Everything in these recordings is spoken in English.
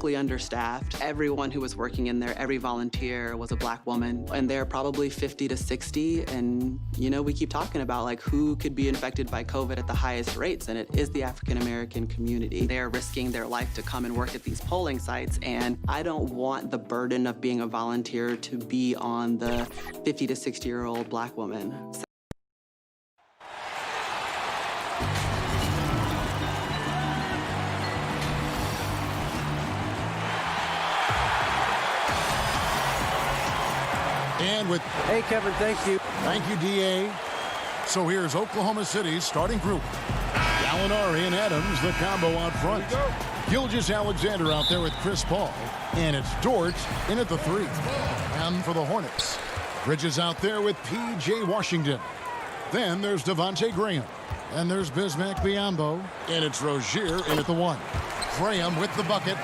chronically understaffed. Everyone who was working in there, every volunteer was a Black woman, and they're probably 50 to 60. And, you know, we keep talking about like who could be infected by COVID at the highest rates, and it is the African-American community. They're risking their life to come and work at these polling sites, and I don't want the burden of being a volunteer to be on the 50 to 60-year-old Black woman. And with... Hey, Kevin, thank you. Thank you, D.A. So here's Oklahoma City's starting group. Gallinari and Adams, the combo out front. Gilgeous-Alexander out there with Chris Paul. And it's Dort in at the 3. And for the Hornets, Bridges out there with P.J. Washington. Then there's Devontae Graham. And there's Bismack Biyombo. And it's Rozier in at the 1. Graham with the bucket.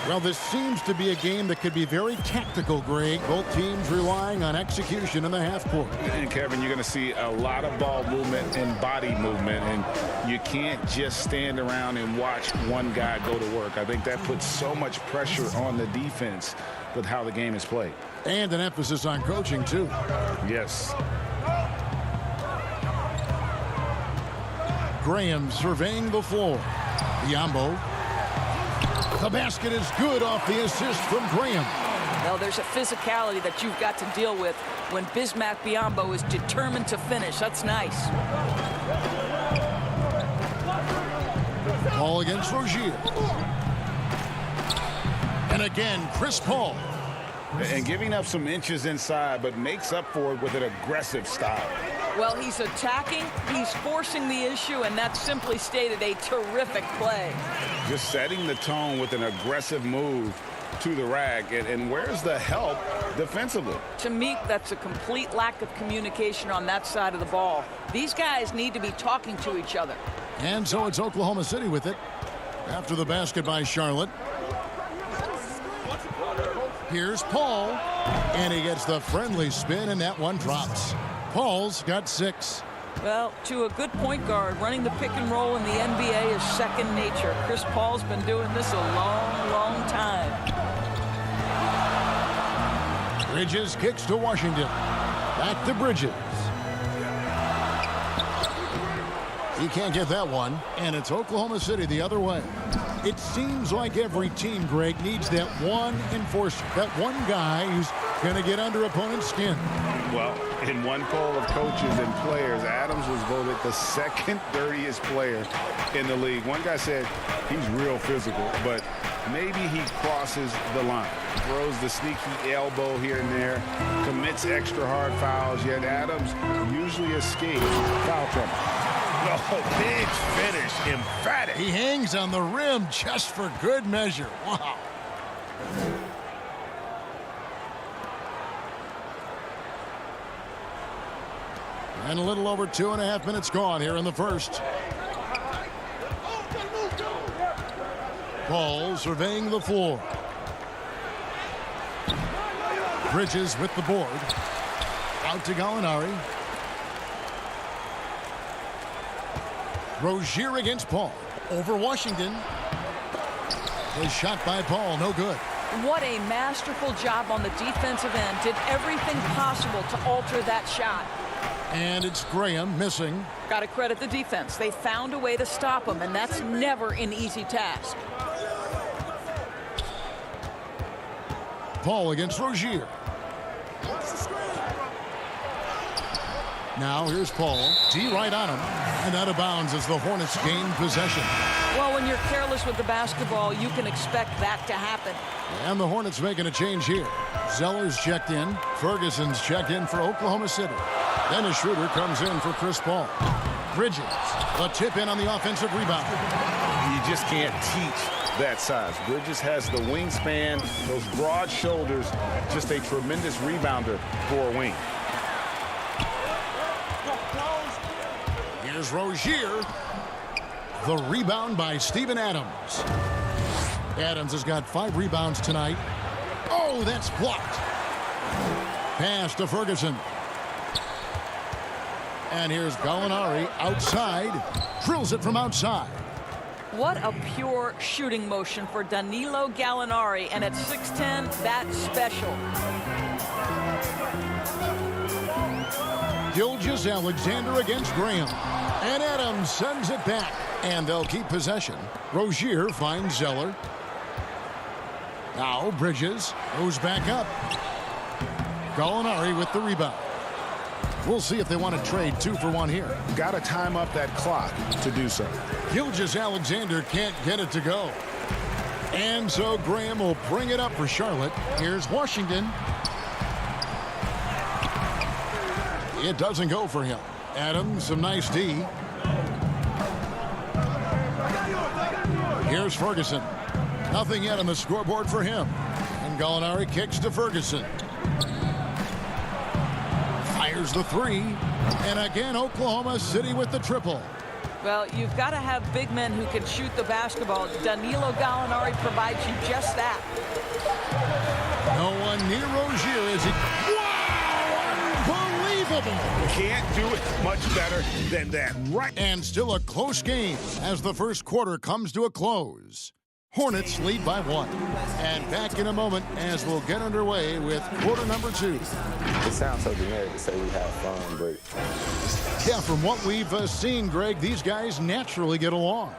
Well, this seems to be a game that could be very tactical, Greg. Both teams relying on execution in the half court. And, Kevin, you're going to see a lot of ball movement and body movement, and you can't just stand around and watch one guy go to work. I think that puts so much pressure on the defense with how the game is played. And an emphasis on coaching, too. Yes. Graham surveying the floor. Biyombo. The basket is good off the assist from Graham. Well, there's a physicality that you've got to deal with when Bismack Biyombo is determined to finish. That's nice. Paul against Rozier. And again, Chris Paul. And giving up some inches inside, but makes up for it with an aggressive style. Well, he's attacking, he's forcing the issue, and that's simply stated a terrific play. Just setting the tone with an aggressive move to the rack. And where's the help defensively? To me, that's a complete lack of communication on that side of the ball. These guys need to be talking to each other. And so it's Oklahoma City with it. After the basket by Charlotte. Here's Paul. And he gets the friendly spin, and that one drops. Paul's got 6. Well, to a good point guard, running the pick and roll in the NBA is second nature. Chris Paul's been doing this a long, long time. Bridges kicks to Washington. Back to Bridges. He can't get that one, and it's Oklahoma City the other way. It seems like every team, Greg, needs that one enforcer, that one guy who's going to get under opponent's skin. Well, in one poll of coaches and players, Adams was voted the second dirtiest player in the league. One guy said he's real physical, but maybe he crosses the line. Throws the sneaky elbow here and there, commits extra hard fouls, yet Adams usually escapes foul trouble. Oh, big finish, emphatic. He hangs on the rim just for good measure. Wow. And a little over 2.5 minutes gone here in the first. Paul surveying the floor. Bridges with the board. Out to Gallinari. Rozier against Paul. Over Washington. The shot by Paul, no good. What a masterful job on the defensive end. Did everything possible to alter that shot. And it's Graham missing. Got to credit the defense. They found a way to stop him, and that's never an easy task. Paul against Rozier. Now here's Paul. D right on him. And out of bounds as the Hornets gain possession. Well, when you're careless with the basketball, you can expect that to happen. And the Hornets making a change here. Zeller's checked in. Ferguson's checked in for Oklahoma City. Dennis Schroeder comes in for Chris Paul. Bridges, a tip in on the offensive rebound. You just can't teach that size. Bridges has the wingspan, those broad shoulders, just a tremendous rebounder for a wing. Here's Rozier. The rebound by Steven Adams. Adams has got 5 rebounds tonight. Oh, that's blocked. Pass to Ferguson. And here's Gallinari outside. Drills it from outside. What a pure shooting motion for Danilo Gallinari, and at 6'10", that's special. Gilgeous-Alexander against Graham. And Adams sends it back. And they'll keep possession. Rozier finds Zeller. Now Bridges goes back up. Gallinari with the rebound. We'll see if they want to trade 2 for 1 here. Got to time up that clock to do so. Gilgeous-Alexander can't get it to go. And so Graham will bring it up for Charlotte. Here's Washington. It doesn't go for him. Adams, some nice D. Here's Ferguson. Nothing yet on the scoreboard for him. And Gallinari kicks to Ferguson. Fires the 3. And again, Oklahoma City with the triple. Well, you've got to have big men who can shoot the basketball. Danilo Gallinari provides you just that. No one near Rozier as he... Can't do it much better than that. Right. And still a close game as the first quarter comes to a close. Hornets lead by 1. And back in a moment as we'll get underway with quarter number 2. It sounds so generic to say we have fun, but... Yeah, from what we've seen, Greg, these guys naturally get along.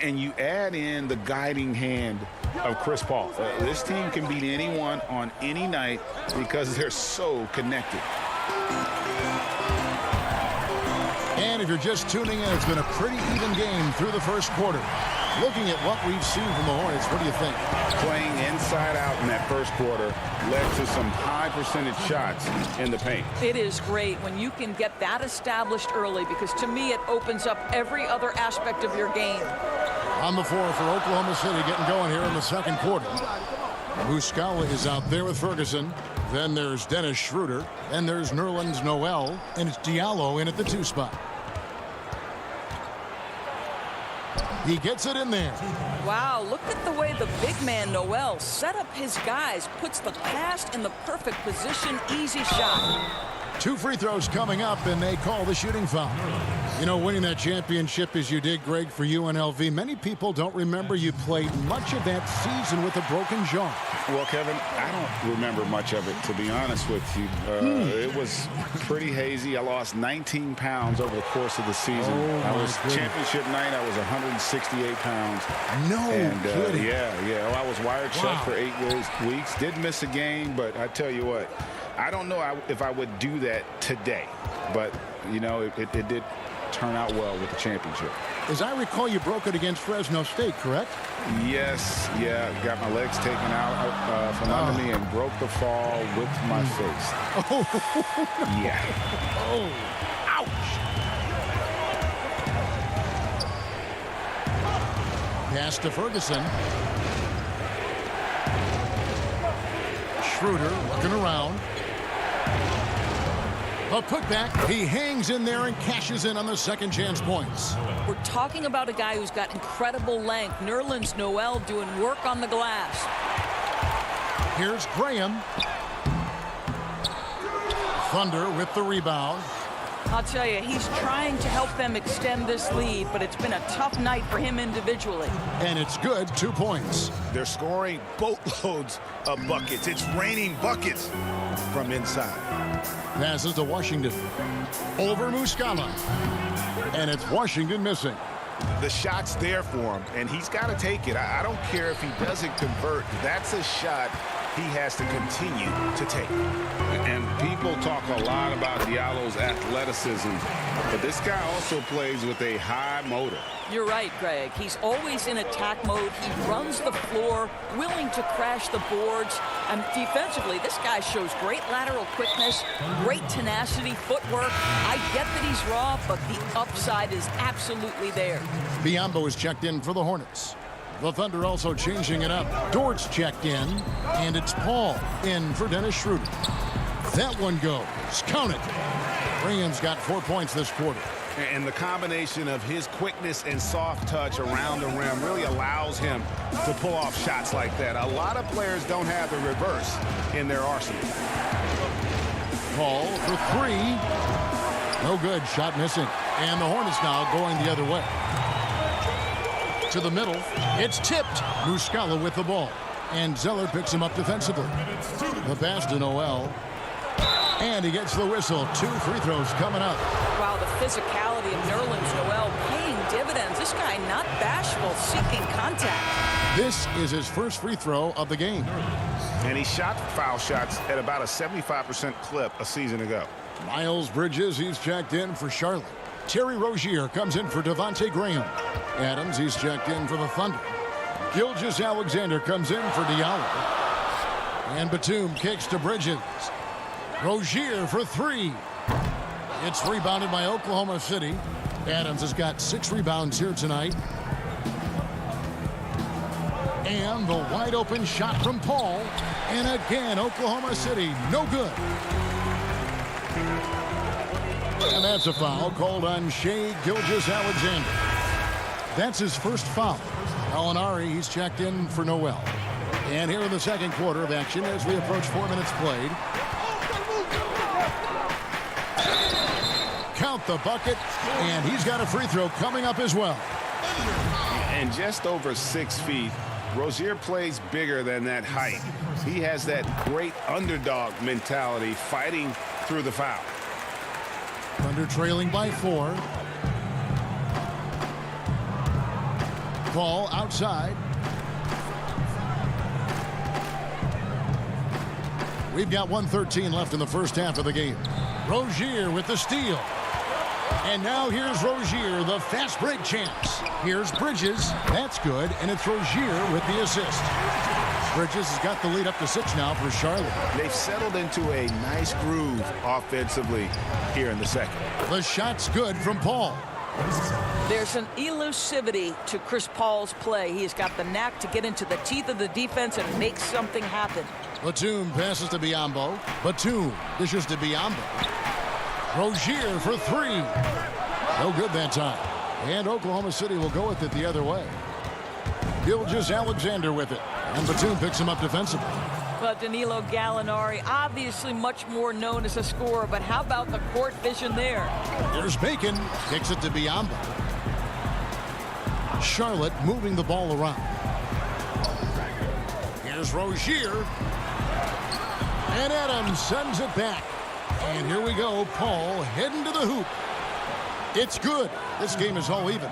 And you add in the guiding hand of Chris Paul. This team can beat anyone on any night because they're so connected. And if you're just tuning in, it's been a pretty even game through the first quarter. Looking at what we've seen from the Hornets, what do you think? Playing inside out in that first quarter led to some high percentage shots in the paint. It is great when you can get that established early, because to me it opens up every other aspect of your game. On the floor for Oklahoma City, getting going here in the second quarter. Muscala is out there with Ferguson. Then there's Dennis Schroeder. And there's Nerlens Noel. And it's Diallo in at the 2 spot. He gets it in there. Wow, look at the way the big man Noel set up his guys, puts the pass in the perfect position, easy shot. 2 free throws coming up, and they call the shooting foul. You know, winning that championship as you did, Greg, for UNLV, many people don't remember you played much of that season with a broken jaw. Well, Kevin, I don't remember much of it, to be honest with you. It was pretty hazy. I lost 19 pounds over the course of the season. Championship night, I was 168 pounds. No kidding. Yeah. Well, I was wired shut for 8 weeks. Did miss a game, but I tell you what, I don't know if I would do that today. But, you know, it did turn out well with the championship. As I recall, you broke it against Fresno State, correct? Yes, got my legs taken out from under me and broke the fall with my face. Yeah. Ouch. Pass to Ferguson. Schroeder looking around. A putback. He hangs in there and cashes in on the second chance points. We're talking about a guy who's got incredible length. Nerlens Noel doing work on the glass. Here's Graham. Thunder with the rebound. I'll tell you, he's trying to help them extend this lead, but it's been a tough night for him individually. And it's good, 2 points. They're scoring boatloads of buckets. It's raining buckets from inside. Passes to Washington. Over Muscala. And it's Washington missing. The shot's there for him, and he's got to take it. I don't care if he doesn't convert. That's a shot he has to continue to take. And people talk a lot about Diallo's athleticism, but this guy also plays with a high motor. You're right, Greg. He's always in attack mode. He runs the floor, willing to crash the boards. And defensively, this guy shows great lateral quickness, great tenacity, footwork. I get that he's raw, but the upside is absolutely there. Biyombo is checked in for the Hornets. The Thunder also changing it up. Dort's checked in, and it's Paul in for Dennis Schroeder. That one goes. Count it. Graham's got 4 points this quarter. And the combination of his quickness and soft touch around the rim really allows him to pull off shots like that. A lot of players don't have the reverse in their arsenal. Paul for 3. No good. Shot missing. And the Hornets now going the other way. To the middle. It's tipped. Muscala with the ball. And Zeller picks him up defensively. The pass to Noel. And he gets the whistle. 2 free throws coming up. Wow, the physicality of Nerlens Noel paying dividends. This guy not bashful, seeking contact. This is his first free throw of the game. And he shot foul shots at about a 75% clip a season ago. Miles Bridges, he's checked in for Charlotte. Terry Rozier comes in for Devontae Graham. Adams, he's checked in for the Thunder. Gilgeous-Alexander comes in for Diallo. And Batum kicks to Bridges. Rozier for 3. It's rebounded by Oklahoma City. Adams has got 6 rebounds here tonight. And the wide open shot from Paul. And again, Oklahoma City, no good. And that's a foul called on Shai Gilgeous-Alexander. That's his first foul. Gallinari, he's checked in for Noel. And here in the second quarter of action as we approach 4 minutes played. Count the bucket, and he's got a free throw coming up as well. And just over 6 feet, Rozier plays bigger than that height. He has that great underdog mentality fighting through the foul. Thunder trailing by 4. Ball outside. We've got 1:13 left in the first half of the game. Rozier with the steal. And now here's Rozier, the fast break champs. Here's Bridges. That's good, and it's Rozier with the assist. Bridges has got the lead up to 6 now for Charlotte. They've settled into a nice groove offensively here in the second. The shot's good from Paul. There's an elusivity to Chris Paul's play. He's got the knack to get into the teeth of the defense and make something happen. Batum passes to Biyombo. Batum dishes to Biyombo. Rozier for 3. No good that time. And Oklahoma City will go with it the other way. Gilgeous-Alexander with it. And Batum picks him up defensively. But Danilo Gallinari, obviously much more known as a scorer, but how about the court vision there? Here's Bacon. Kicks it to Biyombo. Charlotte moving the ball around. Here's Rozier. And Adams sends it back. And here we go. Paul heading to the hoop. It's good. This game is all even.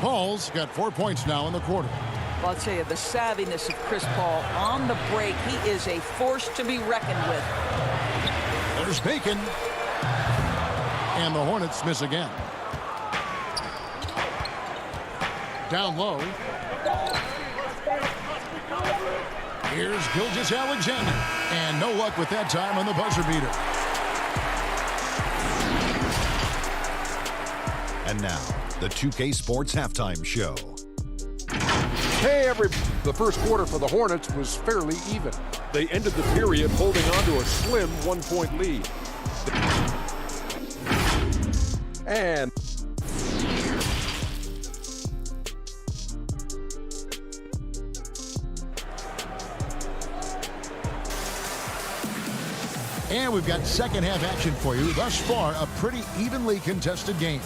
Paul's got 4 points now in the quarter. Well, I'll tell you, the savviness of Chris Paul on the break, he is a force to be reckoned with. There's Bacon. And the Hornets miss again. Down low. Here's Gilgeous-Alexander. And no luck with that time on the buzzer beater. And now, the 2K Sports Halftime Show. Hey, the first quarter for the Hornets was fairly even. They ended the period holding on to a slim 1-point lead. And we've got second half action for you. Thus far, a pretty evenly contested game.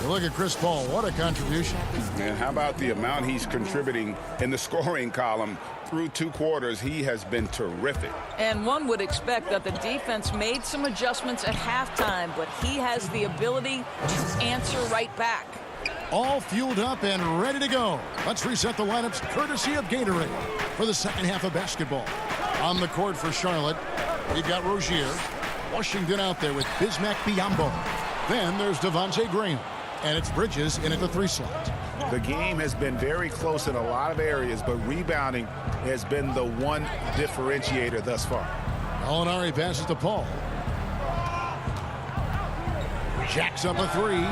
You look at Chris Paul, what a contribution. And how about the amount he's contributing in the scoring column? Through 2 quarters, he has been terrific. And one would expect that the defense made some adjustments at halftime, but he has the ability to answer right back. All fueled up and ready to go. Let's reset the lineups courtesy of Gatorade for the second half of basketball. On the court for Charlotte, we've got Rozier. Washington out there with Bismack Biyombo. Then there's Devontae Graham. And it's Bridges in at the 3 slot. The game has been very close in a lot of areas, but rebounding has been the one differentiator thus far. Gallinari passes to Paul. Jacks up a 3.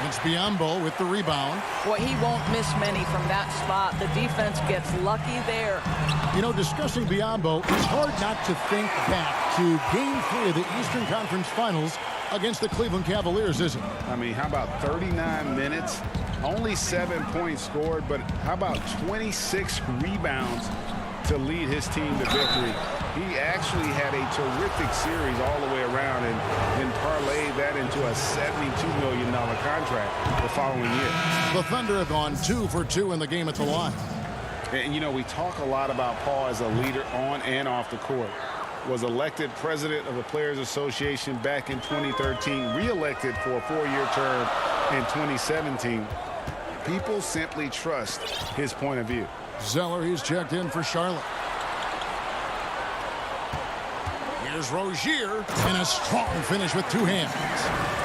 It's Biyombo with the rebound. Boy, he won't miss many from that spot. The defense gets lucky there. You know, discussing Biyombo, it's hard not to think back to Game 3 of the Eastern Conference Finals against the Cleveland Cavaliers, isn't it? I mean, how about 39 minutes? Only 7 points scored, but how about 26 rebounds to lead his team to victory. He actually had a terrific series all the way around and then parlayed that into a $72 million contract the following year. The Thunder have gone 2 for 2 in the game at the line. And, you know, we talk a lot about Paul as a leader on and off the court. Was elected president of the Players Association back in 2013, re-elected for a 4-year term in 2017. People simply trust his point of view. Zeller, he's checked in for Charlotte. Here's Rozier, and a strong finish with 2 hands.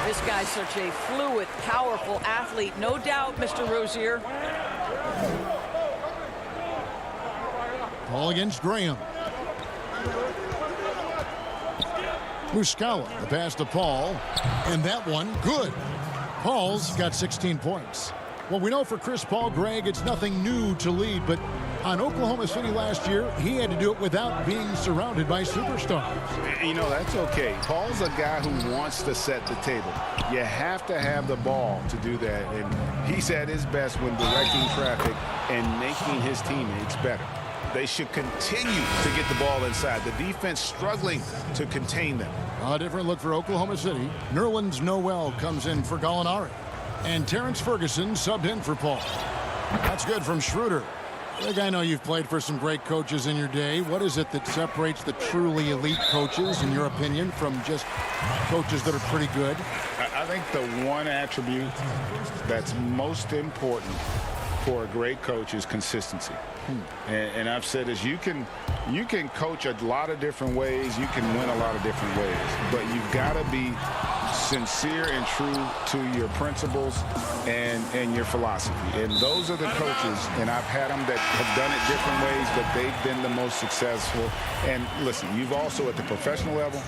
This guy's such a fluid, powerful athlete. No doubt, Mr. Rozier. Paul against Graham. Muscala, the pass to Paul, and that one good. Paul's got 16 points. Well, we know for Chris Paul, Greg, it's nothing new to lead, but on Oklahoma City last year, he had to do it without being surrounded by superstars. You know, that's okay. Paul's a guy who wants to set the table. You have to have the ball to do that, and he's at his best when directing traffic and making his teammates better. They should continue to get the ball inside. The defense struggling to contain them. A different look for Oklahoma City. Nerlens Noel comes in for Gallinari. And Terrence Ferguson subbed in for Paul. That's good from Schroeder. Greg, I know you've played for some great coaches in your day. What is it that separates the truly elite coaches, in your opinion, from just coaches that are pretty good? I think the one attribute that's most important for a great coach is consistency. And I've said this, you can coach a lot of different ways, you can win a lot of different ways, but you've got to be sincere and true to your principles and your philosophy. And those are the coaches, and I've had them that have done it different ways, but they've been the most successful. And listen, you've also at the professional level,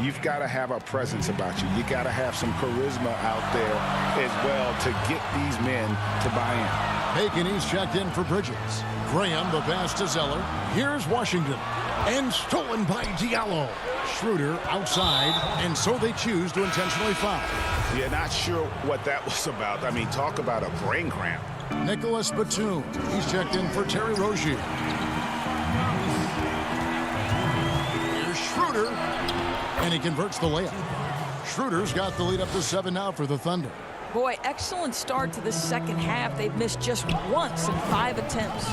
you've got to have a presence about you. You got to have some charisma out there as well to get these men to buy in. Bacon, he's checked in for Bridges. Graham, the pass to Zeller. Here's Washington. And stolen by Diallo. Schroeder outside, and so they choose to intentionally foul. Yeah, not sure what that was about. I mean, talk about a brain cramp. Nicholas Batum, he's checked in for Terry Rozier. Here's Schroeder, and he converts the layup. Schroeder's got the lead up to 7 now for the Thunder. Boy, excellent start to the second half. They've missed just once in 5 attempts.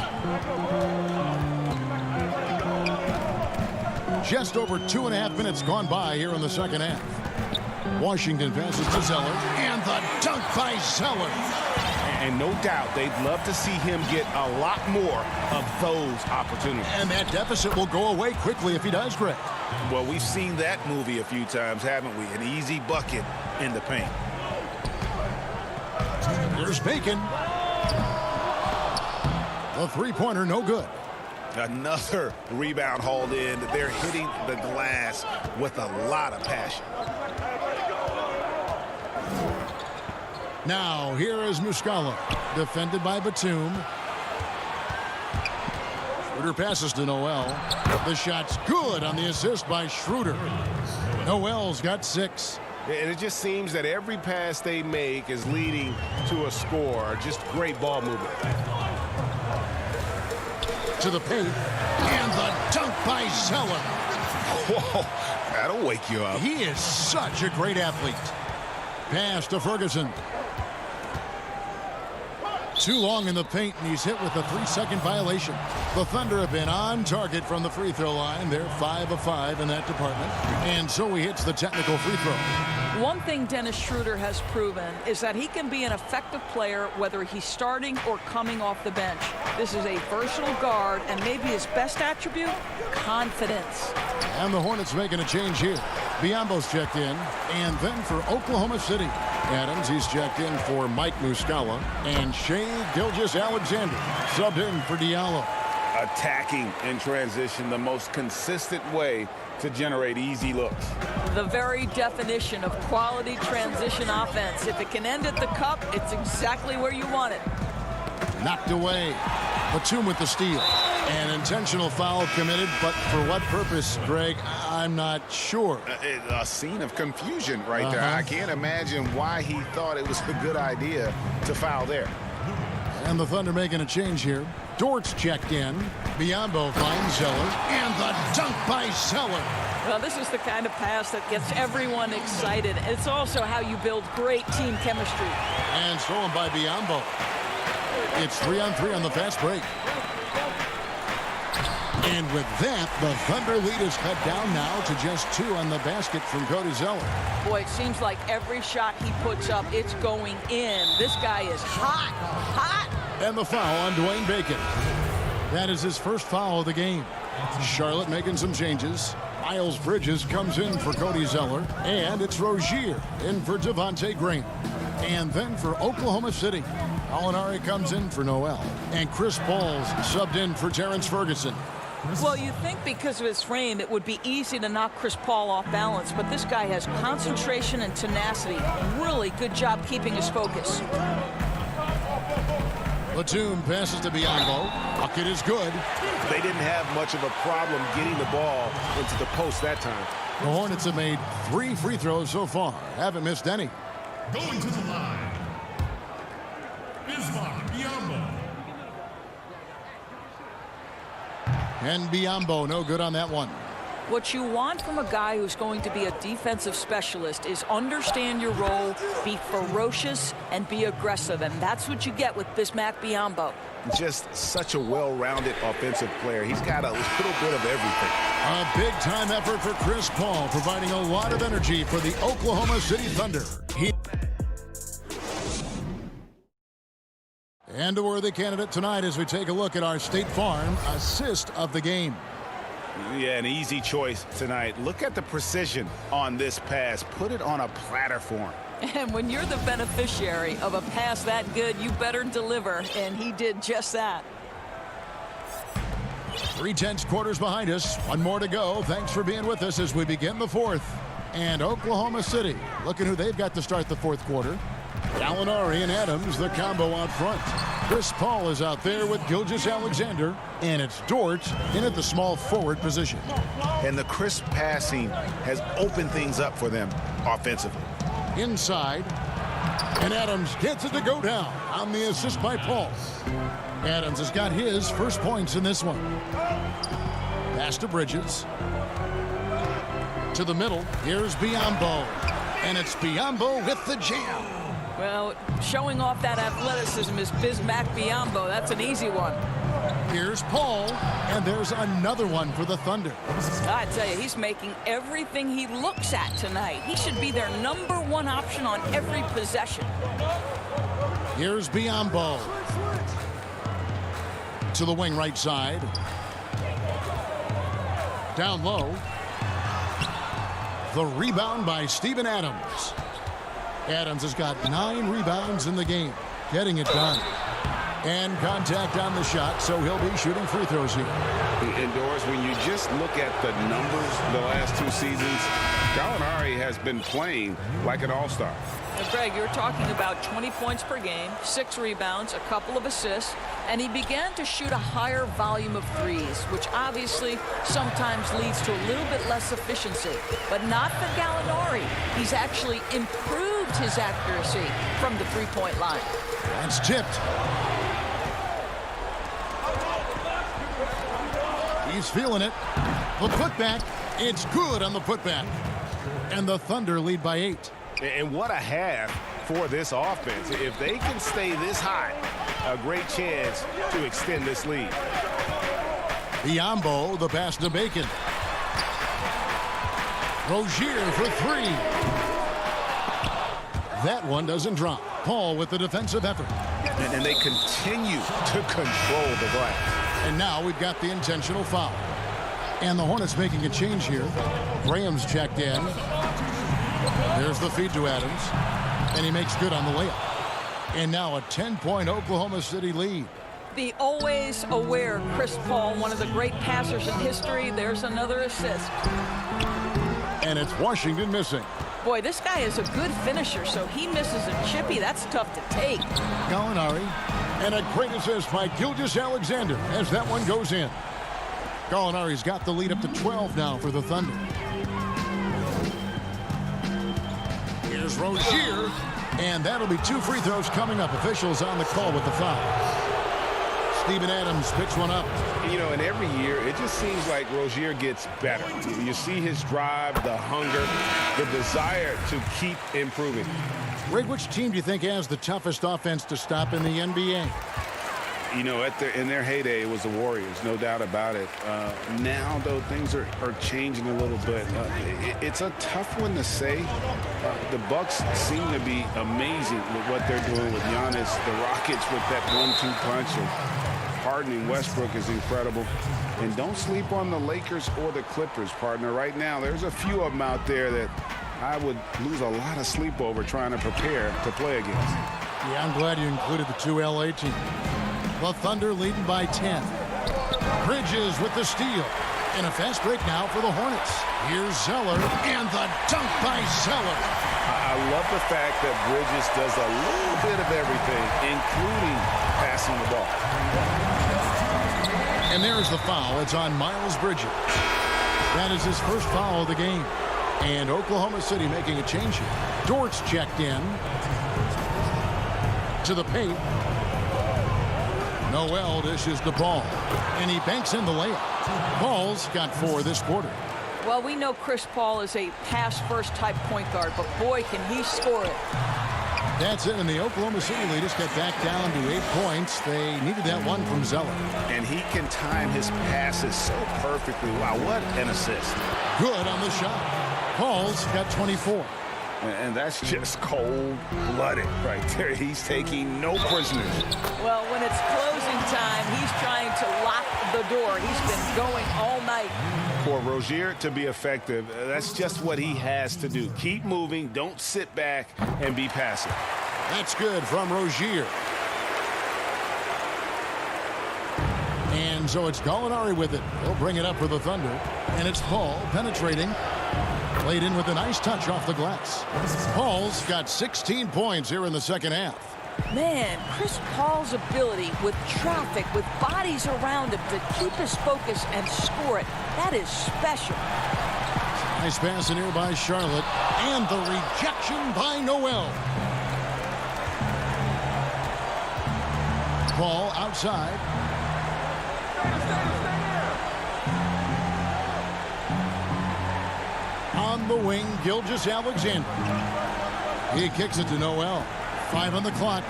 Just over 2.5 minutes gone by here in the second half. Washington passes to Zeller, and the dunk by Zeller. And no doubt they'd love to see him get a lot more of those opportunities. And that deficit will go away quickly if he does, Greg. Well, we've seen that movie a few times, haven't we? An easy bucket in the paint. Here's Bacon. The three-pointer, no good. Another rebound hauled in. They're hitting the glass with a lot of passion. Now, here is Muscala, defended by Batum. Schroeder passes to Noel. The shot's good on the assist by Schroeder. Noel's got 6. And it just seems that every pass they make is leading to a score. Just great ball movement. To the paint, and the dunk by Zeller. Whoa, that'll wake you up. He is such a great athlete. Pass to Ferguson. Too long in the paint, and he's hit with a 3-second violation. The Thunder have been on target from the free throw line. They're 5 of 5 in that department. And so he hits the technical free throw. One thing Dennis Schroeder has proven is that he can be an effective player whether he's starting or coming off the bench. This is a versatile guard, and maybe his best attribute, confidence. And the Hornets making a change here. Biombo's checked in, and then for Oklahoma City, Adams, he's checked in for Mike Muscala, and Shai Gilgeous-Alexander subbed in for Diallo. Attacking in transition, the most consistent way to generate easy looks. The very definition of quality transition offense. If it can end at the cup, it's exactly where you want it. Knocked away. Batum with the steal. An intentional foul committed, but for what purpose, Greg? I'm not sure. A scene of confusion right there. I can't imagine why he thought it was a good idea to foul there. And the Thunder making a change here. Dort's checked in. Biombo finds Zeller. And the dunk by Zeller. Well, this is the kind of pass that gets everyone excited. It's also how you build great team chemistry. And stolen by Biombo. It's 3-on-3 on the fast break. And with that, the Thunder lead is cut down now to just 2 on the basket from Cody Zeller. Boy, it seems like every shot he puts up, it's going in. This guy is hot, hot. And the foul on Dwayne Bacon. That is his first foul of the game. Charlotte making some changes. Miles Bridges comes in for Cody Zeller. And it's Rozier in for Devontae Graham. And then for Oklahoma City, Gallinari comes in for Noel. And Chris Paul's subbed in for Terrence Ferguson. Well, you think because of his frame, it would be easy to knock Chris Paul off balance, but this guy has concentration and tenacity. Really good job keeping his focus. Batum passes to Biombo. Bucket is good. They didn't have much of a problem getting the ball into the post that time. The Hornets have made 3 free throws so far. Haven't missed any. Going to the line, Bismarck Biombo. And Biombo, no good on that one. What you want from a guy who's going to be a defensive specialist is understand your role, be ferocious, and be aggressive. And that's what you get with Bismack Biombo. Just such a well-rounded offensive player. He's got a little bit of everything. A big-time effort for Chris Paul, providing a lot of energy for the Oklahoma City Thunder. And a worthy candidate tonight as we take a look at our State Farm assist of the game. Yeah, an easy choice tonight. Look at the precision on this pass. Put it on a platter for him. And when you're the beneficiary of a pass that good, you better deliver, and he did just that. 3/10 quarters behind us. One more to go. Thanks for being with us as we begin the fourth. And Oklahoma City, looking who they've got to start the fourth quarter. Gallinari and Adams, the combo out front. Chris Paul is out there with Gilgeous-Alexander, and it's Dort in at the small forward position. And the crisp passing has opened things up for them offensively. Inside, and Adams gets it to go down on the assist by Paul. Adams has got his first points in this one. Pass to Bridges. To the middle, here's Biombo. And it's Biombo with the jam. Well, showing off that athleticism is Bismack Biombo. That's an easy one. Here's Paul, and there's another one for the Thunder. I tell you, he's making everything he looks at tonight. He should be their #1 option on every possession. Here's Biombo. To the wing right side. Down low. The rebound by Steven Adams. Adams has got 9 rebounds in the game, getting it done. And contact on the shot, so he'll be shooting free throws here. Indoors, when you just look at the numbers the last 2 seasons, Gallinari has been playing like an all-star. Now, Greg, you're talking about 20 points per game, 6 rebounds, a couple of assists, and he began to shoot a higher volume of threes, which obviously sometimes leads to a little bit less efficiency. But not for Gallinari. He's actually improved his accuracy from the three-point line. That's tipped. He's feeling it. The putback. It's good on the putback. And the Thunder lead by 8. And what a half for this offense. If they can stay this hot, a great chance to extend this lead. Biombo, the pass to Bacon. Rozier for 3. That one doesn't drop. Paul with the defensive effort. And they continue to control the glass. And now we've got the intentional foul. And the Hornets making a change here. Graham's checked in. There's the feed to Adams. And he makes good on the layup. And now a 10-point Oklahoma City lead. The always aware Chris Paul, one of the great passers in history. There's another assist. And it's Washington missing. Boy, this guy is a good finisher, so he misses a chippy. That's tough to take. Gallinari. And a great assist by Gilgeous-Alexander as that one goes in. Gallinari's got the lead up to 12 now for the Thunder. Here's Rozier. And that'll be 2 free throws coming up. Officials on the call with the foul. Steven Adams picks one up. You know, and every year, it just seems like Rozier gets better. You see his drive, the hunger, the desire to keep improving. Greg, which team do you think has the toughest offense to stop in the NBA? You know, in their heyday, it was the Warriors, no doubt about it. Now, though, things are changing a little bit. It's a tough one to say. The Bucks seem to be amazing with what they're doing with Giannis. The Rockets with that 1-2 punch of Harden and Westbrook is incredible. And don't sleep on the Lakers or the Clippers, partner. Right now, there's a few of them out there that I would lose a lot of sleep over trying to prepare to play against. Yeah, I'm glad you included the two LA teams. The Thunder leading by 10. Bridges with the steal. And a fast break now for the Hornets. Here's Zeller, and the dunk by Zeller. I love the fact that Bridges does a little bit of everything, including passing the ball. And there's the foul. It's on Miles Bridges. That is his first foul of the game. And Oklahoma City making a change here. Dort's checked in. To the paint. Noel dishes the ball, and he banks in the layup. Paul's got 4 this quarter. Well, we know Chris Paul is a pass-first type point guard, but boy, can he score it. That's it, and the Oklahoma City leaders got back down to 8 points. They needed that one from Zeller. And he can time his passes so perfectly. Wow, what an assist. Good on the shot. Paul's got 24. And that's just cold-blooded right there. He's taking no prisoners. Well, when it's closing time, he's trying to lock the door. He's been going all night. For Rozier to be effective, that's just what he has to do. Keep moving, don't sit back and be passive. That's good from Rozier. And so it's Gallinari with it. He'll bring it up for the Thunder. And it's Paul penetrating. Played in with a nice touch off the glass. Paul's got 16 points here in the second half. Man, Chris Paul's ability with traffic, with bodies around him to keep his focus and score it, that is special. Nice pass in here by Charlotte. And the rejection by Noel. Paul outside. On the wing, Gilgeous-Alexander. He kicks it to Noel. 5 on the clock.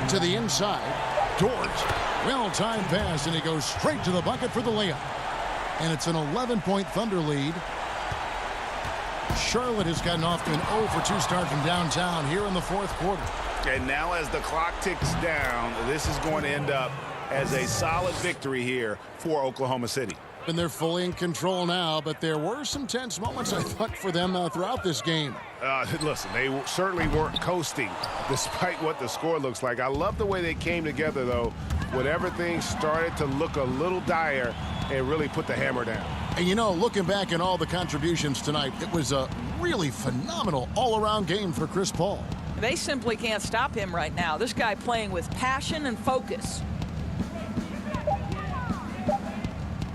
To the inside. Dort. Well-timed pass, and he goes straight to the bucket for the layup. And it's an 11-point Thunder lead. Charlotte has gotten off to an 0-for-2 start from downtown here in the fourth quarter. And now as the clock ticks down, this is going to end up as a solid victory here for Oklahoma City. And they're fully in control now, but there were some tense moments, I thought, for them throughout this game. Listen, they certainly weren't coasting despite what the score looks like. I love the way they came together, though, when everything started to look a little dire and really put the hammer down. And, you know, looking back at all the contributions tonight, it was a really phenomenal all-around game for Chris Paul. They simply can't stop him right now. This guy playing with passion and focus.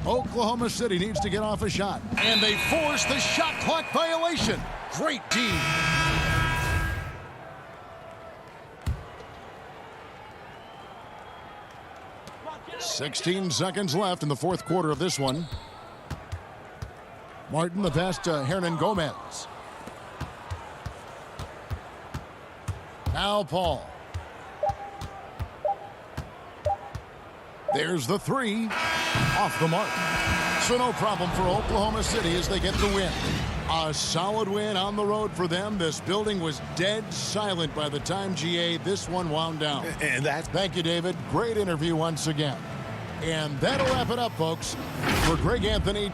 Oklahoma City needs to get off a shot. And they force the shot clock violation. Great team. "16 seconds left in the fourth quarter of this one. Martin, the pass to Hernan Gomez. Now Paul. There's the 3. Off the mark. So no problem for Oklahoma City as they get the win. A solid win on the road for them. This building was dead silent by the time, GA, this one wound down. And that's... Thank you, David. Great interview once again. And that'll wrap it up, folks. For Greg Anthony.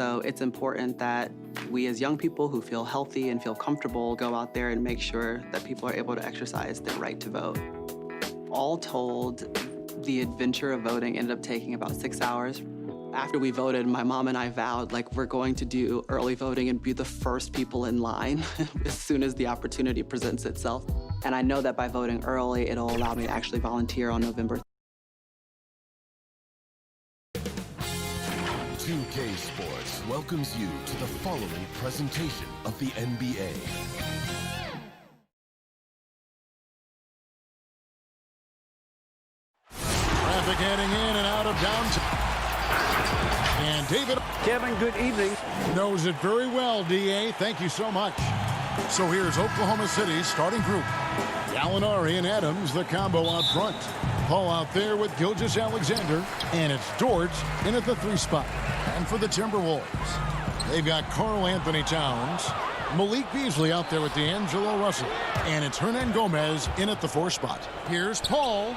So it's important that we as young people who feel healthy and feel comfortable go out there and make sure that people are able to exercise their right to vote. All told, the adventure of voting ended up taking about 6 hours. After we voted, my mom and I vowed, like, we're going to do early voting and be the first people in line as soon as the opportunity presents itself. And I know that by voting early, it'll allow me to actually volunteer on November 2K Sports welcomes you to the following presentation of the NBA. Traffic heading in and out of downtown. And David. Kevin, good evening. Knows it very well, D.A. Thank you so much. So here's Oklahoma City's starting group. Gallinari and Adams, the combo out front. Paul out there with Gilgeous-Alexander. And it's George in at the 3 spot. And for the Timberwolves, they've got Karl Anthony Towns. Malik Beasley out there with D'Angelo Russell. And it's Hernan Gomez in at the 4 spot. Here's Paul.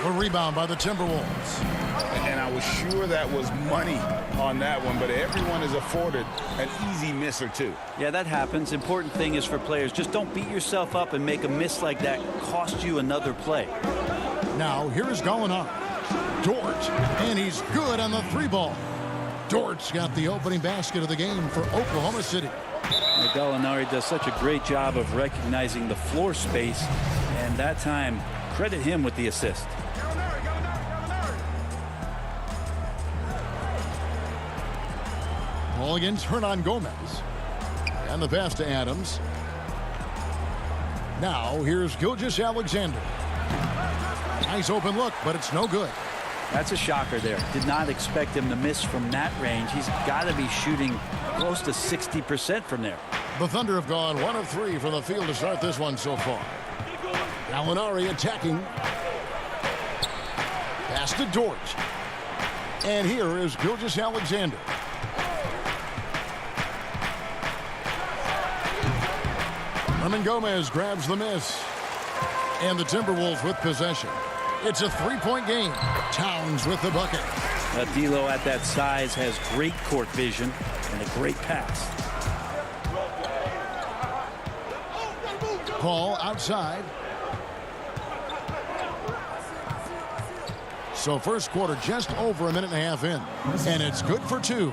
A rebound by the Timberwolves. And I was sure that was money on that one, but everyone is afforded an easy miss or two. Yeah, that happens. Important thing is for players, just don't beat yourself up and make a miss like that cost you another play. Now, here is Gallinari. Dort, and he's good on the 3 ball. Dort's got the opening basket of the game for Oklahoma City. Gallinari does such a great job of recognizing the floor space, and that time, credit him with the assist. Ball against Hernan Gomez. And the pass to Adams. Now, here's Gilgeous-Alexander. Nice open look, but it's no good. That's a shocker there. Did not expect him to miss from that range. He's got to be shooting close to 60% from there. The Thunder have gone 1 of 3 from the field to start this one so far. Gallinari attacking. Pass to Dort. And here is Gilgeous-Alexander. Hernan Gomez grabs the miss. And the Timberwolves with possession. It's a 3-point game. Towns with the bucket. D'Lo at that size has great court vision and a great pass. Paul outside. So first quarter just over a minute and a half in. And it's good for 2.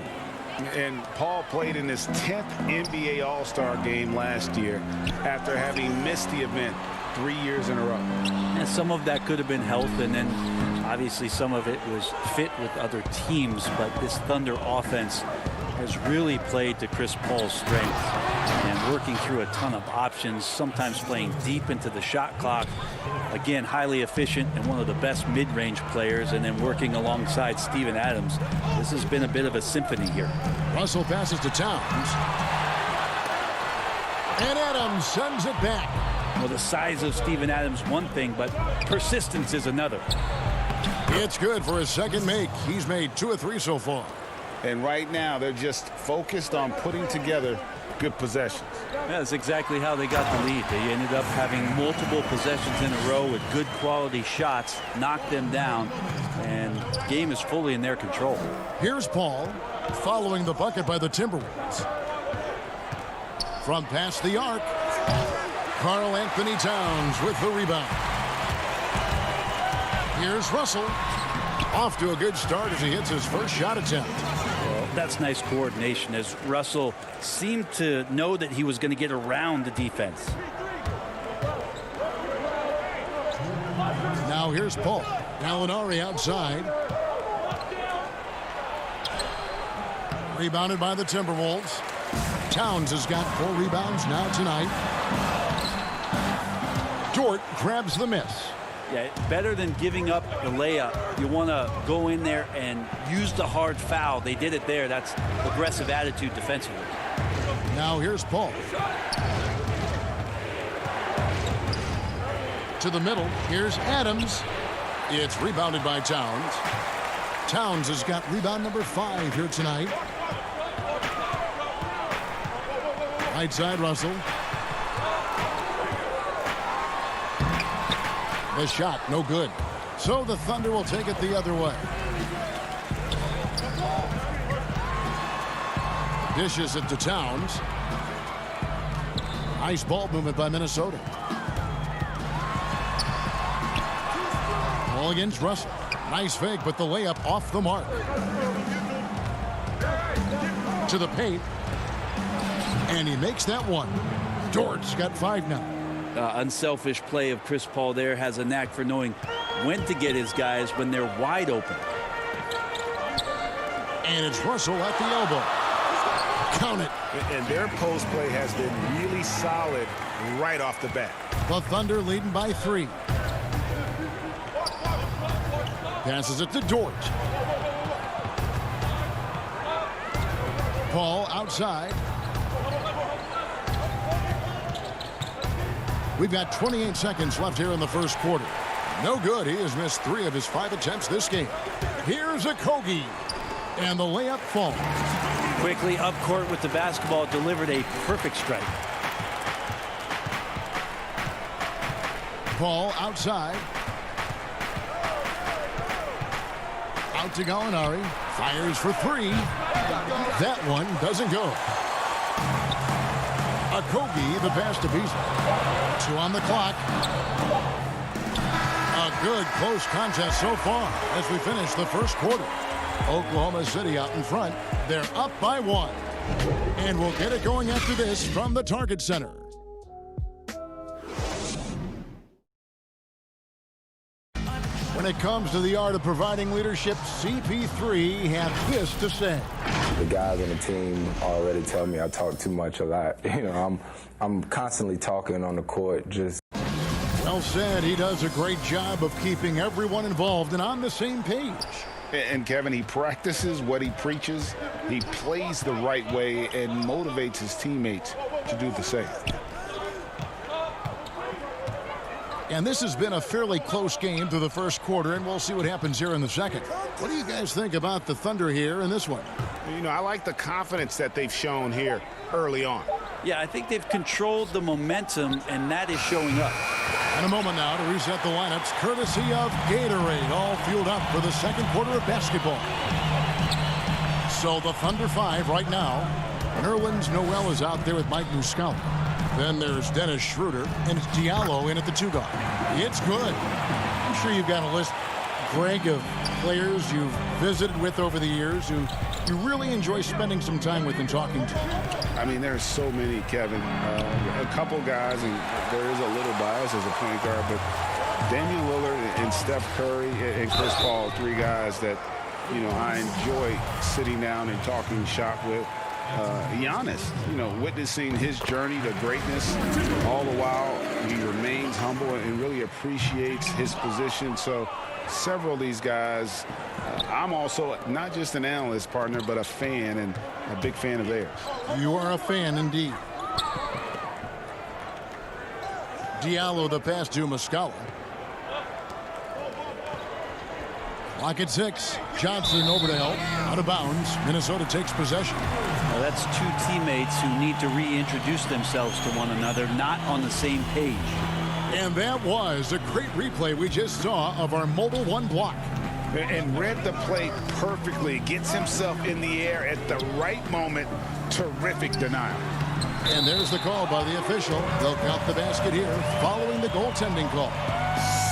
And Paul played in his 10th NBA All-Star game last year after having missed the event 3 years in a row. And some of that could have been health, and then obviously some of it was fit with other teams, but this Thunder offense has really played to Chris Paul's strengths and working through a ton of options, sometimes playing deep into the shot clock. Again, highly efficient and one of the best mid-range players, and then working alongside Steven Adams. This has been a bit of a symphony here. Russell passes to Towns. And Adams sends it back. Well, the size of Steven Adams, one thing, but persistence is another. It's good for his second make. He's made 2 of 3 so far. And right now, they're just focused on putting together good possessions. Yeah, that's exactly how they got the lead. They ended up having multiple possessions in a row with good quality shots, knocked them down, and the game is fully in their control. Here's Paul following the bucket by the Timberwolves. From past the arc, Karl Anthony Towns with the rebound. Here's Russell. Off to a good start as he hits his first shot attempt. Well, that's nice coordination as Russell seemed to know that he was going to get around the defense. Now here's Paul. Gallinari outside. Rebounded by the Timberwolves. Towns has got 4 rebounds now tonight. Dort grabs the miss. Yeah, better than giving up the layup. You want to go in there and use the hard foul. They did it there. That's aggressive attitude defensively. Now here's Paul. To the middle. Here's Adams. It's rebounded by Towns. Towns has got rebound number 5 here tonight. Right side, Russell. The shot, no good. So the Thunder will take it the other way. Dishes it to Towns. Nice ball movement by Minnesota. Ball against Russell. Nice fake, but the layup off the mark. To the paint. And he makes that one. Dort's got 5 now. Unselfish play of Chris Paul there. Has a knack for knowing when to get his guys when they're wide open. And it's Russell at the elbow. Count it. And their post play has been really solid right off the bat. The Thunder leading by 3. Passes it to Dort. Paul outside. We've got 28 seconds left here in the first quarter. No good. He has missed 3 of his 5 attempts this game. Here's Okogie. And the layup falls. Quickly up court with the basketball, delivered a perfect strike. Paul outside. Out to Gallinari. Fires for 3. That one doesn't go. Okogie, the pass to Beasley. 2 on the clock. A good close contest so far as we finish the first quarter. Oklahoma City out in front. They're up by 1. And we'll get it going after this from the Target Center. When it comes to the art of providing leadership, CP3 had this to say. The guys on the team already tell me I talk too much a lot. You know, I'm constantly talking on the court. Just Well said. He does a great job of keeping everyone involved and on the same page. And Kevin, he practices what he preaches. He plays the right way and motivates his teammates to do the same. And this has been a fairly close game through the first quarter, and we'll see what happens here in the second. What do you guys think about the Thunder here in this one? You know, I like the confidence that they've shown here early on. Yeah, I think they've controlled the momentum, and that is showing up. In a moment now to reset the lineups, courtesy of Gatorade, all fueled up for the second quarter of basketball. So the Thunder 5 right now. Nerlens Noel is out there with Mike Muscala. Then there's Dennis Schroeder, and it's Diallo in at the 2 guard. It's good. I'm sure you've got a list, Greg, of players you've visited with over the years who you really enjoy spending some time with and talking to. I mean, there's so many, Kevin. A couple guys, and there is a little bias as a point guard, but Damian Lillard and Steph Curry and Chris Paul, 3 guys that, you know, I enjoy sitting down and talking shop with. Giannis, you know, witnessing his journey to greatness, all the while he remains humble and really appreciates his position. So several of these guys, I'm also not just an analyst, partner, but a fan and a big fan of theirs. You are a fan indeed. Diallo the pass to Muscala. Clock at 6. Johnson over to help. Out of bounds. Minnesota takes possession. Now that's 2 teammates who need to reintroduce themselves to one another, not on the same page. And that was a great replay we just saw of our Mobile One block. And read the play perfectly. Gets himself in the air at the right moment. Terrific denial. And there's the call by the official. They'll count the basket here following the goaltending call.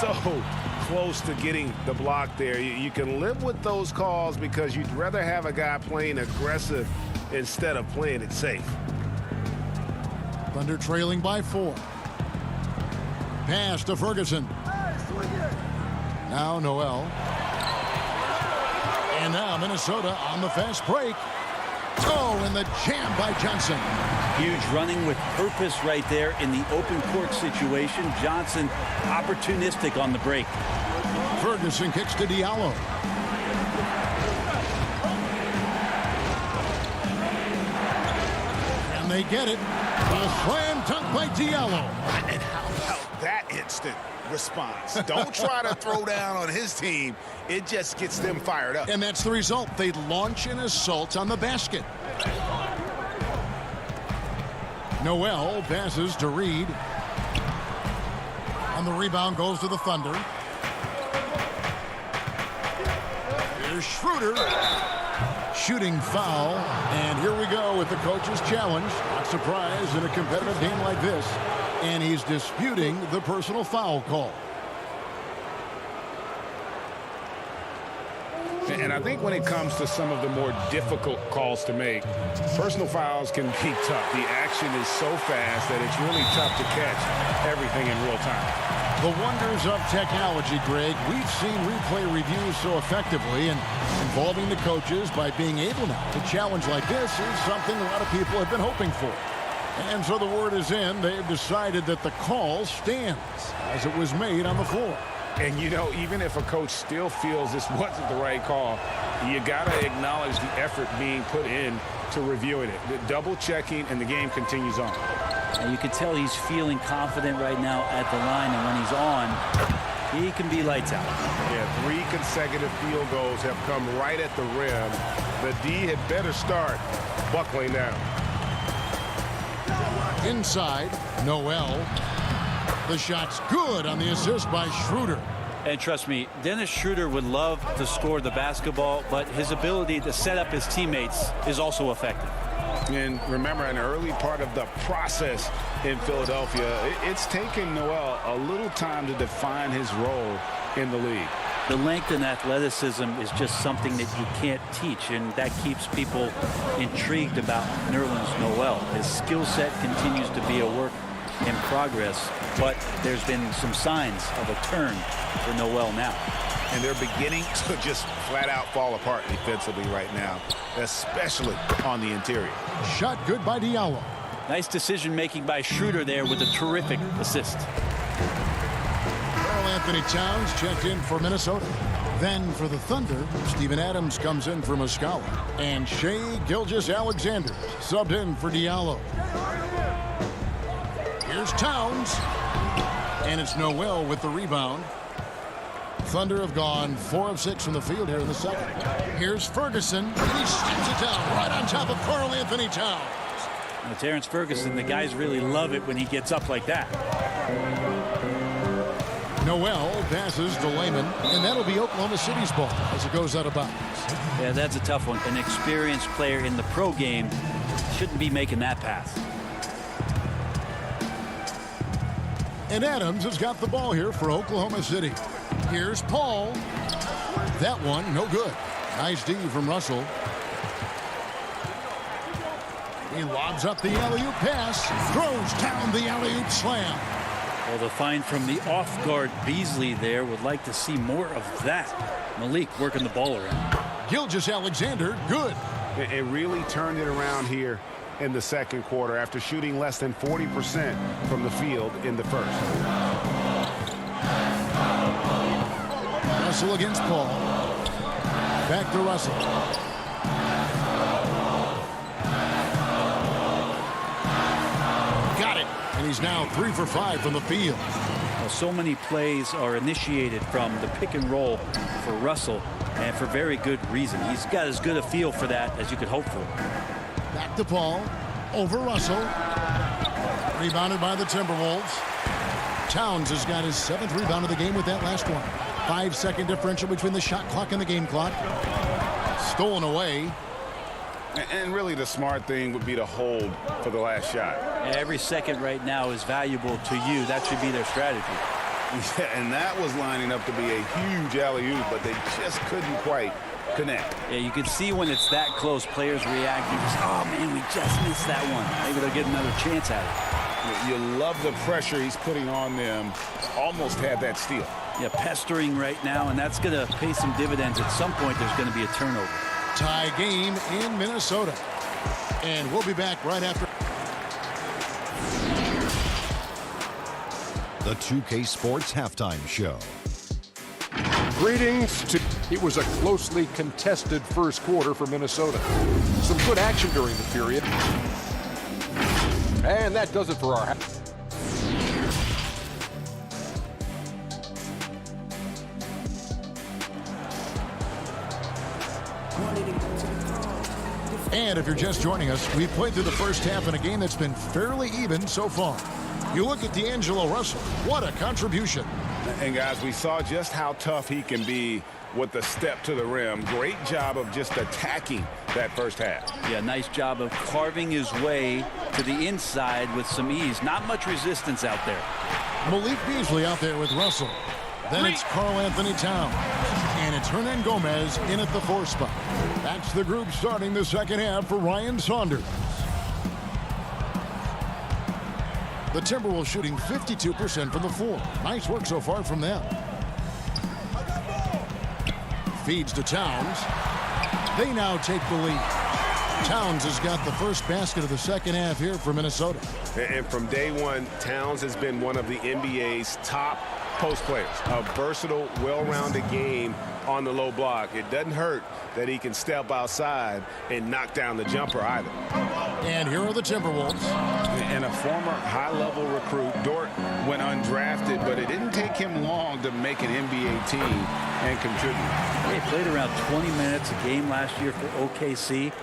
So close to getting the block there. You can live with those calls because you'd rather have a guy playing aggressive instead of playing it safe. Thunder trailing by 4. Pass to Ferguson. Now Noel. And now Minnesota on the fast break. Oh, and the jam by Johnson. Huge running with purpose right there in the open court situation. Johnson opportunistic on the break. Ferguson kicks to Diallo. And they get it. A slam dunk by Diallo. And how about that instant response? Don't try to throw down on his team. It just gets them fired up. And that's the result. They launch an assault on the basket. Noel passes to Reed. And the rebound goes to the Thunder. Here's Schroeder. Shooting foul, and here we go with the coach's challenge. Not surprised in a competitive game like this, and he's disputing the personal foul call. And I think when it comes to some of the more difficult calls to make, personal fouls can be tough. The action is so fast that it's really tough to catch everything in real time. The wonders of technology, Greg. We've seen replay reviews so effectively, and involving the coaches by being able now to challenge like this is something a lot of people have been hoping for. And so the word is in. They've decided that the call stands as it was made on the floor. And, you know, even if a coach still feels this wasn't the right call, you got to acknowledge the effort being put in to reviewing it. The double checking, and the game continues on. And you can tell he's feeling confident right now at the line, and when he's on, he can be lights out. Yeah, 3 consecutive field goals have come right at the rim. The D had better start buckling down. Inside, Noel. The shot's good on the assist by Schroeder. And trust me, Dennis Schroeder would love to score the basketball, but his ability to set up his teammates is also effective. And remember, an early part of the process in Philadelphia, it's taken Noel a little time to define his role in the league. The length and athleticism is just something that you can't teach, and that keeps people intrigued about Nerlens Noel. His skill set continues to be a work in progress, but there's been some signs of a turn for Noel now. And they're beginning to just flat out fall apart defensively right now, especially on the interior. Shot good by Diallo. Nice decision making by Schroeder there with a terrific assist. Karl Anthony Towns checked in for Minnesota. Then for the Thunder, Steven Adams comes in for Muscala. And Shai Gilgeous-Alexander subbed in for Diallo. Here's Towns. And it's Noel with the rebound. Thunder have gone 4 of 6 from the field here in the second. Here's Ferguson, and he slams it down right on top of Karl Anthony Towns. Now, Terrence Ferguson, the guys really love it when he gets up like that. Noel passes to Layman, and that'll be Oklahoma City's ball as it goes out of bounds. Yeah, that's a tough one. An experienced player in the pro game shouldn't be making that pass. And Adams has got the ball here for Oklahoma City. Here's Paul. That one, no good. Nice D from Russell. He lobs up the alley-oop pass, throws down the alley-oop slam. Well, the find from the off-guard Beasley there, would like to see more of that. Malik working the ball around. Gilgeous-Alexander, good. It really turned it around here in the second quarter after shooting less than 40% from the field in the first. Russell against Paul. Back to Russell. Got it. And he's now 3 for 5 from the field. Well, so many plays are initiated from the pick and roll for Russell, and for very good reason. He's got as good a feel for that as you could hope for. Back to Paul. Over Russell. Rebounded by the Timberwolves. Towns has got his 7th rebound of the game with that last one. 5-second differential between the shot clock and the game clock. Stolen away. And really the smart thing would be to hold for the last shot. Every second right now is valuable to you. That should be their strategy. Yeah, and that was lining up to be a huge alley-oop, but they just couldn't quite connect. Yeah, you can see when it's that close, players reacting. Oh, man, we just missed that one. Maybe they'll get another chance at it. You love the pressure he's putting on them. Almost had that steal. Yeah, pestering right now, and that's going to pay some dividends. At some point, there's going to be a turnover. Tie game in Minnesota. And we'll be back right after. The 2K Sports Halftime Show. Greetings to... It was a closely contested first quarter for Minnesota. Some good action during the period. And that does it for our... And if you're just joining us, we've played through the first half in a game that's been fairly even so far. You look at D'Angelo Russell. What a contribution. And guys, we saw just how tough he can be with the step to the rim. Great job of just attacking that first half. Yeah, nice job of carving his way to the inside with some ease. Not much resistance out there. Malik Beasley out there with Russell. Then it's Karl Anthony Towns. And it's Hernan Gomez in at the 4 spot. That's the group starting the second half for Ryan Saunders. The Timberwolves shooting 52% from the floor. Nice work so far from them. Feeds to Towns. They now take the lead. Towns has got the first basket of the second half here for Minnesota. And from day one, Towns has been one of the NBA's top post players. A versatile, well-rounded game on the low block. It doesn't hurt that he can step outside and knock down the jumper either. And here are the Timberwolves. And a former high-level recruit, Dort, went undrafted, but it didn't take him long to make an NBA team and contribute. He played around 20 minutes a game last year for OKC,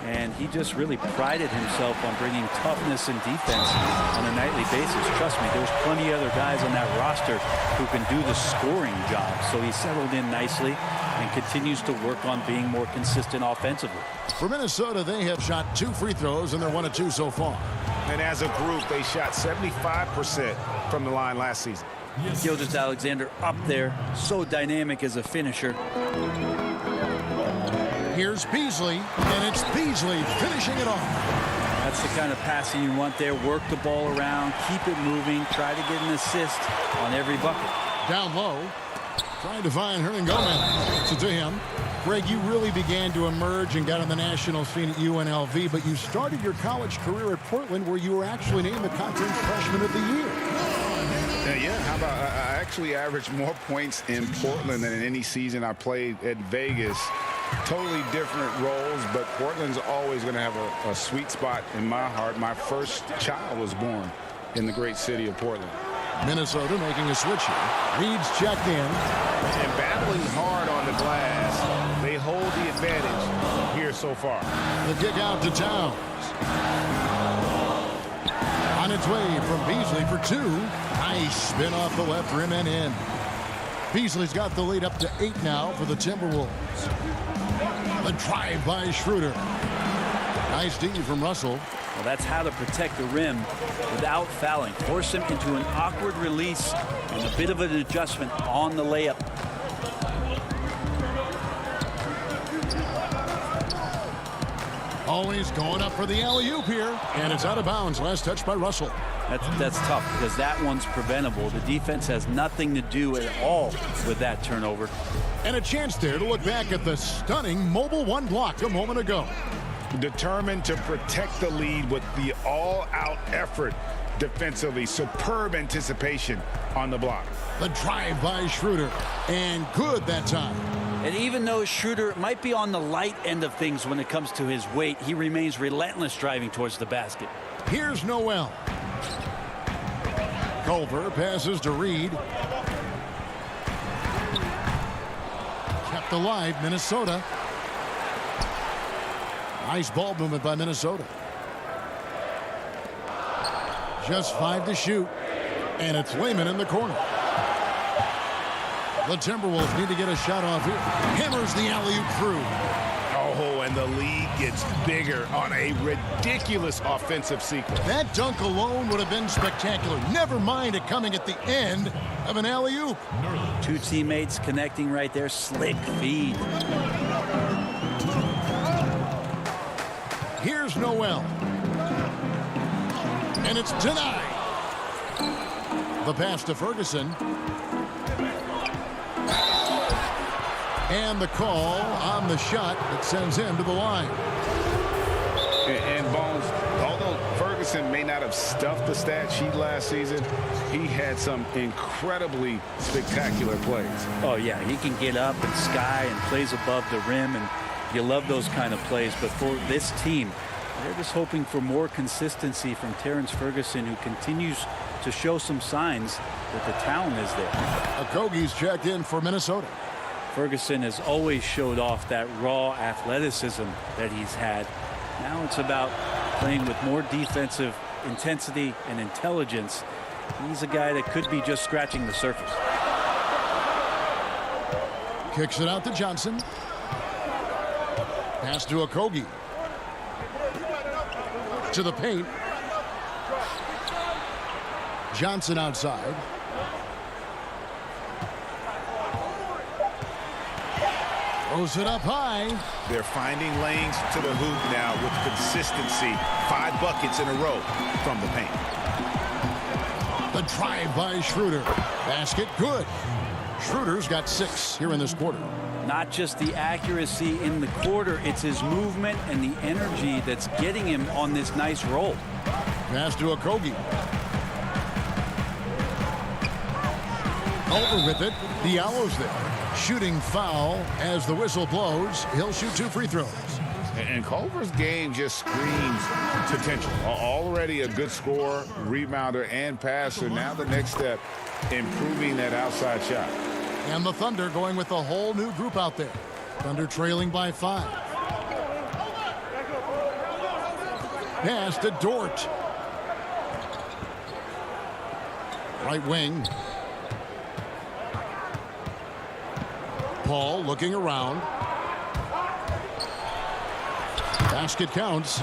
and he just really prided himself on bringing toughness and defense on a nightly basis. Trust me, there's plenty of other guys on that roster who can do the scoring job. So he settled in nicely and continues to work on being more consistent offensively. For Minnesota, they have shot 2 free throws, and they're 1 of 2 so far. And as a group, they shot 75% from the line last season. Gilgeous-Alexander up there, so dynamic as a finisher. Here's Beasley, and it's Beasley finishing it off. That's the kind of passing you want there. Work the ball around, keep it moving, try to get an assist on every bucket. Down low, trying to find Hernan Gomez. So to him, Greg, you really began to emerge and got on the national scene at UNLV, but you started your college career at Portland, where you were actually named the Conference Freshman of the Year. Yeah, how about I actually averaged more points in Portland than in any season I played at Vegas. Totally different roles, but Portland's always going to have a sweet spot in my heart. My first child was born in the great city of Portland. Minnesota making a switch here. Reed's checked in. And battling hard on the glass, they hold the advantage here so far. The kick out to Towns. On its way from Beasley for 2. Nice spin off the left rim and in. Beasley's got the lead up to 8 now for the Timberwolves. The drive by Schroeder. Nice D from Russell. Well, that's how to protect the rim without fouling. Force him into an awkward release and a bit of an adjustment on the layup. Always going up for the alley-oop here. And it's out of bounds. Last touch by Russell. That's tough because that one's preventable. The defense has nothing to do at all with that turnover. And a chance there to look back at the stunning mobile 1 block a moment ago. Determined to protect the lead with the all-out effort defensively. Superb anticipation on the block. The drive by Schroeder. And good that time. And even though Schroeder might be on the light end of things when it comes to his weight, he remains relentless driving towards the basket. Here's Noel. Culver passes to Reed. Kept alive, Minnesota. Nice ball movement by Minnesota. Just 5 to shoot. And it's Layman in the corner. The Timberwolves need to get a shot off here. Hammers the alley-oop through. Oh, and the lead gets bigger on a ridiculous offensive sequence. That dunk alone would have been spectacular. Never mind it coming at the end of an alley-oop. 2 teammates connecting right there. Slick feed. Here's Noel. And it's denied. The pass to Ferguson. And the call on the shot that sends him to the line. And Bones, although Ferguson may not have stuffed the stat sheet last season, he had some incredibly spectacular plays. Oh, yeah, he can get up and sky and plays above the rim, and you love those kind of plays. But for this team, they're just hoping for more consistency from Terrence Ferguson, who continues to show some signs that the talent is there. Okogie's checked in for Minnesota. Ferguson has always showed off that raw athleticism that he's had. Now it's about playing with more defensive intensity and intelligence, he's a guy that could be just scratching the surface. Kicks it out to Johnson. Pass to Okogie. To the paint. Johnson outside. Throws it up high. They're finding lanes to the hoop now with consistency. 5 buckets in a row from the paint. The drive by Schroeder. Basket good. Schroeder's got 6 here in this quarter. Not just the accuracy in the quarter, it's his movement and the energy that's getting him on this nice roll. Pass to Okogie. Over with it. Diallo's there. Shooting foul as the whistle blows. He'll shoot 2 free throws. And Culver's game just screams potential. Already a good scorer, rebounder, and passer. Now the next step, improving that outside shot. And the Thunder going with a whole new group out there. Thunder trailing by 5. Pass to Dort. Right wing. Paul looking around. Basket counts.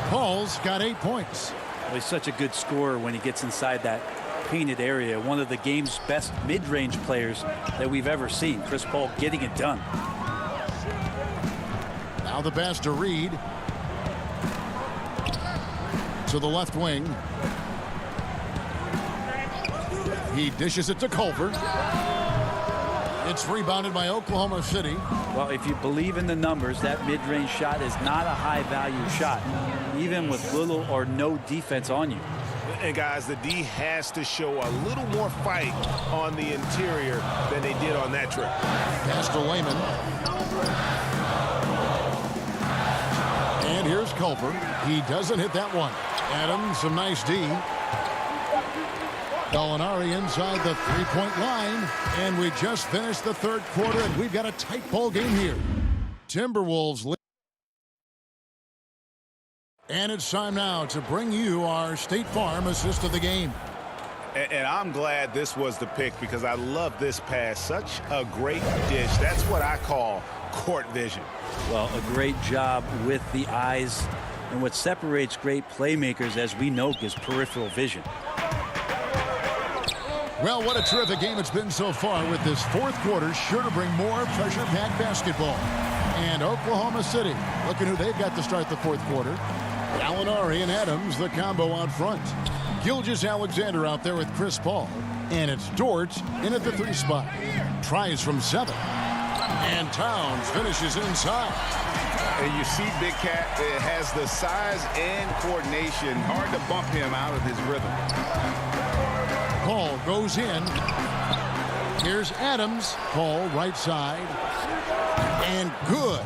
Paul's got 8 points. Well, he's such a good scorer when he gets inside that painted area. One of the game's best mid-range players that we've ever seen. Chris Paul getting it done. Now the pass to Reed. To the left wing. He dishes it to Culver. It's rebounded by Oklahoma City. Well, if you believe in the numbers, that mid-range shot is not a high-value shot, even with little or no defense on you. And guys, the D has to show a little more fight on the interior than they did on that trip. Pass to Layman. And here's Culver. He doesn't hit that one. Adams, some nice D. Gallinari inside the three-point line. And we just finished the third quarter, and we've got a tight ball game here. Timberwolves lead. And it's time now to bring you our State Farm assist of the game. And I'm glad this was the pick because I love this pass. Such a great dish. That's what I call court vision. Well, a great job with the eyes. And what separates great playmakers, as we know, is peripheral vision. Well, what a terrific game it's been so far, with this fourth quarter sure to bring more pressure-packed basketball. And Oklahoma City, looking who they've got to start the fourth quarter. Gallinari and Adams, the combo out front. Gilgeous-Alexander out there with Chris Paul. And it's Dort in at the 3 spot. Tries from 7. And Towns finishes inside. And you see Big Cat has the size and coordination. Hard to bump him out of his rhythm. Paul goes in. Here's Adams. Paul right side. And good,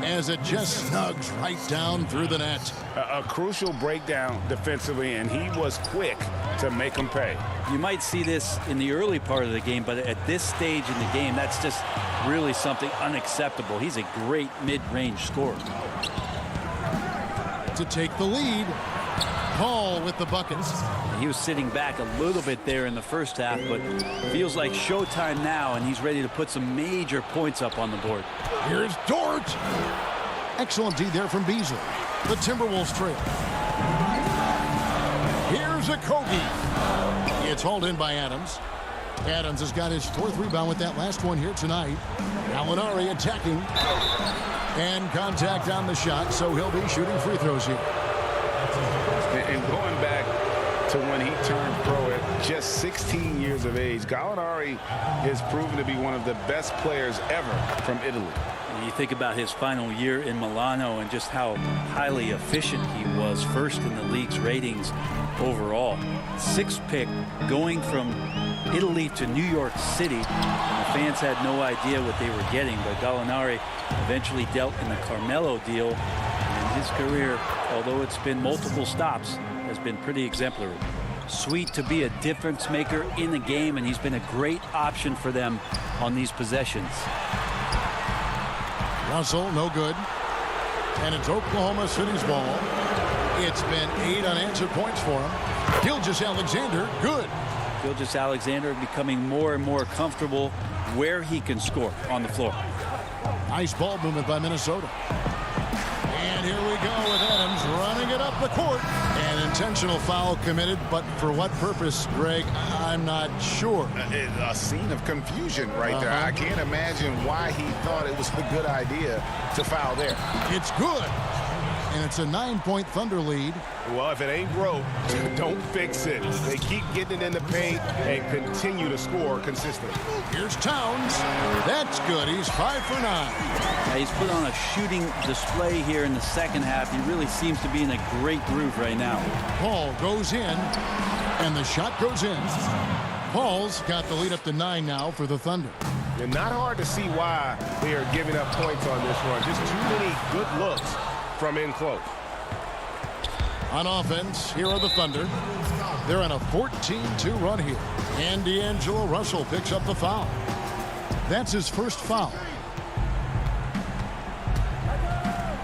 as it just snugs right down through the net. A crucial breakdown defensively, and he was quick to make him pay. You might see this in the early part of the game, but at this stage in the game, that's just really something unacceptable. He's a great mid-range scorer. To take the lead, Paul with the buckets. He was sitting back a little bit there in the first half, but feels like showtime now, and he's ready to put some major points up on the board. Here's Dort. Excellent D there from Beasley. The Timberwolves trail. Here's Okogie. It's hauled in by Adams. Adams has got his 4th rebound with that last one here tonight. Gallinari attacking. And contact on the shot, so he'll be shooting free throws here. And going back to when he turned pro at just 16 years of age, Gallinari has proven to be one of the best players ever from Italy. You think about his final year in Milano and just how highly efficient he was, first in the league's ratings overall. 6th pick, going from Italy to New York City. And the fans had no idea what they were getting, but Gallinari eventually dealt in the Carmelo deal. And his career, although it's been multiple stops, has been pretty exemplary. Sweet to be a difference maker in the game, and he's been a great option for them on these possessions. Russell, no good. And it's Oklahoma City's ball. It's been 8 unanswered points for him. Gilgeous-Alexander, good. Gilgeous-Alexander becoming more and more comfortable where he can score on the floor. Nice ball movement by Minnesota. And here we go with Adams running it up the court. An intentional foul committed, but for what purpose, Greg, I'm not sure. A scene of confusion right there. I can't imagine why he thought it was a good idea to foul there. It's good. And it's a 9-point Thunder lead. Well, if it ain't broke, don't fix it. They keep getting it in the paint and continue to score consistently. Here's Towns. That's good. He's 5 for 9. Now he's put on a shooting display here in the second half. He really seems to be in a great groove right now. Paul goes in, and the shot goes in. Paul's got the lead up to 9 now for the Thunder. And not hard to see why they are giving up points on this run. Just too many good looks from in close. On offense, here are the Thunder. They're on a 14-2 run here. And D'Angelo Russell picks up the foul. That's his first foul.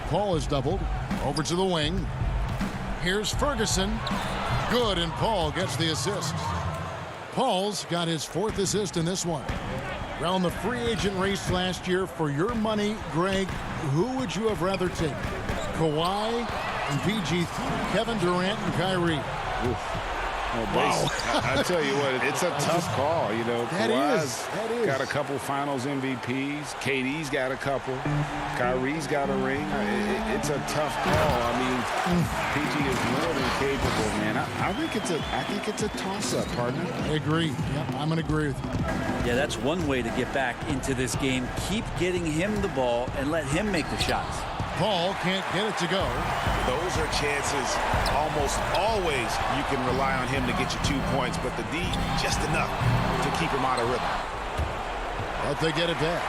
Paul is doubled. Over to the wing. Here's Ferguson. Good, and Paul gets the assist. Paul's got his 4th assist in this one. Around the free agent race last year, for your money, Greg, who would you have rather taken? Kawhi and PG, Kevin Durant and Kyrie. Wow. I tell you what, it's a tough call. You know, Kawhi's got a couple finals MVPs. KD's got a couple. Kyrie's got a ring. It's a tough call. I mean, PG is more than capable, man. I think it's a toss-up, partner. I agree. Yep, I'm going to agree with you. Yeah, that's one way to get back into this game. Keep getting him the ball and let him make the shots. Paul can't get it to go. Those are chances almost always you can rely on him to get you 2 points, but the D just enough to keep him out of rhythm. But they get it back.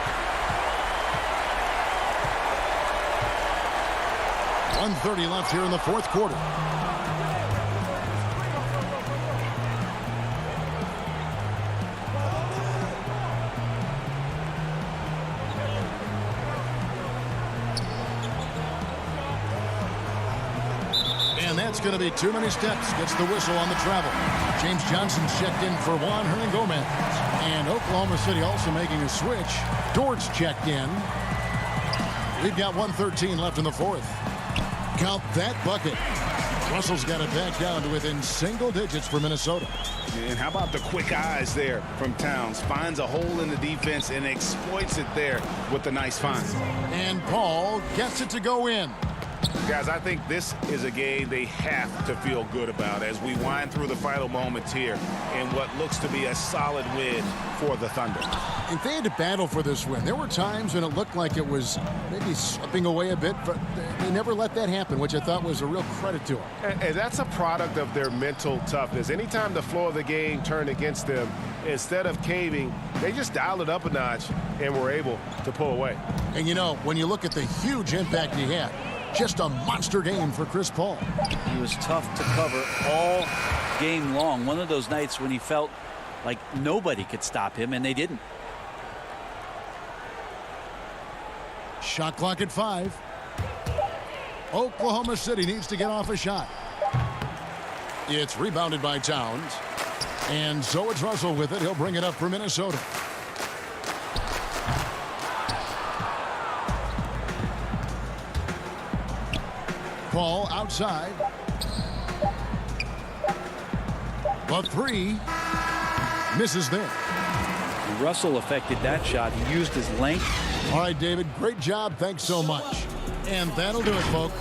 1:30 left here in the 4th quarter. And that's going to be too many steps. Gets the whistle on the travel. James Johnson checked in for Juan Hernangomez. And Oklahoma City also making a switch. Dort's checked in. We've got 1:13 left in the 4th. Count that bucket. Russell's got it back down to within single digits for Minnesota. And how about the quick eyes there from Towns? Finds a hole in the defense and exploits it there with a nice find. And Paul gets it to go in. Guys, I think this is a game they have to feel good about as we wind through the final moments here in what looks to be a solid win for the Thunder. If they had to battle for this win, there were times when it looked like it was maybe slipping away a bit, but they never let that happen, which I thought was a real credit to them. And that's a product of their mental toughness. Anytime the flow of the game turned against them, instead of caving, they just dialed it up a notch and were able to pull away. And, you know, when you look at the huge impact he had, just a monster game for Chris Paul. He was tough to cover all game long. One of those nights when he felt like nobody could stop him, and they didn't. Shot clock at 5. Oklahoma City needs to get off a shot. It's rebounded by Towns. And so it's Russell with it. He'll bring it up for Minnesota. Paul outside. The 3 misses there. Russell affected that shot. He used his length. All right, David, great job. Thanks so much. And that'll do it, folks.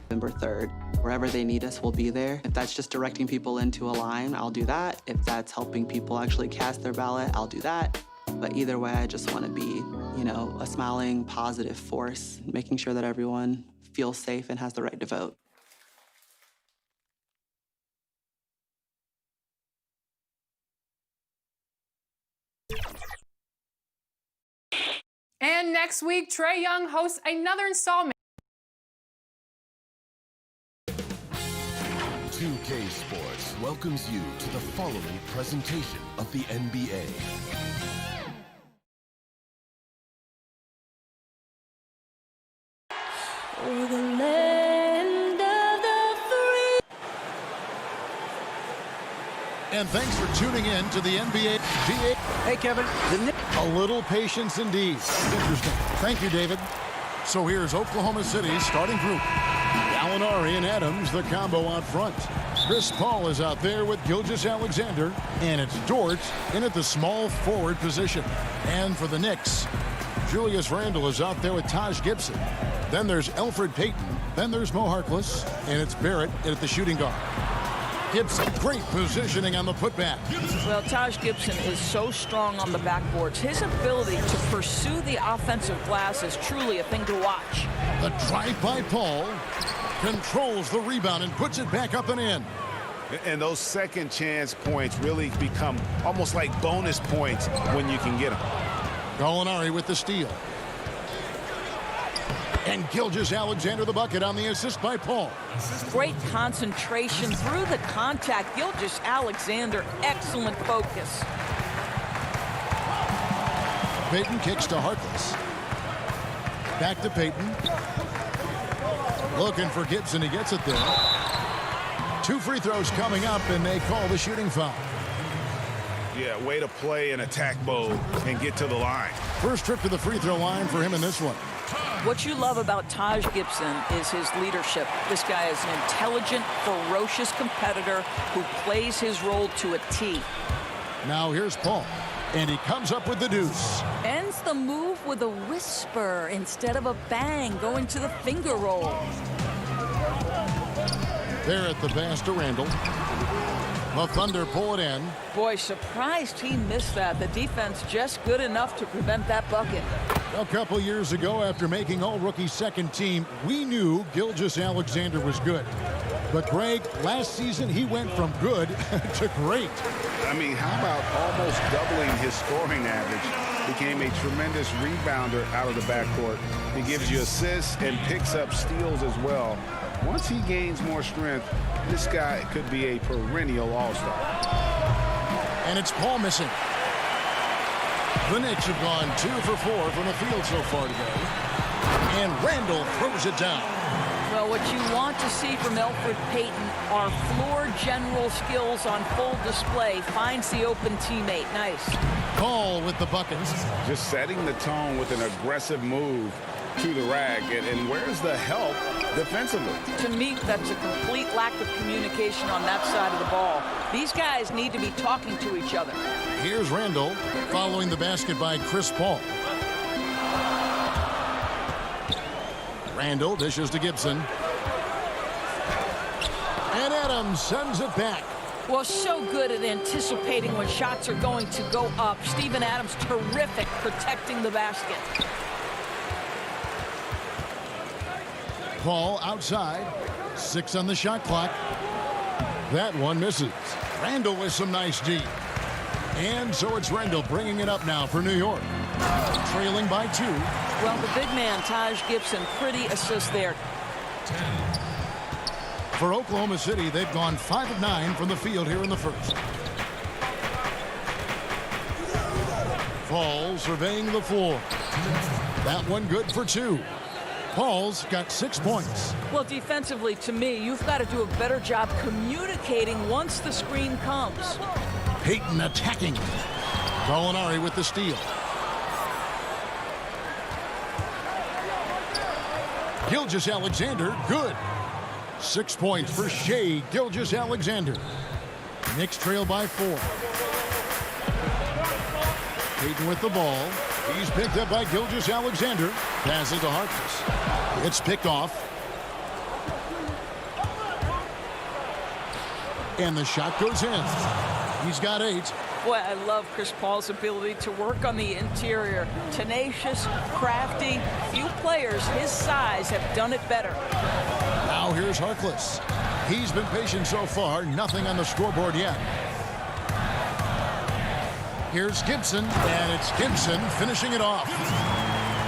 November 3rd. Wherever they need us, we'll be there. If that's just directing people into a line, I'll do that. If that's helping people actually cast their ballot, I'll do that. But either way, I just want to be, a smiling, positive force, making sure that everyone feels safe and has the right to vote. And next week, Trae Young hosts another installment. 2K Sports welcomes you to the following presentation of the NBA. Over the land of the free. And thanks for tuning in to the NBA. Hey, Kevin. A little patience indeed. Interesting. Thank you, David. So here's Oklahoma City's starting group. Gallinari and Adams, the combo out front. Chris Paul is out there with Gilgeous-Alexander. And it's Dort in at the small forward position. And for the Knicks, Julius Randle is out there with Taj Gibson. Then there's Elfrid Payton. Then there's Mo Harkless. And it's Barrett in at the shooting guard. Gibson, great positioning on the putback. Well, Taj Gibson is so strong on the backboards. His ability to pursue the offensive glass is truly a thing to watch. The drive by Paul controls the rebound and puts it back up and in. And those second chance points really become almost like bonus points when you can get them. Gallinari with the steal. And Gilgeous-Alexander the bucket on the assist by Paul. Great concentration through the contact. Gilgeous-Alexander, excellent focus. Payton kicks to Harkless. Back to Payton. Looking for Gibson. He gets it there. 2 free throws coming up, and they call the shooting foul. Yeah, way to play in attack mode and get to the line. First trip to the free throw line for him in this one. What you love about Taj Gibson is his leadership. This guy is an intelligent, ferocious competitor who plays his role to a T. Now here's Paul, and he comes up with the deuce. Ends the move with a whisper instead of a bang, going to the finger roll. There at the pass to Randle. The Thunder pull it in. Boy, surprised he missed that. The defense just good enough to prevent that bucket. A couple years ago, after making all-rookie second team, we knew Gilgeous-Alexander was good. But, Greg, last season he went from good to great. I mean, how about almost doubling his scoring average? Became a tremendous rebounder out of the backcourt. He gives you assists and picks up steals as well. Once he gains more strength, this guy could be a perennial all-star. And it's Paul missing. The Knicks have gone 2 for 4 from the field so far today. And Randle throws it down. Well, what you want to see from Elfrid Payton are floor general skills on full display. Finds the open teammate. Nice. Paul with the buckets. Just setting the tone with an aggressive move to the rack. And where's the help defensively? To me, that's a complete lack of communication on that side of the ball. These guys need to be talking to each other. Here's Randle following the basket by Chris Paul. Randle dishes to Gibson. And Adams sends it back. Well, so good at anticipating when shots are going to go up. Steven Adams, terrific protecting the basket. Paul outside. 6 on the shot clock. That one misses. Randle with some nice D. And so it's Randle bringing it up now for New York. Trailing by 2. Well, the big man, Taj Gibson, pretty assist there. For Oklahoma City, they've gone 5 of 9 from the field here in the first. Paul surveying the floor. That one good for 2. Paul's got 6 points. Well, defensively, to me, you've got to do a better job communicating once the screen comes. Payton attacking. Gallinari with the steal. Gilgeous-Alexander, good. 6 points for Shai Gilgeous-Alexander. Knicks trail by 4. Payton with the ball. He's picked up by Gilgeous-Alexander. Passes to Harkless. It's picked off. And the shot goes in. He's got 8. Boy, I love Chris Paul's ability to work on the interior. Tenacious, crafty. Few players his size have done it better. Now here's Harkless. He's been patient so far. Nothing on the scoreboard yet. Here's Gibson, and it's Gibson finishing it off.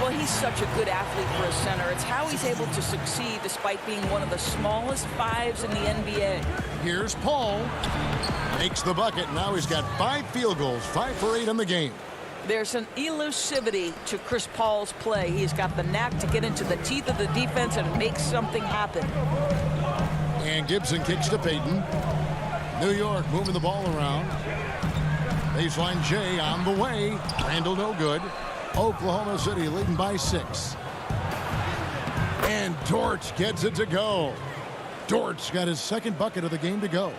Well, he's such a good athlete for a center. It's how he's able to succeed despite being one of the smallest 5s in the NBA. Here's Paul. Makes the bucket. Now he's got 5 field goals, 5 for 8 in the game. There's an elusivity to Chris Paul's play. He's got the knack to get into the teeth of the defense and make something happen. And Gibson kicks to Payton. New York moving the ball around. Baseline J on the way. Randall no good. Oklahoma City leading by 6. And Dort gets it to go. Dort's got his second bucket of the game to go.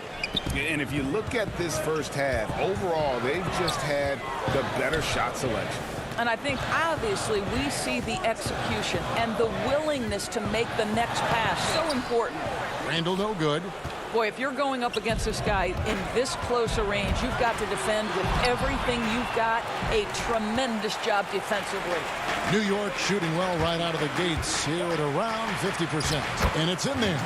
And if you look at this first half, overall, they've just had the better shot selection. And I think, obviously, we see the execution and the willingness to make the next pass so important. Randall no good. Boy, if you're going up against this guy in this close a range, you've got to defend with everything you've got. A tremendous job defensively. New York shooting well right out of the gates here at around 50%. And it's in there.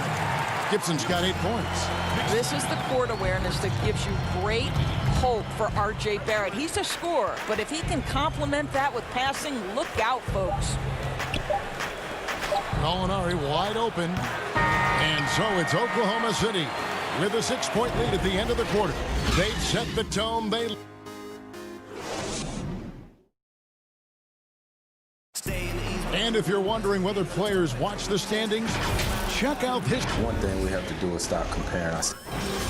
Gibson's got 8 points. This is the court awareness that gives you great hope for R.J. Barrett. He's a scorer, but if he can complement that with passing, look out, folks. Gallinari wide open. And so it's Oklahoma City with a 6-point lead at the end of the quarter. They've set the tone. And if you're wondering whether players watch the standings, check out this. One thing we have to do is stop comparing us.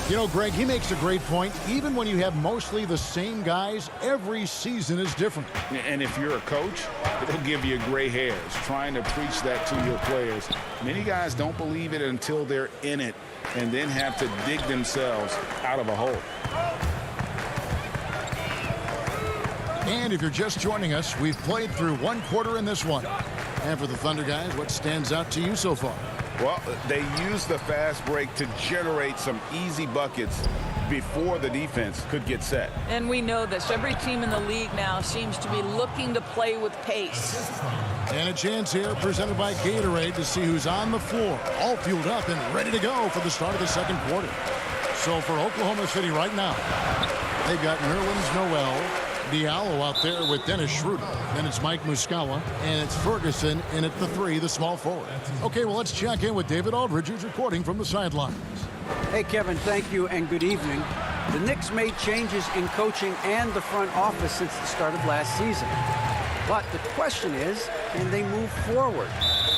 You know, Greg, he makes a great point. Even when you have mostly the same guys, every season is different. And if you're a coach, it'll give you gray hairs. Trying to preach that to your players. Many guys don't believe it until they're in it and then have to dig themselves out of a hole. And if you're just joining us, we've played through 1 quarter in this one. And for the Thunder guys, what stands out to you so far? Well, they used the fast break to generate some easy buckets before the defense could get set. And we know this. Every team in the league now seems to be looking to play with pace. And a chance here presented by Gatorade to see who's on the floor, all fueled up and ready to go for the start of the second quarter. So for Oklahoma City right now, they've got Nerlens Noel, Diallo out there with Dennis Schroeder. Then it's Mike Muscala, and it's Ferguson in at the 3, the small forward. Okay, well, let's check in with David Aldridge, who's reporting from the sidelines. Hey, Kevin, thank you, and good evening. The Knicks made changes in coaching and the front office since the start of last season. But the question is, can they move forward?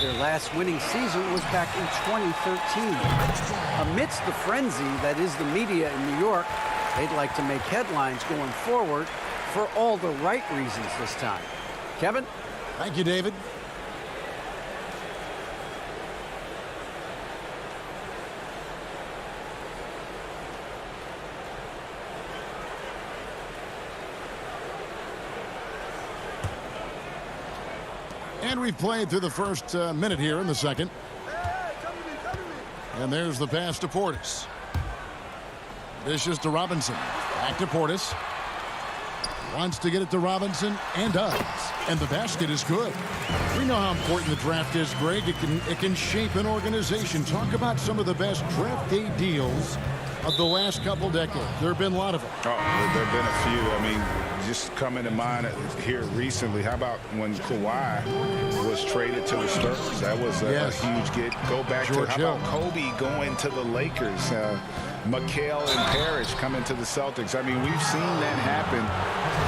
Their last winning season was back in 2013. Amidst the frenzy that is the media in New York, they'd like to make headlines going forward for all the right reasons this time. Kevin? Thank you, David. And we've played through the first minute here in the second. And there's the pass to Portis. Dishes to Robinson. Back to Portis. Wants to get it to Robinson and does. And the basket is good. We know how important the draft is, Greg. It can shape an organization. Talk about some of the best draft day deals of the last couple decades. There have been a lot of them. Oh, there have been a few. I mean, just coming to mind here recently. How about when Kawhi was traded to the Spurs? That was a huge get. Go back to how about Kobe going to the Lakers? McHale and Parrish coming to the Celtics. I mean, we've seen that happen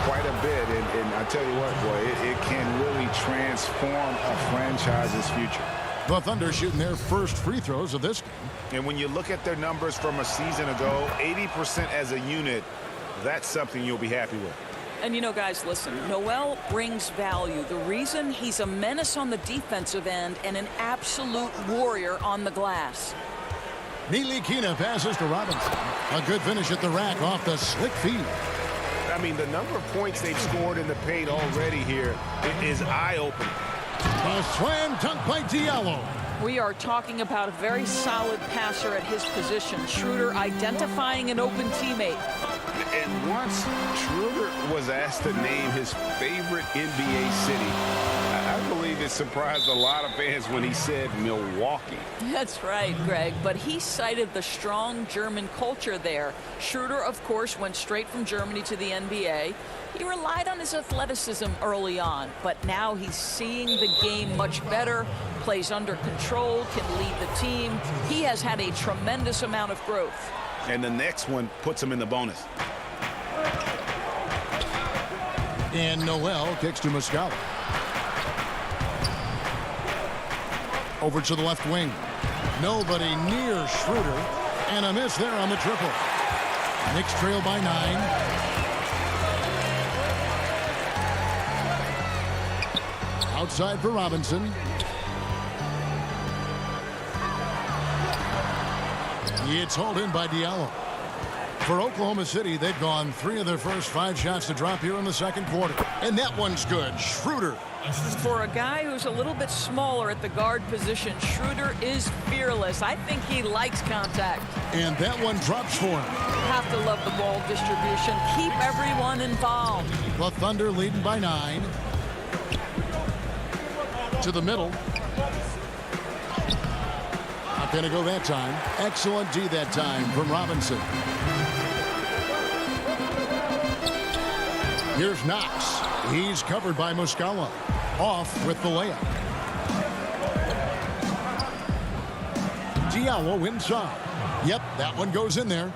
quite a bit. And I tell you what, boy, it can really transform a franchise's future. The Thunder shooting their first free throws of this game. And when you look at their numbers from a season ago, 80% as a unit, that's something you'll be happy with. And, you know, guys, listen, Noel brings value. The reason he's a menace on the defensive end and an absolute warrior on the glass. Ntilikina passes to Robinson. A good finish at the rack off the slick feed. I mean, the number of points they've scored in the paint already here is eye-opening. A slam dunk by Diallo. We are talking about a very solid passer at his position. Schroeder identifying an open teammate. And once Schroeder was asked to name his favorite NBA city, I believe it surprised a lot of fans when he said Milwaukee. That's right, Greg, but he cited the strong German culture there. Schroeder, of course, went straight from Germany to the NBA. He relied on his athleticism early on, but now he's seeing the game much better, plays under control, can lead the team. He has had a tremendous amount of growth. And the next one puts him in the bonus. And Noel kicks to Muscala. Over to the left wing. Nobody near Schroeder. And a miss there on the triple. Knicks trail by 9. Outside for Robinson. It's hauled in by Diallo. For Oklahoma City, they've gone 3 of their first 5 shots to drop here in the second quarter. And that one's good. Schroeder. For a guy who's a little bit smaller at the guard position, Schroeder is fearless. I think he likes contact. And that one drops for him. Have to love the ball distribution. Keep everyone involved. The Thunder leading by 9. To the middle. Not going to go that time. Excellent D that time from Robinson. Here's Knox. He's covered by Muscala. Off with the layup. Diallo inside. Yep, that one goes in there.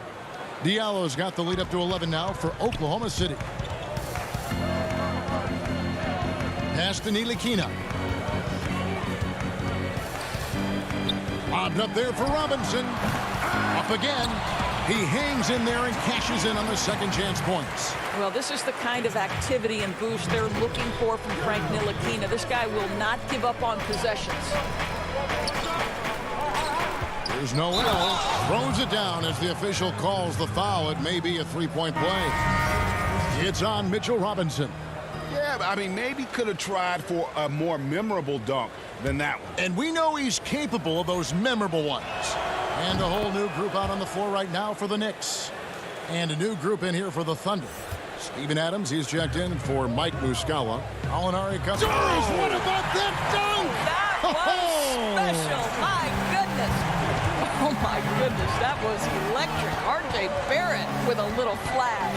Diallo's got the lead up to 11 now for Oklahoma City. Pass to Ntilikina. Lobbed up there for Robinson. Up again. He hangs in there and cashes in on the second chance points. Well, this is the kind of activity and boost they're looking for from Frank Ntilikina. This guy will not give up on possessions. Here's Noel. Throws it down as the official calls the foul. It may be a three-point play. It's on Mitchell Robinson. Yeah, I mean, maybe could have tried for a more memorable dunk than that one. And we know he's capable of those memorable ones. And a whole new group out on the floor right now for the Knicks. And a new group in here for the Thunder. Steven Adams, he's checked in for Mike Muscala. Alinari comes. What about that dunk? That was special. My goodness. Oh, my goodness. That was electric. R.J. Barrett with a little flash.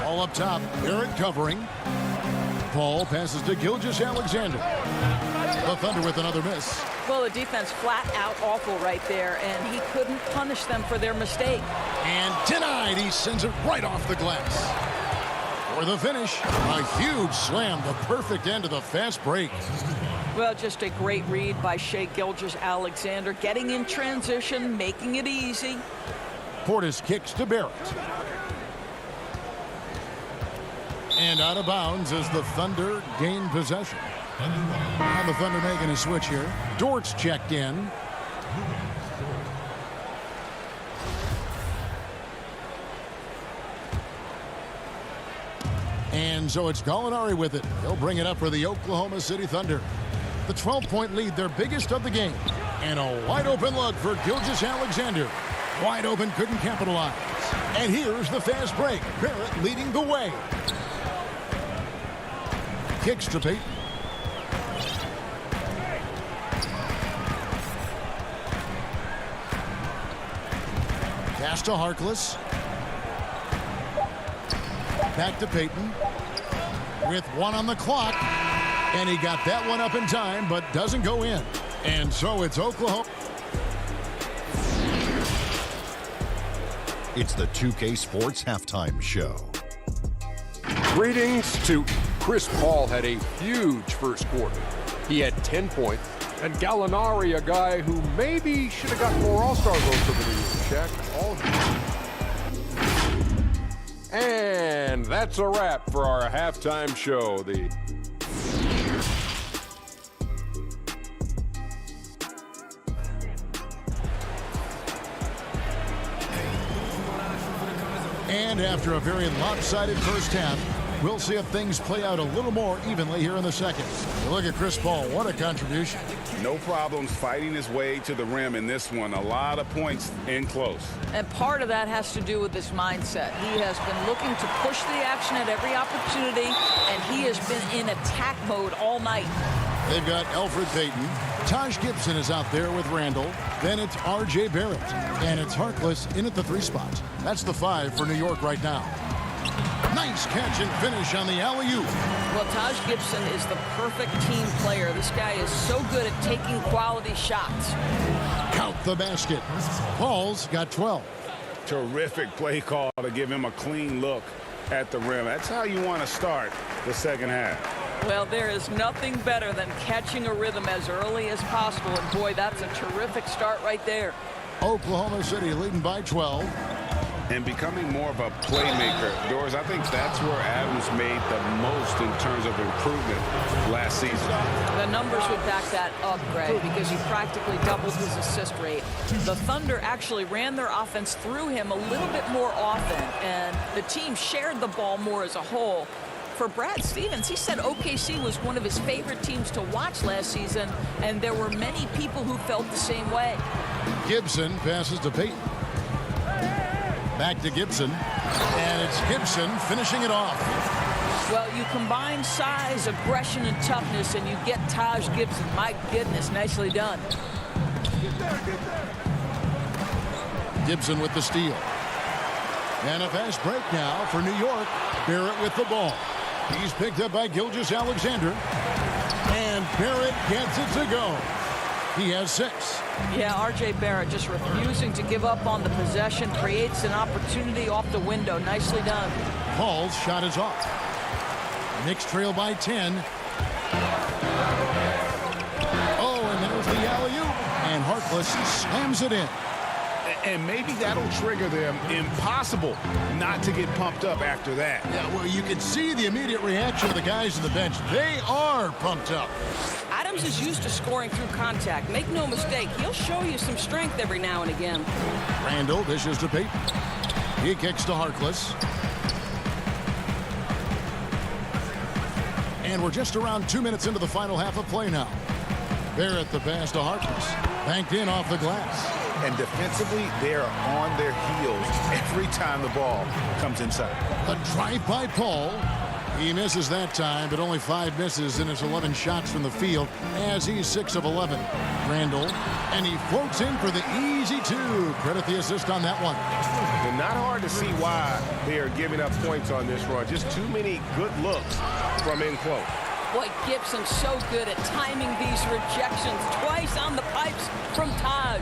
All up top. Barrett covering. Paul passes to Gilgeous-Alexander. The Thunder with another miss. Well, the defense flat out awful right there, and he couldn't punish them for their mistake. And denied. He sends it right off the glass. For the finish, a huge slam, the perfect end of the fast break. Well, just a great read by Shai Gilgeous-Alexander, getting in transition, making it easy. Portis kicks to Barrett. And out of bounds as the Thunder gain possession. Now the Thunder making a switch here. Dort's checked in. And so it's Gallinari with it. He'll bring it up for the Oklahoma City Thunder. The 12-point lead, their biggest of the game. And a wide open look for Gilgeous-Alexander. Wide open, couldn't capitalize. And here's the fast break. Barrett leading the way. Kicks to Payton. Pass to Harkless. Back to Payton. With 1 on the clock. And he got that one up in time, but doesn't go in. And so it's Oklahoma. It's the 2K Sports Halftime Show. Greetings to Chris Paul. Had a huge first quarter. He had 10 points. And Gallinari, a guy who maybe should have got more All-Star votes over the years. Check all. And that's a wrap for our halftime show. And after a very lopsided first half, We'll see if things play out a little more evenly here in the second. Look at Chris Paul. What a contribution. No problems fighting his way to the rim in this one. A lot of points in close. And part of that has to do with his mindset. He has been looking to push the action at every opportunity, and he has been in attack mode all night. They've got Alfred Payton. Taj Gibson is out there with Randall. Then it's R.J. Barrett. And it's Harkless in at the 3 spot. That's the 5 for New York right now. Nice catch and finish on the alley-oop. Well, Taj Gibson is the perfect team player. This guy is so good at taking quality shots. Count the basket. Paul's got 12. Terrific play call to give him a clean look at the rim. That's how you want to start the second half. Well, there is nothing better than catching a rhythm as early as possible. And boy, that's a terrific start right there. Oklahoma City leading by 12. And becoming more of a playmaker. Doris, I think that's where Adams made the most in terms of improvement last season. The numbers would back that up, Greg, because he practically doubled his assist rate. The Thunder actually ran their offense through him a little bit more often, and the team shared the ball more as a whole. For Brad Stevens, he said OKC was one of his favorite teams to watch last season, and there were many people who felt the same way. Gibson passes to Payton. Back to Gibson, and it's Gibson finishing it off. Well, you combine size, aggression, and toughness, and you get Taj Gibson. My goodness, nicely done. Gibson with the steal. And a fast break now for New York. Barrett with the ball. He's picked up by Gilgeous-Alexander. And Barrett gets it to go. He has 6. Yeah, R.J. Barrett just refusing to give up on the possession, creates an opportunity off the window. Nicely done. Paul's shot is off. Knicks trail by 10. Oh, and there's the alley-oop. And Harkless slams it in. And maybe that'll trigger them. Impossible not to get pumped up after that. Yeah, well, you can see the immediate reaction of the guys on the bench. They are pumped up. Adams is used to scoring through contact. Make no mistake, he'll show you some strength every now and again. Randall dishes to Payton. He kicks to Harkless. And we're just around 2 minutes into the final half of play now. Barrett the pass to Harkless. Banked in off the glass. And defensively, they are on their heels every time the ball comes inside. A drive by Paul. He misses that time, but only 5 misses in his 11 shots from the field as he's 6 of 11. Randall, and he floats in for the easy 2. Credit the assist on that one. And not hard to see why they are giving up points on this run. Just too many good looks from in close. Boy, Gibson's so good at timing these rejections. Twice on the pipes from Taj.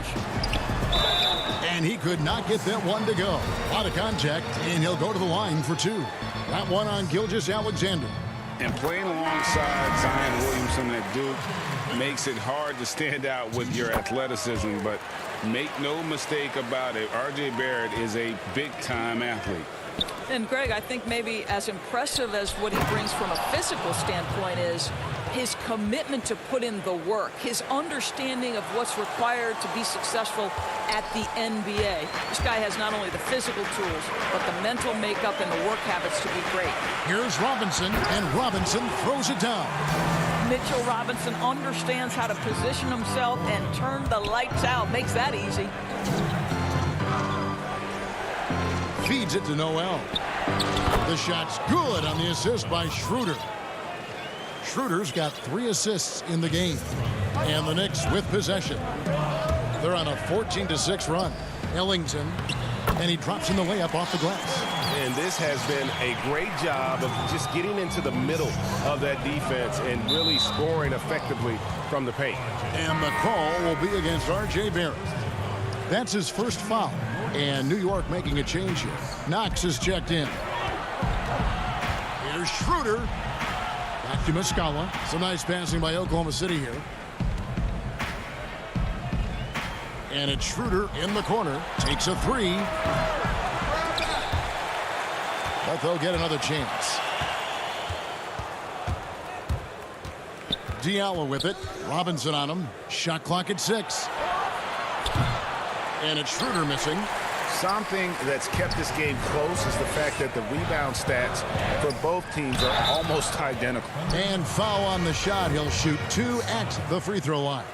And he could not get that one to go. A lot of contact, and he'll go to the line for 2. That one on Gilgeous-Alexander. And playing alongside Zion Williamson at Duke makes it hard to stand out with your athleticism, but make no mistake about it, R.J. Barrett is a big-time athlete. And Greg, I think maybe as impressive as what he brings from a physical standpoint is his commitment to put in the work, his understanding of what's required to be successful at the NBA. This guy has not only the physical tools, but the mental makeup and the work habits to be great. Here's Robinson, and Robinson throws it down. Mitchell Robinson understands how to position himself and turn the lights out. Makes that easy. Feeds it to Noel. The shot's good on the assist by Schroeder. Schroeder's got 3 assists in the game. And the Knicks with possession. They're on a 14-6 run. Ellington, and he drops in the layup off the glass. And this has been a great job of just getting into the middle of that defense and really scoring effectively from the paint. And the call will be against R.J. Barrett. That's his first foul. And New York making a change here. Knox is checked in. Here's Schroeder. Back to Muscala. Some nice passing by Oklahoma City here. And it's Schroeder in the corner. Takes a 3. But they'll get another chance. Diallo with it. Robinson on him. Shot clock at 6. And it's Schroeder missing. Something that's kept this game close is the fact that the rebound stats for both teams are almost identical. And foul on the shot. He'll shoot 2 at the free throw line.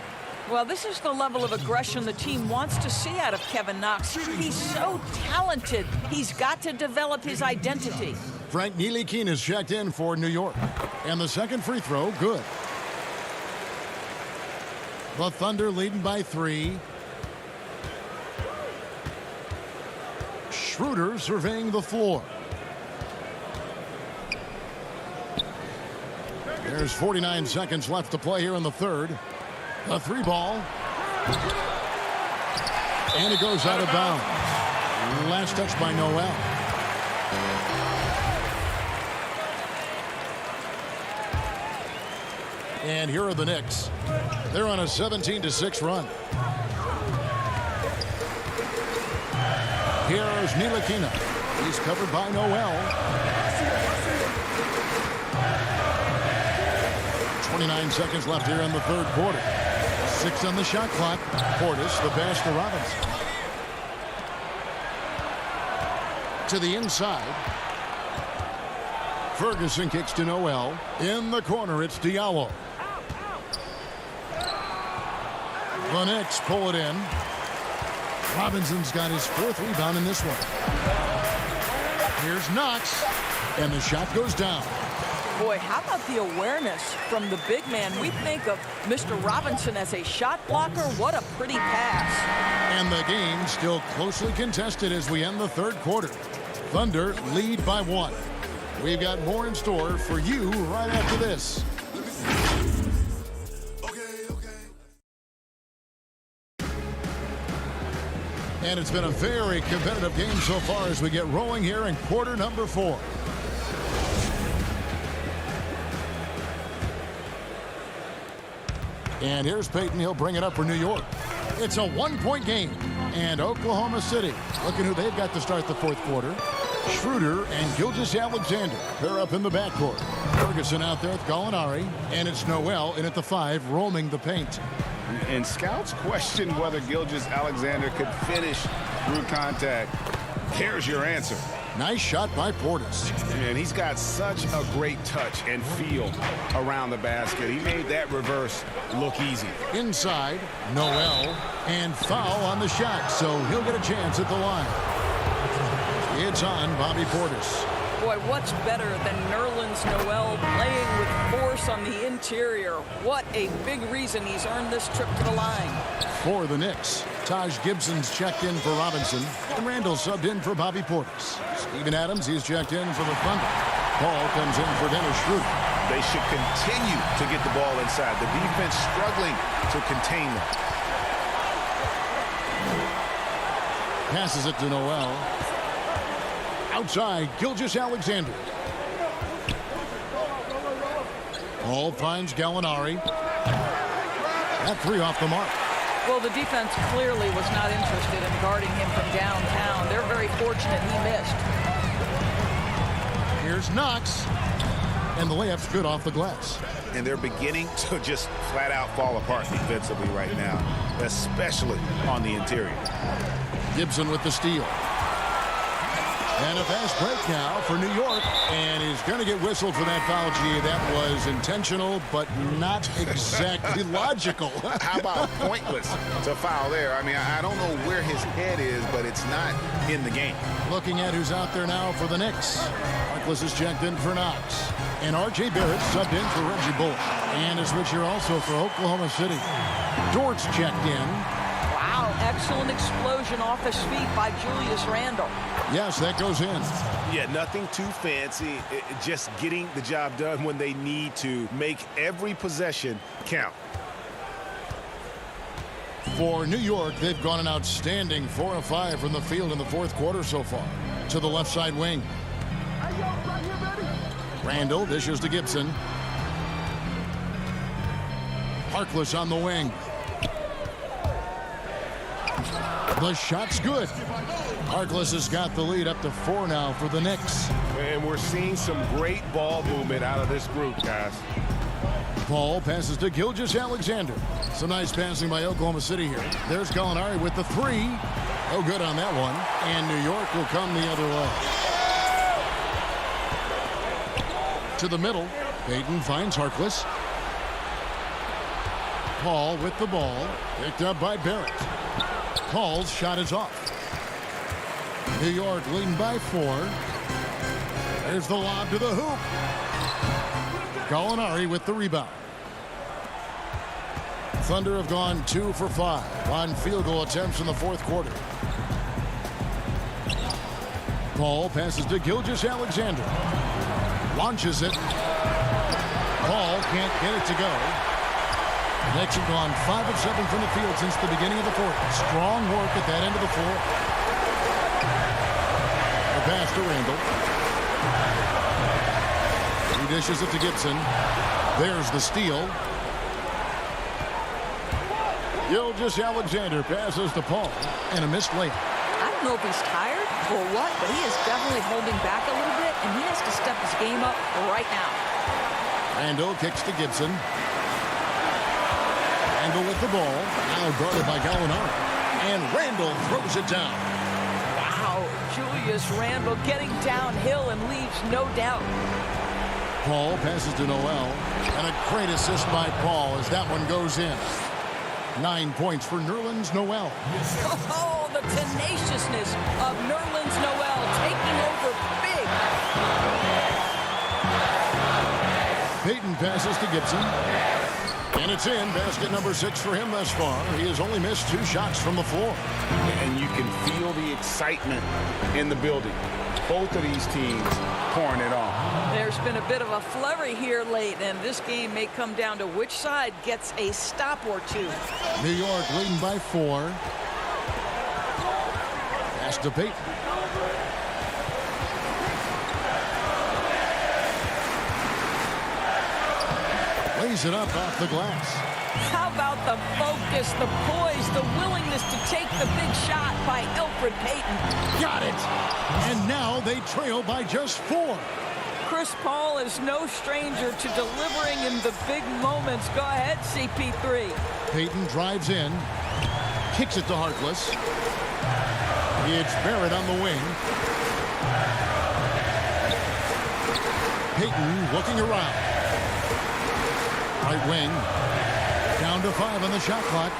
Well, this is the level of aggression the team wants to see out of Kevin Knox. He's so talented. He's got to develop his identity. Frank Ntilikina is checked in for New York. And the second free throw, good. The Thunder leading by 3. Schroeder surveying the floor. There's 49 seconds left to play here in the third. The 3 ball. And it goes out of bounds. Last touch by Noel. And here are the Knicks. They're on a 17-6 run. Here's Ntilikina. He's covered by Noel. 29 seconds left here in the third quarter. 6 on the shot clock. Portis, the pass to Robinson. To the inside. Ferguson kicks to Noel. In the corner, it's Diallo. The Knicks pull it in. Robinson's got his 4th rebound in this one. Here's Knox. And the shot goes down. Boy, how about the awareness from the big man? We think of Mr. Robinson as a shot blocker. What a pretty pass. And the game still closely contested as we end the third quarter. Thunder lead by 1. We've got more in store for you right after this. And it's been a very competitive game so far as we get rolling here in quarter number 4. And here's Payton. He'll bring it up for New York. It's a 1-point game. And Oklahoma City, looking who they've got to start the fourth quarter. Schroeder and Gilgeous-Alexander. They're up in the backcourt. Ferguson out there with Gallinari. And it's Noel in at the 5, roaming the paint. And scouts question whether Gilgeous-Alexander could finish through contact. Here's your answer. Nice shot by Portis. And he's got such a great touch and feel around the basket. He made that reverse look easy. Inside, Noel, and foul on the shot, so he'll get a chance at the line. It's on Bobby Portis. Boy, what's better than Nerlens Noel playing with force on the interior? What a big reason he's earned this trip to the line. For the Knicks, Taj Gibson's checked in for Robinson, and Randall subbed in for Bobby Portis. Steven Adams, he's checked in for the Thunder. Paul comes in for Dennis Schroeder. They should continue to get the ball inside. The defense struggling to contain them. Passes it to Noel. Outside, Gilgeous-Alexander. Paul finds Gallinari. That 3 off the mark. Well, the defense clearly was not interested in guarding him from downtown. They're very fortunate he missed. Here's Knox. And the layup's good off the glass. And they're beginning to just flat out fall apart defensively right now, especially on the interior. Gibson with the steal. And a fast break now for New York. And he's going to get whistled for that foul. Gee, that was intentional, but not exactly logical. How about pointless to foul there? I mean, I don't know where his head is, but it's not in the game. Looking at who's out there now for the Knicks. Harkless is checked in for Knox. And R.J. Barrett subbed in for Reggie Bullock. And a switch here also for Oklahoma City. Dortz checked in. Wow, excellent explosion off his feet by Julius Randle. Yes, that goes in. Yeah, nothing too fancy. Just getting the job done when they need to. Make every possession count. For New York, they've gone an outstanding 4 of 5 from the field in the fourth quarter so far. To the left side wing. Randall dishes to Gibson. Harkless on the wing. The shot's good. Harkless has got the lead up to 4 now for the Knicks. And we're seeing some great ball movement out of this group, guys. Paul passes to Gilgeous-Alexander. Some nice passing by Oklahoma City here. There's Gallinari with the 3. No good on that one. And New York will come the other way. To the middle. Payton finds Harkless. Paul with the ball. Picked up by Barrett. Paul's shot is off. New York leading by 4. There's the lob to the hoop. Gallinari with the rebound. Thunder have gone 2 for 5 on field goal attempts in the fourth quarter. Paul passes to Gilgeous-Alexander. Launches it. Paul can't get it to go. The Knicks have gone 5 of 7 from the field since the beginning of the fourth. Strong work at that end of the floor. The pass to Randall. He dishes it to Gibson. There's the steal. Gilgeous-Alexander passes to Paul, and a missed layup. I don't know if he's tired or what, but he is definitely holding back a little bit, and he has to step his game up right now. Randall kicks to Gibson. Randall with the ball, now guarded by Gallinari, and Randall throws it down. Wow, Julius Randle getting downhill and leaves no doubt. Paul passes to Noel, and a great assist by Paul as that one goes in. 9 points for Nerlens Noel. Oh, the tenaciousness of Nerlens Noel taking over big. Payton passes to Gibson. And it's in. Basket number 6 for him thus far. He has only missed 2 shots from the floor. And you can feel the excitement in the building. Both of these teams pouring it on. There's been a bit of a flurry here late, and this game may come down to which side gets a stop or two. New York leading by 4. Pass to Payton. Lays it up off the glass. How about the focus, the poise, the willingness to take the big shot by Elfrid Payton? Got it! And now they trail by just 4. Chris Paul is no stranger to delivering in the big moments. Go ahead, CP3. Payton drives in. Kicks it to Harkless. It's Barrett on the wing. Payton looking around. Right wing. Down to 5 on the shot clock.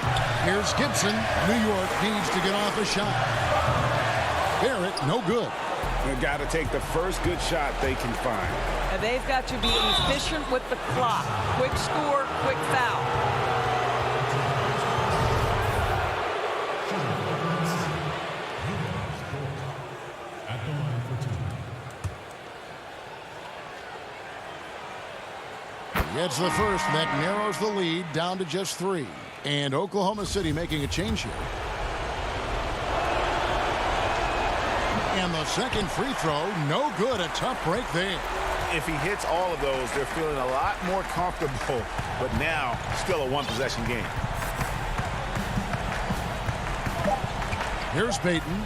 Here's Gibson. New York needs to get off a shot. Barrett, no good. They've got to take the first good shot they can find. And they've got to be efficient with the clock. Quick score, quick foul. Gets the first. That narrows the lead down to just 3. And Oklahoma City making a change here. And the second free throw, no good. A tough break there. If he hits all of those, they're feeling a lot more comfortable. But now, still a one-possession game. Here's Payton.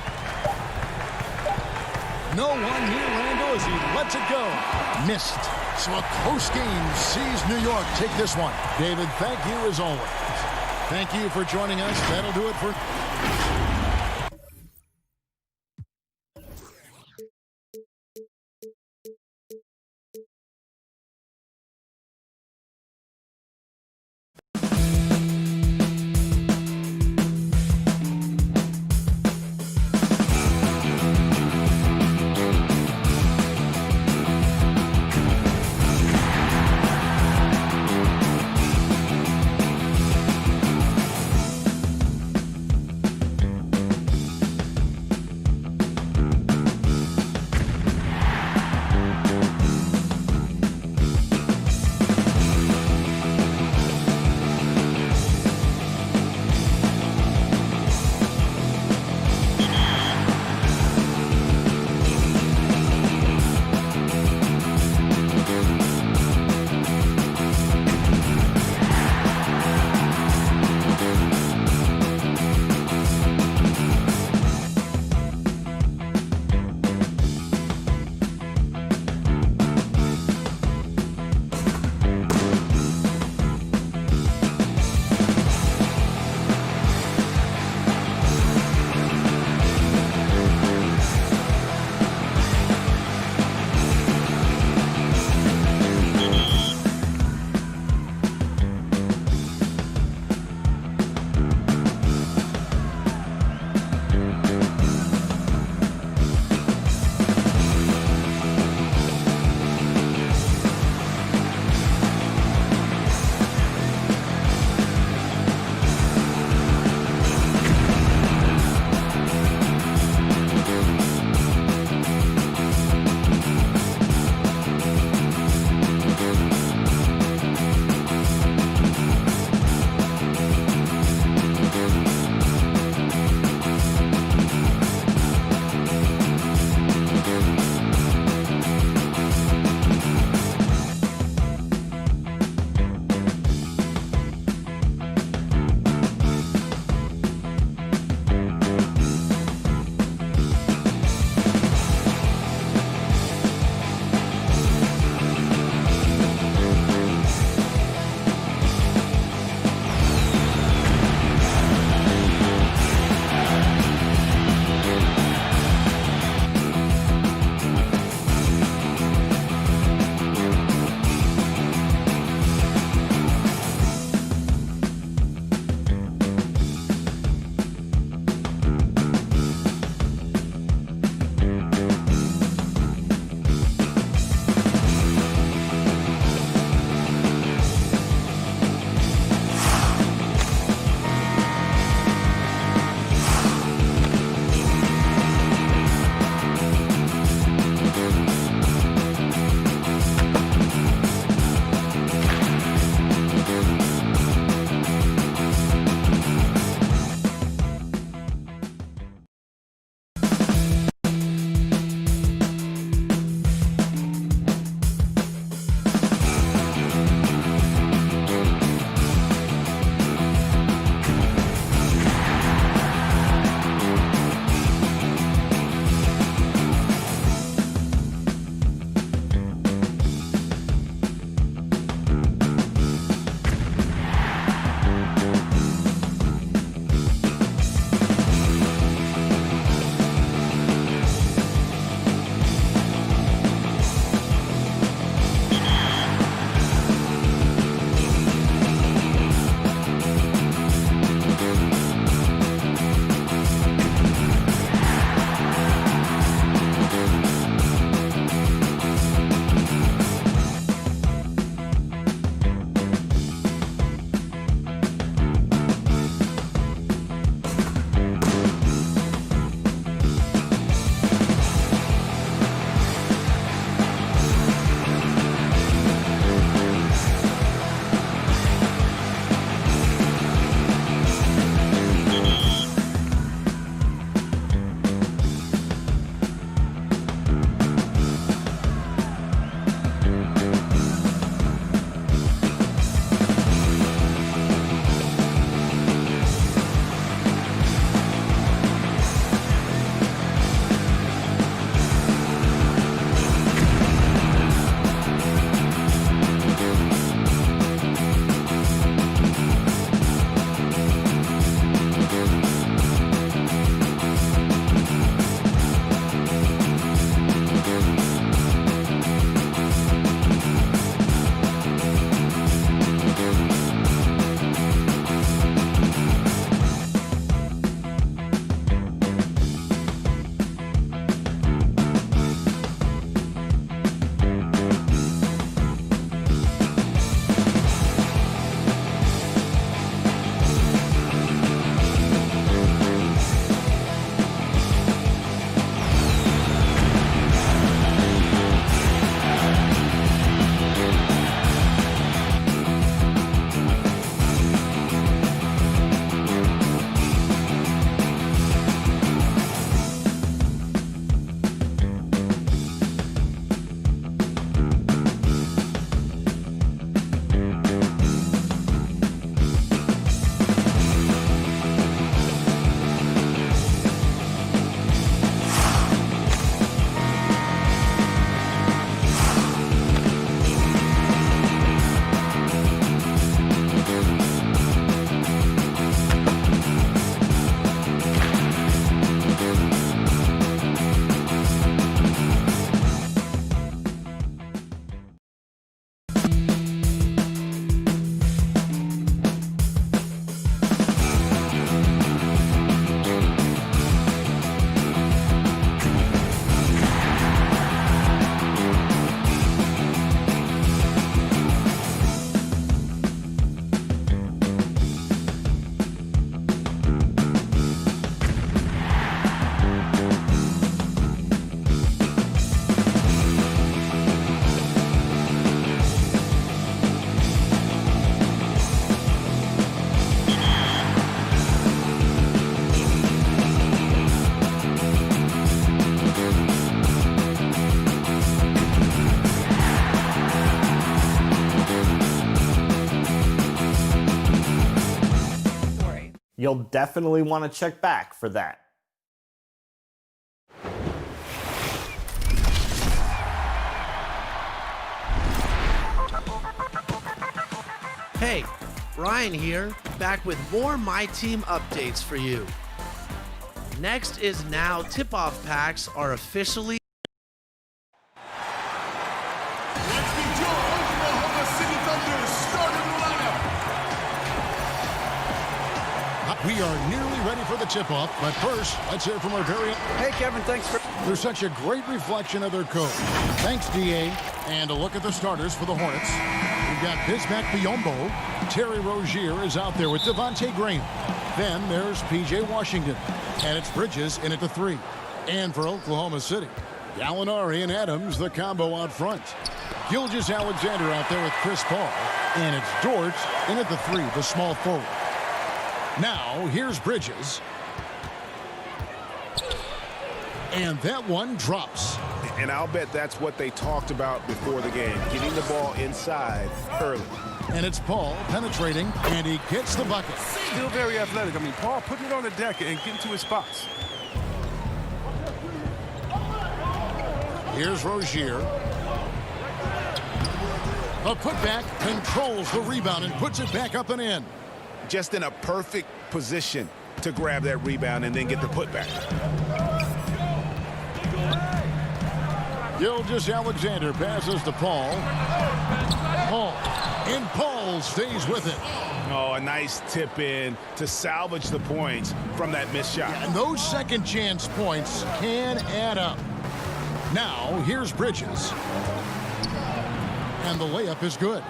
No one near Randall as he lets it go. Missed. So a close game sees New York take this one. David, thank you as always. Thank you for joining us. That'll do it for... You'll definitely want to check back for that. Hey, Ryan here, back with more My Team updates for you. Next is now tip-off packs are officially. Let's meet your Oklahoma City Thunder starting lineup. We are nearly ready for the tip-off, but first, let's hear from our very... Hey, Kevin, thanks for... They're such a great reflection of their coach. Thanks, D.A. And a look at the starters for the Hornets. We've got Bismack Biyombo. Terry Rozier is out there with Devontae Graham. Then there's P.J. Washington. And it's Bridges in at the 3. And for Oklahoma City, Gallinari and Adams, the combo out front. Gilgeous-Alexander out there with Chris Paul. And it's Dort in at the 3, the small forward. Now, here's Bridges. And that one drops. And I'll bet that's what they talked about before the game, getting the ball inside early. And it's Paul penetrating, and he gets the bucket. Still very athletic. I mean, Paul putting it on the deck and getting to his spots. Here's Rozier. A putback, controls the rebound and puts it back up and in. Just in a perfect position to grab that rebound and then get the putback. Gilgeous-Alexander passes to Paul. Paul. And Paul stays with it. Oh, a nice tip in to salvage the points from that missed shot. And those second chance points can add up. Now, here's Bridges. And the layup is good.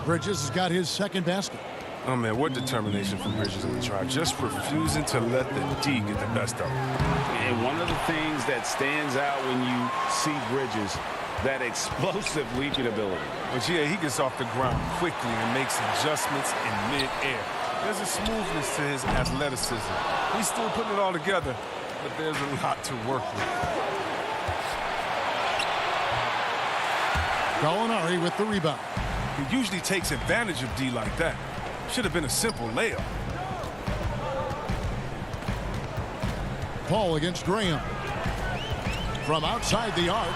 Bridges has got his second basket. Oh, man, what determination from Bridges in the try. Just refusing to let the D get the best of him. And one of the things that stands out when you see Bridges, that explosive leaping ability. But, yeah, he gets off the ground quickly and makes adjustments in mid-air. There's a smoothness to his athleticism. He's still putting it all together, but there's a lot to work with. Gallinari with the rebound. He usually takes advantage of D like that. Should have been a simple layup. Paul against Graham. From outside the arc,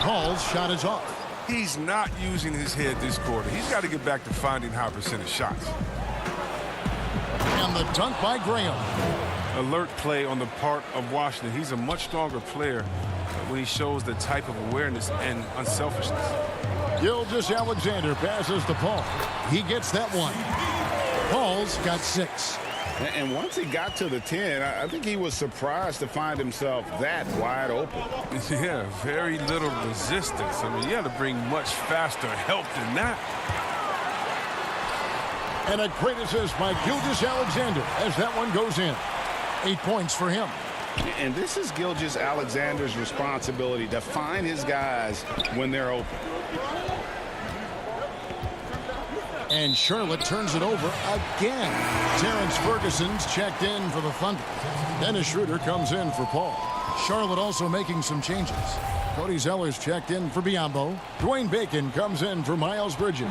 Paul's shot is off. He's not using his head this quarter. He's got to get back to finding high percentage shots. And the dunk by Graham. Alert play on the part of Washington. He's a much stronger player when he shows the type of awareness and unselfishness. Gilgeous-Alexander passes to Paul. He gets that one. Paul's got 6. And once he got to the 10, I think he was surprised to find himself that wide open. Yeah, very little resistance. I mean, you had to bring much faster help than that. And a great assist by Gilgeous-Alexander as that one goes in. 8 points for him. And this is Gilgeous-Alexander's responsibility to find his guys when they're open. And Charlotte turns it over again. Terrence Ferguson's checked in for the Thunder. Dennis Schroeder comes in for Paul. Charlotte also making some changes. Cody Zeller's checked in for Biyombo. Dwayne Bacon comes in for Miles Bridges.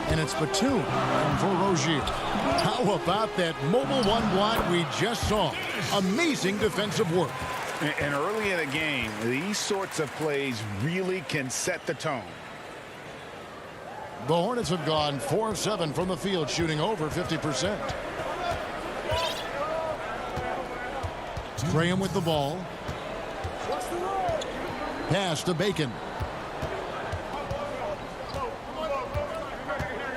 And it's Batum for Rozier. How about that mobile one block we just saw? Amazing defensive work. And early in a game, these sorts of plays really can set the tone. The Hornets have gone 4 of 7 from the field, shooting over 50%. Graham with the ball. Pass to Bacon.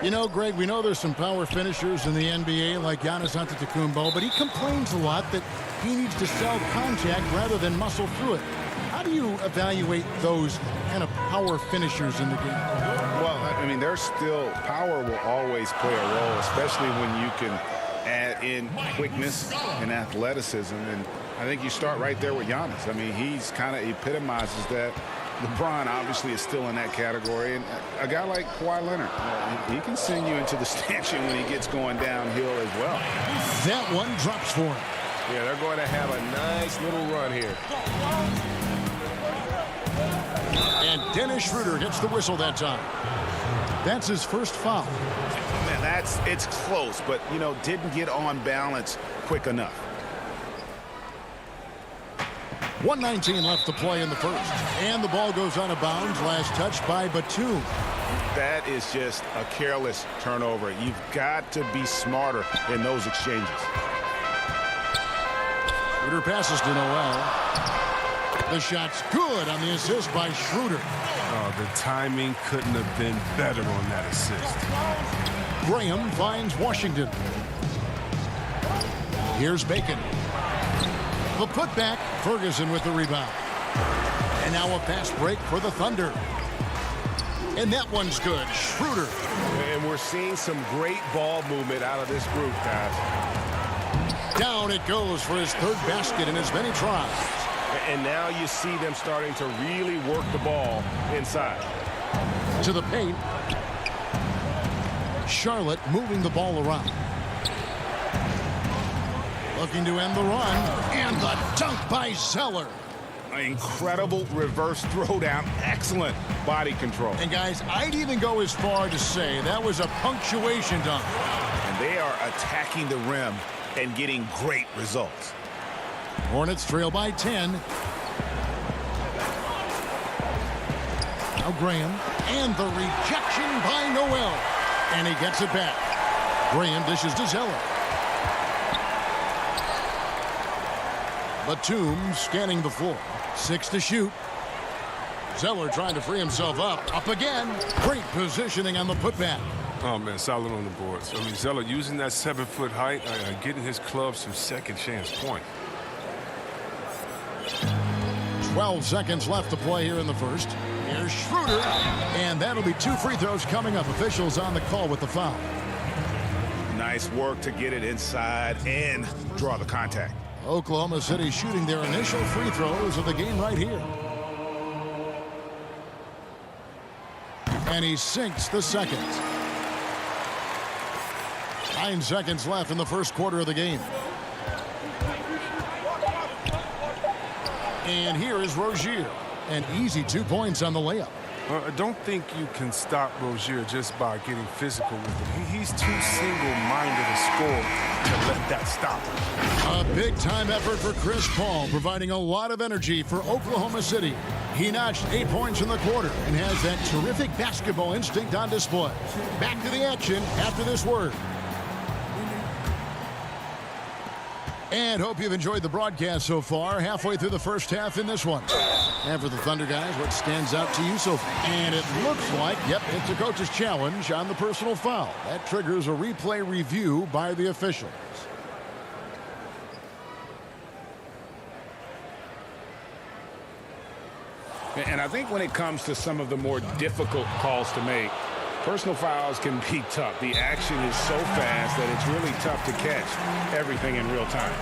You know, Greg, we know there's some power finishers in the NBA like Giannis Antetokounmpo, but he complains a lot that he needs to sell contact rather than muscle through it. How do you evaluate those kind of power finishers in the game? Well, I mean, there's still power will always play a role, especially when you can add in quickness and athleticism. And I think you start right there with Giannis. I mean, he's kind of epitomizes that. LeBron obviously is still in that category. And a guy like Kawhi Leonard, he can send you into the stanchion when he gets going downhill as well. That one drops for him. Yeah, they're going to have a nice little run here. And Dennis Schroeder gets the whistle that time. That's his first foul. Man, it's close, but, you know, didn't get on balance quick enough. 1:19 left to play in the first. And the ball goes out of bounds. Last touch by Batum. That is just a careless turnover. You've got to be smarter in those exchanges. Schroeder passes to Noel. The shot's good on the assist by Schroeder. Oh, the timing couldn't have been better on that assist. Graham finds Washington. Here's Bacon. The putback. Ferguson with the rebound. And now a fast break for the Thunder. And that one's good. Schroeder. And we're seeing some great ball movement out of this group, guys. Down it goes for his third basket in as many tries. And now you see them starting to really work the ball inside. To the paint. Charlotte moving the ball around. Looking to end the run. And the dunk by Zeller. Incredible reverse throwdown. Excellent body control. And guys, I'd even go as far to say that was a punctuation dunk. And they are attacking the rim and getting great results. Hornets trail by 10. Now Graham. And the rejection by Noel. And he gets it back. Graham dishes to Zeller. Batum scanning the floor. 6 to shoot. Zeller trying to free himself up. Up again. Great positioning on the putback. Oh, man, solid on the boards. I mean, Zeller using that 7-foot height, getting his club some second chance point. 12 seconds left to play here in the first. Here's Schroeder. And that'll be 2 free throws coming up. Officials on the call with the foul. Nice work to get it inside and draw the contact. Oklahoma City shooting their initial free throws of the game right here. And he sinks the second. 9 seconds left in the first quarter of the game. And here is Rozier. An easy 2 points on the layup. I don't think you can stop Rozier just by getting physical with him. He's too single-minded a scorer to let that stop him. A big-time effort for Chris Paul, providing a lot of energy for Oklahoma City. He notched 8 points in the quarter and has that terrific basketball instinct on display. Back to the action after this word. And hope you've enjoyed the broadcast so far. Halfway through the first half in this one. And for the Thunder guys, what stands out to you so far? And it looks like, yep, it's a coach's challenge on the personal foul. That triggers a replay review by the officials. And I think when it comes to some of the more difficult calls to make, personal fouls can be tough. The action is so fast that it's really tough to catch everything in real time.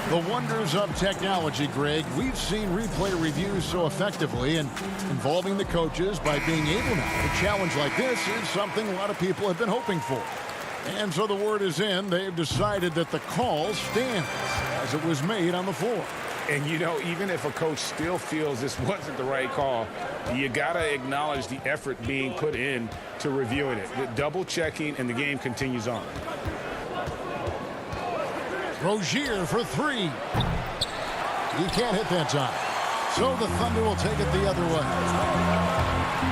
The wonders of technology, Greg. We've seen replay reviews so effectively, and involving the coaches by being able now to challenge like this is something a lot of people have been hoping for. And so the word is in. They've decided that the call stands as it was made on the floor. And, you know, even if a coach still feels this wasn't the right call, you got to acknowledge the effort being put in to reviewing it. The double checking, and the game continues on. Rozier for 3. He can't hit that time. So the Thunder will take it the other way.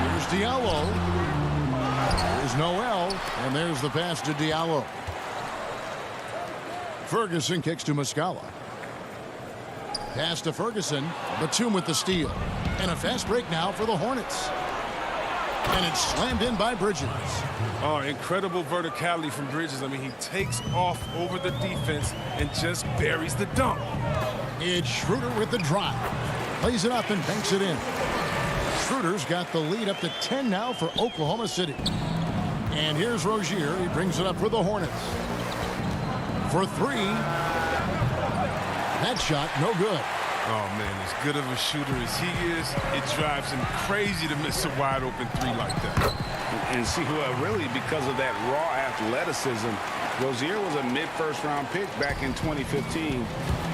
Here's Diallo. Here's Noel. And there's the pass to Diallo. Ferguson kicks to Muscala. Pass to Ferguson. Batum with the steal. And a fast break now for the Hornets. And it's slammed in by Bridges. Oh, incredible verticality from Bridges. I mean, he takes off over the defense and just buries the dunk. It's Schroeder with the drive. Plays it up and banks it in. Schroeder's got the lead up to 10 now for Oklahoma City. And here's Rozier. He brings it up for the Hornets. For 3. That shot, no good. Oh, man, as good of a shooter as he is, it drives him crazy to miss a wide-open 3 like that. And see, really, because of that raw athleticism, Rozier was a mid-first-round pick back in 2015.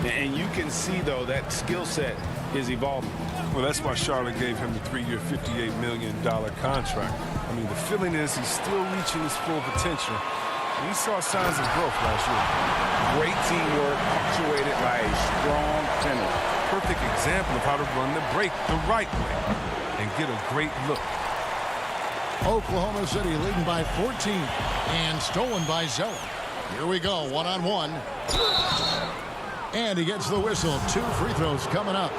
And you can see, though, that skill set is evolving. Well, that's why Charlotte gave him the 3-year, $58 million contract. I mean, the feeling is he's still reaching his full potential. And we saw signs of growth last year. Great teamwork punctuated by a strong penalty. Perfect example of how to run the break the right way and get a great look. Oklahoma City leading by 14 and stolen by Zeller. Here we go, one-on-one. And he gets the whistle. 2 free throws coming up.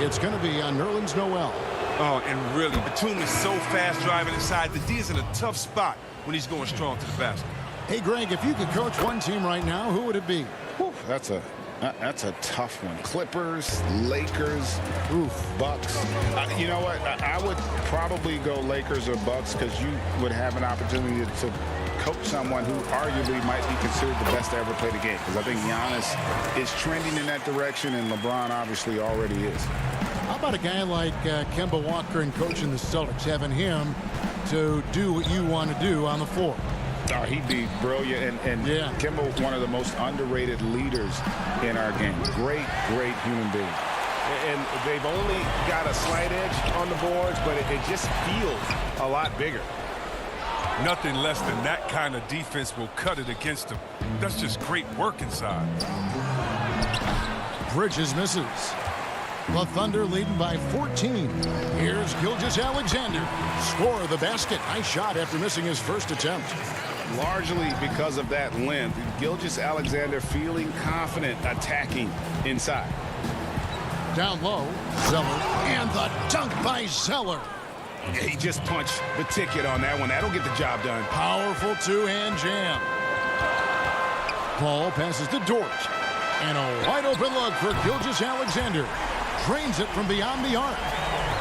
It's going to be on Nerlens Noel. Oh, and really, Batum is so fast driving inside. The D is in a tough spot when he's going strong to the basket. Hey, Greg, if you could coach one team right now, who would it be? Whew, that's a tough one. Clippers, Lakers, Bucks. You know what? I would probably go Lakers or Bucks because you would have an opportunity to coach someone who arguably might be considered the best to ever play the game. Because I think Giannis is trending in that direction, and LeBron obviously already is. How about a guy like Kemba Walker and coaching the Celtics, having him to do what you want to do on the floor? Oh, he'd be brilliant, and yeah. Kemba, one of the most underrated leaders in our game. Great human being. And they've only got a slight edge on the boards, but it just feels a lot bigger. Nothing less than that kind of defense will cut it against them. That's just great work inside. Bridges misses. The Thunder leading by 14. Here's Gilgeous-Alexander. Score the basket. Nice shot after missing his first attempt. Largely because of that length, Gilgeous-Alexander feeling confident attacking inside. Down low, Zeller, and the dunk by Zeller. He just punched the ticket on that one. That'll get the job done. Powerful two-hand jam. Paul passes to Dort. And a wide open look for Gilgeous-Alexander. Drains it from beyond the arc.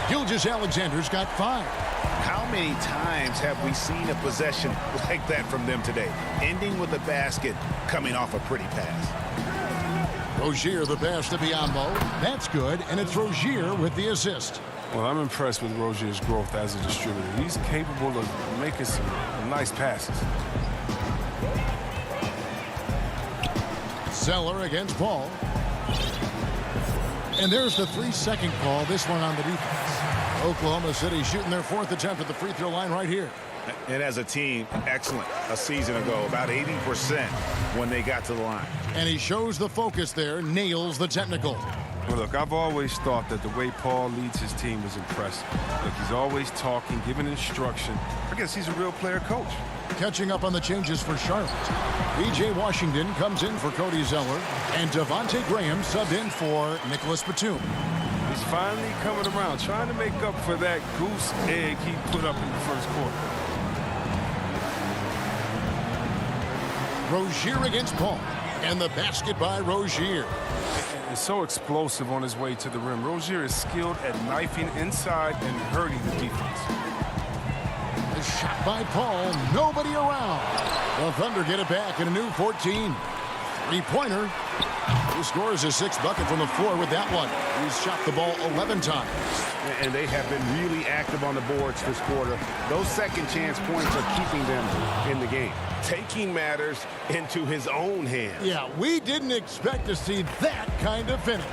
Gilgeous-Alexander's got 5. How many times have we seen a possession like that from them today? Ending with a basket, coming off a pretty pass. Rozier the pass to Biyombo. That's good, and it's Rozier with the assist. Well, I'm impressed with Rozier's growth as a distributor. He's capable of making some nice passes. Zeller against Paul. And there's the 3-second call, this one on the defense. Oklahoma City shooting their 4th attempt at the free throw line right here. And as a team, excellent. A season ago, about 80% when they got to the line. And he shows the focus there, nails the technical. Well, look, I've always thought that the way Paul leads his team is impressive. Look, he's always talking, giving instruction. I guess he's a real player coach. Catching up on the changes for Charlotte. B.J. Washington comes in for Cody Zeller, and Devontae Graham subbed in for Nicholas Batum. He's finally coming around, trying to make up for that goose egg he put up in the first quarter. Rozier against Paul, and the basket by Rozier. Is so explosive on his way to the rim. Rozier is skilled at knifing inside and hurting the defense. A shot by Paul, nobody around. The Thunder get it back in a new 14. 3-pointer. He scores his 6th bucket from the floor with that one. He's shot the ball 11 times. And they have been really active on the boards this quarter. Those second chance points are keeping them in the game. Taking matters into his own hands. Yeah, we didn't expect to see that kind of finish.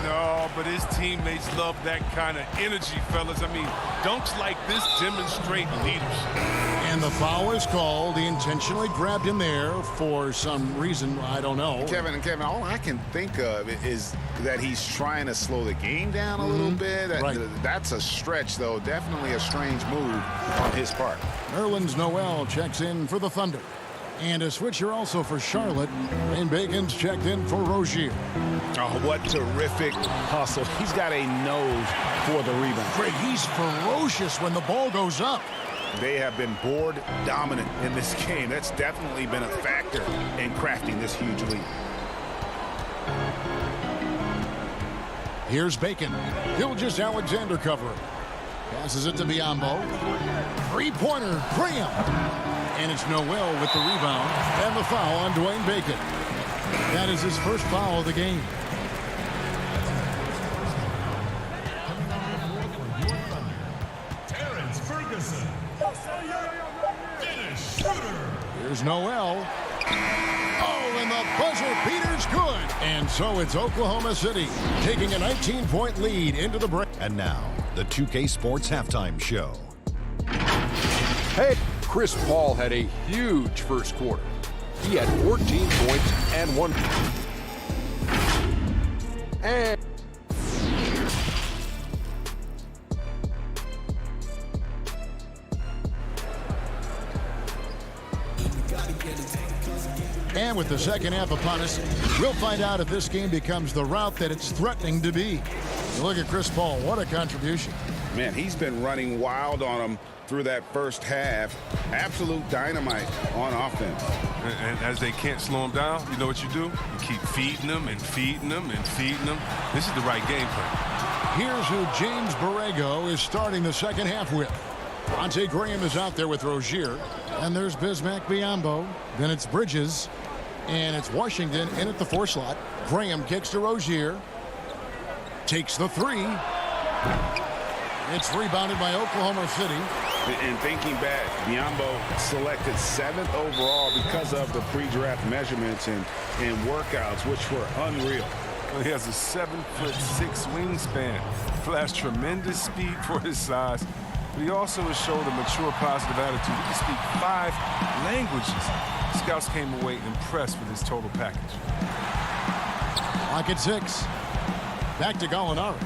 No, but his teammates love that kind of energy, fellas. I mean, dunks like this demonstrate leadership. And the foul is called. He intentionally grabbed him there for some reason, I don't know. Kevin, all I can think of is that he's trying to slow the game down a little bit. Right. That's a stretch, though. Definitely a strange move on his part. Nerlens Noel checks in for the Thunder. And a switcher also for Charlotte. And Bacon's checked in for Rozier. Oh, what terrific hustle. He's got a nose for the rebound. Greg, he's ferocious when the ball goes up. They have been board dominant in this game. That's definitely been a factor in crafting this huge lead. Here's Bacon. Gilgeous-Alexander covering. Passes it to Biyombo. 3-pointer, Graham. And it's Noel with the rebound and the foul on Dwayne Bacon. That is his first foul of the game. Terrence Ferguson. Finish shooter. Here's Noel. Oh, and the The buzzer beater's good. And so it's Oklahoma City taking a 19-point lead into the break. And now, the 2K Sports Halftime Show. Hey, Chris Paul had a huge first quarter. He had 14 points and 1. And And with the second half upon us, we'll find out if this game becomes the route that it's threatening to be. Look at Chris Paul. What a contribution. Man, he's been running wild on him through that first half. Absolute dynamite on offense. And as they can't slow him down, you know what you do? You keep feeding them and feeding them and feeding them. This is the right game plan. Here's who James Borrego is starting the second half with. Devontae Graham is out there with Rozier. And there's Bismack Biyombo. Then it's Bridges. And it's Washington in at the 4 slot. Graham kicks to Rozier. Takes the 3. It's rebounded by Oklahoma City. And thinking back, Biyombo selected 7th overall because of the pre-draft measurements and workouts, which were unreal. He has a 7'6" wingspan, flashed tremendous speed for his size, but he also has showed a mature, positive attitude. He can speak 5 languages. Scouts came away impressed with his total package. Lock at 6. Back to Gallinari.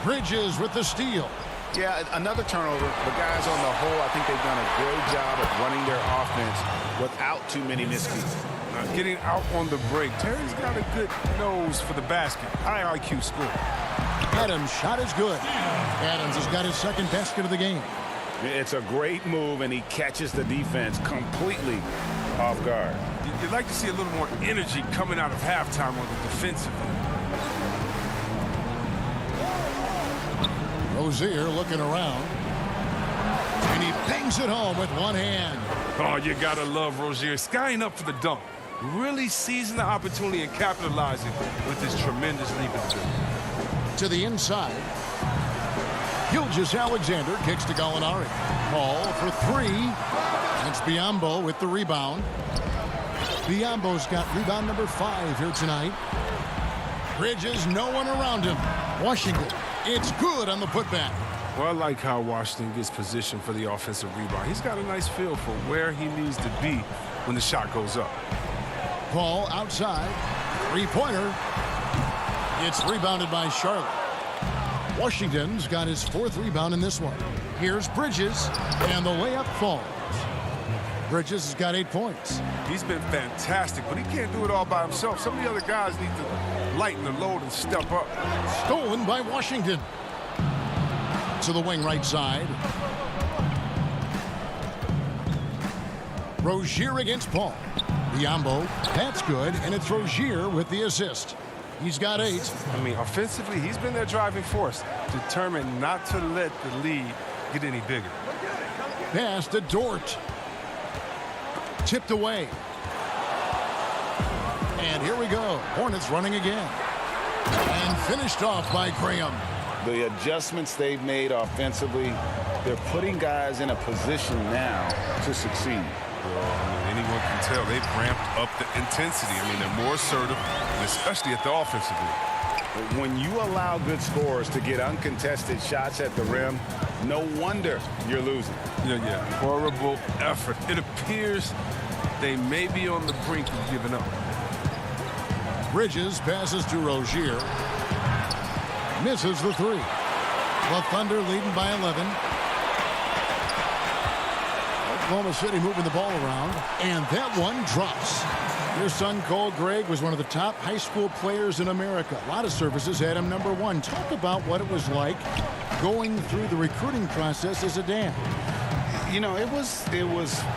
Bridges with the steal. Yeah, another turnover. The guys on the whole, I think they've done a great job of running their offense without too many miscues. Getting out on the break. Terry's got a good nose for the basket. High IQ score. Adams' shot is good. Adams has got his second basket of the game. It's a great move, and he catches the defense completely off guard. You'd like to see a little more energy coming out of halftime on the defensive end. Rozier looking around. And he bangs it home with one hand. Oh, you gotta love Rozier skying up for the dunk. Really seizing the opportunity and capitalizing with his tremendous leap in the field. To the inside. Gilgeous-Alexander kicks to Gallinari. Paul for 3. It's Biyombo with the rebound. Biyombo's got rebound number 5 here tonight. Bridges, no one around him. Washington, it's good on the putback. Well, I like how Washington gets positioned for the offensive rebound. He's got a nice feel for where he needs to be when the shot goes up. Paul outside. 3-pointer. It's rebounded by Charlotte. Washington's got his 4th rebound in this one. Here's Bridges, and the layup falls. Bridges has got 8 points. He's been fantastic, but he can't do it all by himself. Some of the other guys need to lighten the load and step up. Stolen by Washington. To the wing right side. Rozier against Paul. Biyombo, that's good, and it's Rozier with the assist. He's got 8. I mean, offensively, he's been their driving force, determined not to let the lead get any bigger. Pass to Dort. Tipped away. And here we go. Hornets running again. And finished off by Graham. The adjustments they've made offensively, they're putting guys in a position now to succeed. Well, I mean, anyone can tell they've ramped up the intensity. I mean, they're more assertive, and especially at the offensive end. When you allow good scorers to get uncontested shots at the rim, no wonder you're losing. Yeah. Horrible effort. It appears they may be on the brink of giving up. Bridges passes to Rozier. Misses the 3. The Thunder leading by 11. Oklahoma City moving the ball around, and that one drops. Your son, Cole Gregg, was one of the top high school players in America. A lot of services had him number 1. Talk about what it was like going through the recruiting process as a dad. You know, it was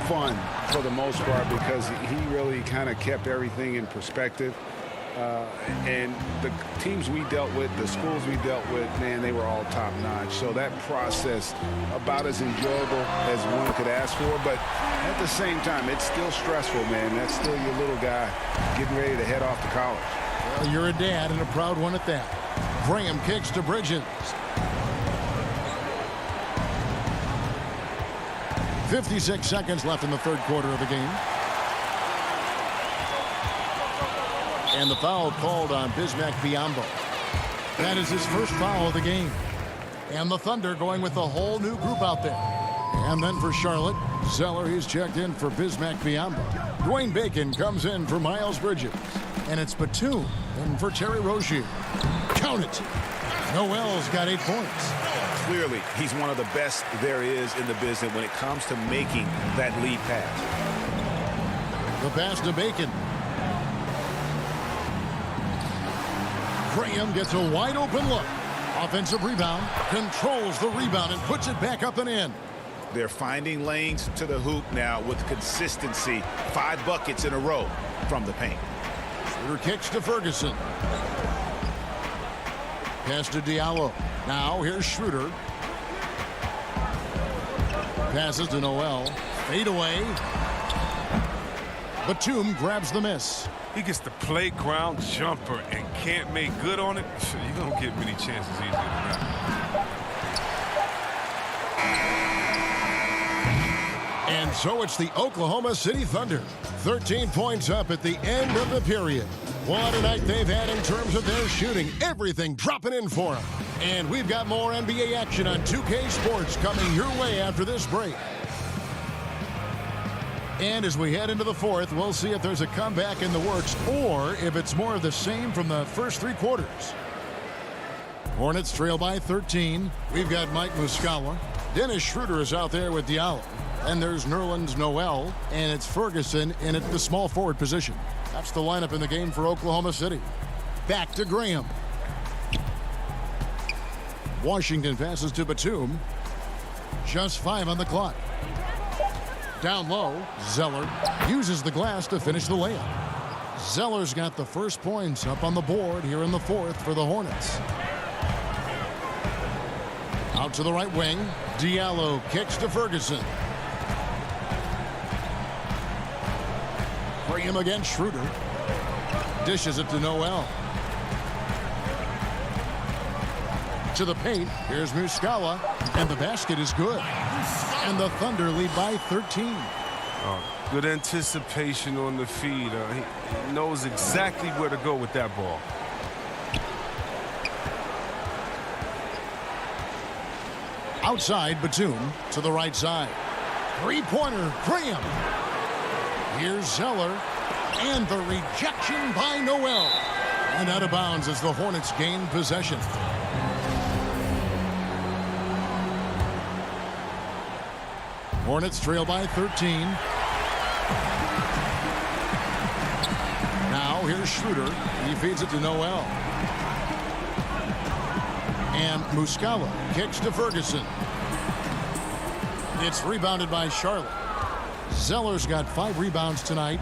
fun for the most part because he really kind of kept everything in perspective. And the teams we dealt with, the schools we dealt with, man, they were all top-notch. So that process, about as enjoyable as one could ask for. But at the same time, it's still stressful, man. That's still your little guy getting ready to head off to college. Well, you're a dad and a proud one at that. Graham kicks to Bridges. 56 seconds left in the third quarter of the game. And the foul called on Bismack Biyombo. That is his first foul of the game. And the Thunder going with a whole new group out there. And then for Charlotte, Zeller, he's checked in for Bismack Biyombo. Dwayne Bacon comes in for Miles Bridges. And it's Batum in for Terry Rozier. Count it. Noel's got 8 points. Clearly, he's one of the best there is in the business when it comes to making that lead pass. The pass to Bacon. Graham gets a wide open look. Offensive rebound, controls the rebound and puts it back up and in. They're finding lanes to the hoop now with consistency. 5 buckets in a row from the paint. Schroeder kicks to Ferguson. Pass to Diallo. Now here's Schroeder. Passes to Noel. Fade away. Batum grabs the miss. He gets the playground jumper and can't make good on it. You don't get many chances easier than that. And so it's the Oklahoma City Thunder. 13 points up at the end of the period. What a night they've had in terms of their shooting. Everything dropping in for them. And we've got more NBA action on 2K Sports coming your way after this break. And as we head into the fourth, we'll see if there's a comeback in the works or if it's more of the same from the first 3 quarters. Hornets trail by 13. We've got Mike Muscala. Dennis Schroeder is out there with Diallo. And there's Nerlens Noel, and it's Ferguson in at the small forward position. That's the lineup in the game for Oklahoma City. Back to Graham. Washington passes to Batum. Just 5 on the clock. Down low, Zeller uses the glass to finish the layup. Zeller's got the first points up on the board here in the fourth for the Hornets. Out to the right wing, Diallo kicks to Ferguson. Graham against Schroeder. Dishes it to Noel. To the paint, here's Muscala, and the basket is good. And the Thunder lead by 13. Good anticipation on the feed. He knows exactly where to go with that ball. Outside, Batum to the right side. Three-pointer, Graham. Here's Zeller, and the rejection by Noel. And out of bounds as the Hornets gain possession. Hornets trail by 13. Now here's Schroeder. He feeds it to Noel. And Muscala kicks to Ferguson. It's rebounded by Charlotte. Zeller's got 5 rebounds tonight.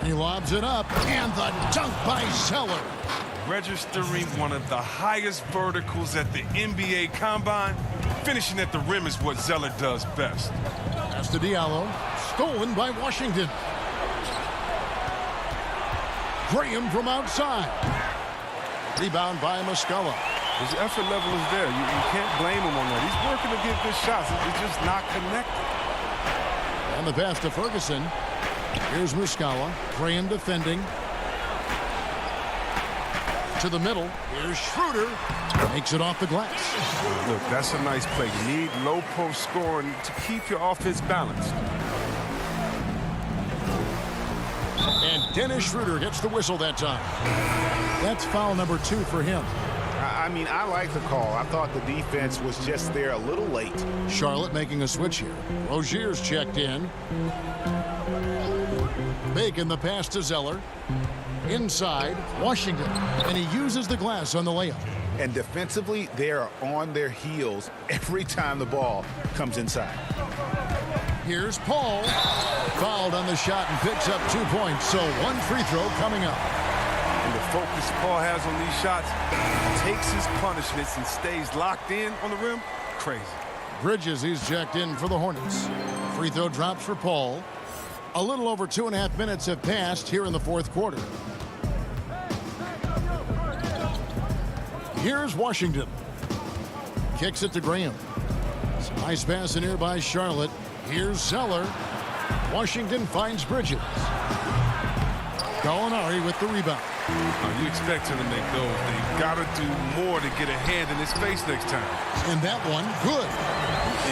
He lobs it up, and the dunk by Zeller. Registering one of the highest verticals at the NBA Combine. Finishing at the rim is what Zeller does best. Pass to Diallo. Stolen by Washington. Graham from outside. Rebound by Muscala. His effort level is there. You can't blame him on that. He's working to get good shots. It's just not connected. And the pass to Ferguson. Here's Muscala. Graham defending. To the middle. Here's Schroeder. Makes it off the glass. Look, that's a nice play. You need low post scoring to keep your offense balanced. And Dennis Schroeder gets the whistle that time. That's foul number 2 for him. I mean, I like the call. I thought the defense was just there a little late. Charlotte making a switch here. Rozier's checked in. Bacon the pass to Zeller. Inside, Washington. And he uses the glass on the layup. And defensively, they are on their heels every time the ball comes inside. Here's Paul. Fouled on the shot and picks up 2 points. So 1 free throw coming up. And the focus Paul has on these shots, takes his punishments and stays locked in on the rim. Crazy. Bridges, he's checked in for the Hornets. Free throw drops for Paul. A little over 2.5 minutes have passed here in the fourth quarter. Here's Washington. Kicks it to Graham. Some nice pass in here by Charlotte. Here's Zeller. Washington finds Bridges. Gallinari with the rebound. You expect him to make those. They've got to do more to get a hand in his face next time. And that one, good.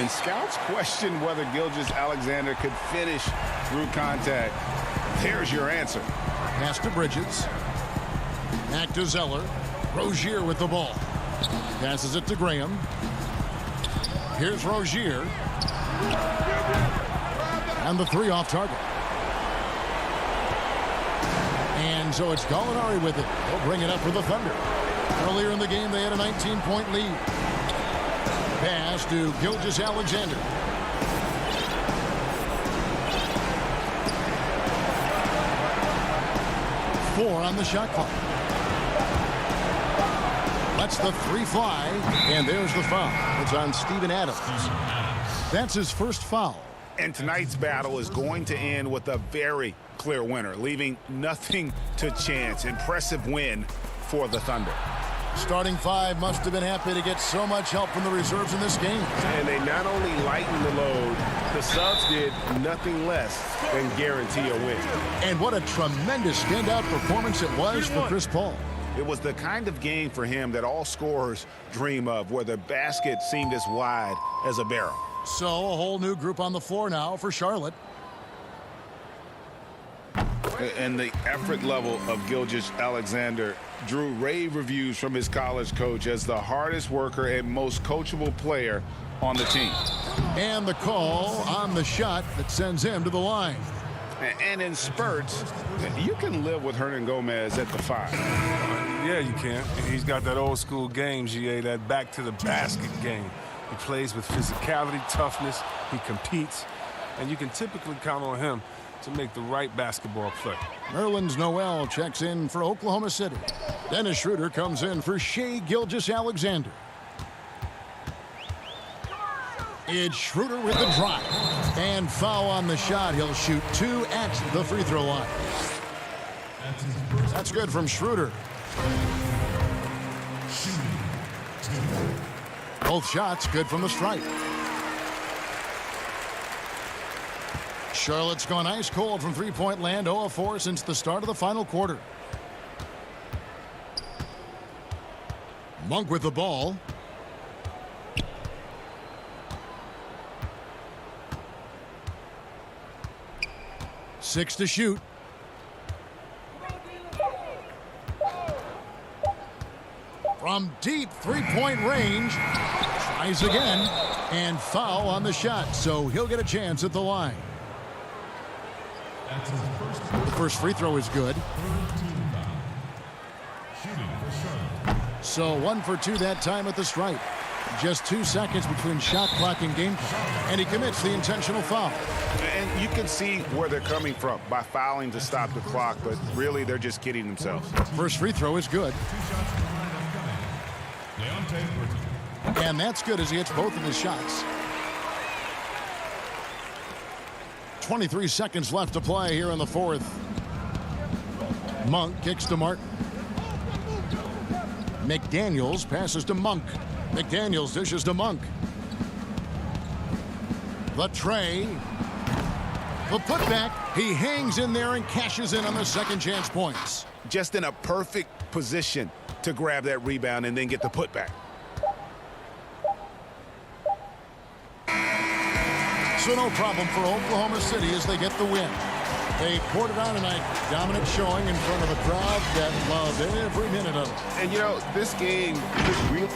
And scouts question whether Gilgeous-Alexander could finish through contact. There's your answer. Pass to Bridges. Back to Zeller. Rozier with the ball. Passes it to Graham. Here's Rozier. And the three off target. And so it's Gallinari with it. He'll bring it up for the Thunder. Earlier in the game, they had a 19-point lead. Pass to Gilgeous-Alexander. Four on the shot clock. Lets the three fly, and there's the foul. It's on Steven Adams. That's his first foul. And tonight's battle is going to end with a very clear winner, leaving nothing to chance. Impressive win for the Thunder. Starting five must have been happy to get so much help from the reserves in this game. And they not only lightened the load, the subs did nothing less than guarantee a win. And what a tremendous standout performance it was for Chris Paul. It was the kind of game for him that all scorers dream of, where the basket seemed as wide as a barrel. So a whole new group on the floor now for Charlotte. And the effort level of Gilgeous-Alexander drew rave reviews from his college coach as the hardest worker and most coachable player on the team. And the call on the shot that sends him to the line. And in spurts, you can live with Hernan Gomez at the five. Yeah, you can. He's got that old school game, GA, that back to the basket game. He plays with physicality, toughness, he competes, and you can typically count on him to make the right basketball play. Nerlens Noel checks in for Oklahoma City. Dennis Schroeder comes in for Shai Gilgeous-Alexander. It's Schroeder with the drive. And foul on the shot. He'll shoot two at the free throw line. That's good from Schroeder. Both shots good from the stripe. Charlotte's gone ice cold from three-point land, 0 of 4 since the start of the final quarter. Monk with the ball. Six to shoot. From deep three-point range. Tries again. And foul on the shot, so he'll get a chance at the line. The first free throw is good. So 1 for 2 that time at the stripe. Just 2 seconds between shot clock and game clock. And he commits the intentional foul. And you can see where they're coming from by fouling to stop the clock, but really they're just kidding themselves. First free throw is good. And that's good as he hits both of his shots. 23 seconds left to play here in the fourth. Monk kicks to Martin. McDaniels passes to Monk. McDaniels dishes to Monk. The tray. The putback. He hangs in there and cashes in on the second chance points. Just in a perfect position to grab that rebound and then get the putback. So no problem for Oklahoma City as they get the win. They poured it on tonight. Dominant showing in front of a crowd that loved every minute of it. And, you know, this game is real.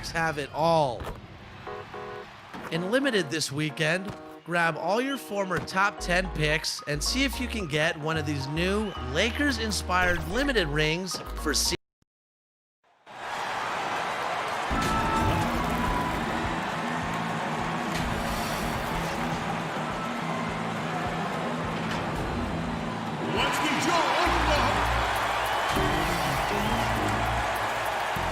packs have it all. In Limited this weekend, grab all your former top 10 picks and see if you can get one of these new Lakers-inspired Limited rings for Let's get your Oklahoma.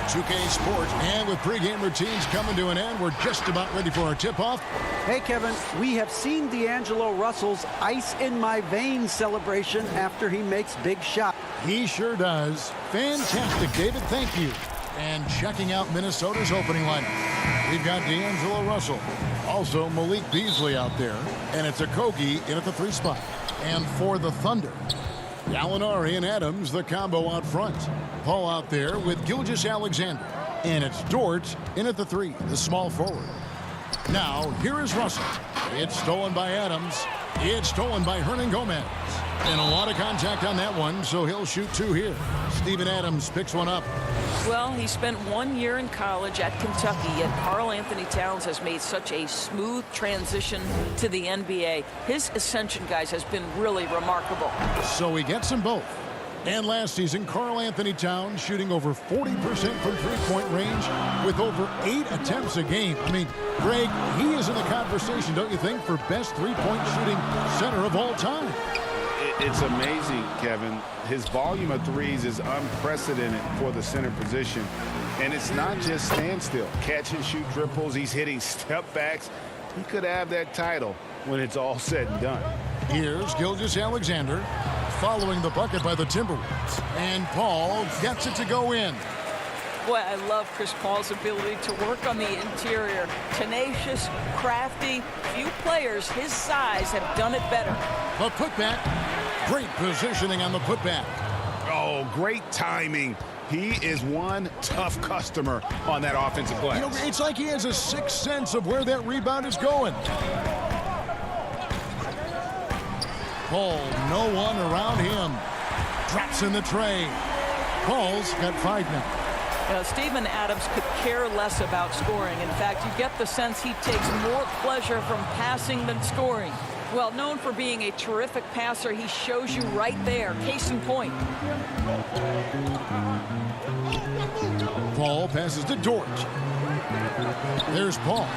2K Sports, and with pregame routines coming to an end, we're just about ready for our tip-off. Hey, Kevin, we have seen D'Angelo Russell's ice in my veins celebration after he makes big shots. He sure does. Fantastic, David. Thank you. And checking out Minnesota's opening lineup, we've got D'Angelo Russell. Also, Malik Beasley out there. And it's Okogie in at the 3 spot. And for the Thunder, Gallinari and Adams, the combo out front. Paul out there with Gilgeous-Alexander. And it's Dort in at the 3, the small forward. Now, here is Russell. It's stolen by Adams. It's stolen by Hernangomez. And a lot of contact on that one, so he'll shoot 2 here. Steven Adams picks one up. Well, he spent 1 year in college at Kentucky, yet Karl Anthony Towns has made such a smooth transition to the NBA. His ascension, guys, has been really remarkable. So he gets them both. And last season, Karl Anthony Towns shooting over 40% from three-point range with over 8 attempts a game. I mean, Greg, he is in the conversation, don't you think, for best three-point shooting center of all time? It's amazing, Kevin. His volume of threes is unprecedented for the center position. And it's not just standstill. Catch and shoot triples. He's hitting step backs. He could have that title when it's all said and done. Here's Gilgeous-Alexander following the bucket by the Timberwolves. And Paul gets it to go in. Boy, I love Chris Paul's ability to work on the interior. Tenacious, crafty. Few players his size have done it better. The putback. Great positioning on the putback. Oh, great timing. He is one tough customer on that offensive glass. You know, it's like he has a sixth sense of where that rebound is going. Paul, no one around him. Drops in the tray. Paul's got 5 now. Steven Adams could care less about scoring. In fact, you get the sense he takes more pleasure from passing than scoring. Well, known for being a terrific passer, he shows you right there. Case in point. Paul passes to Dort. There's Paul.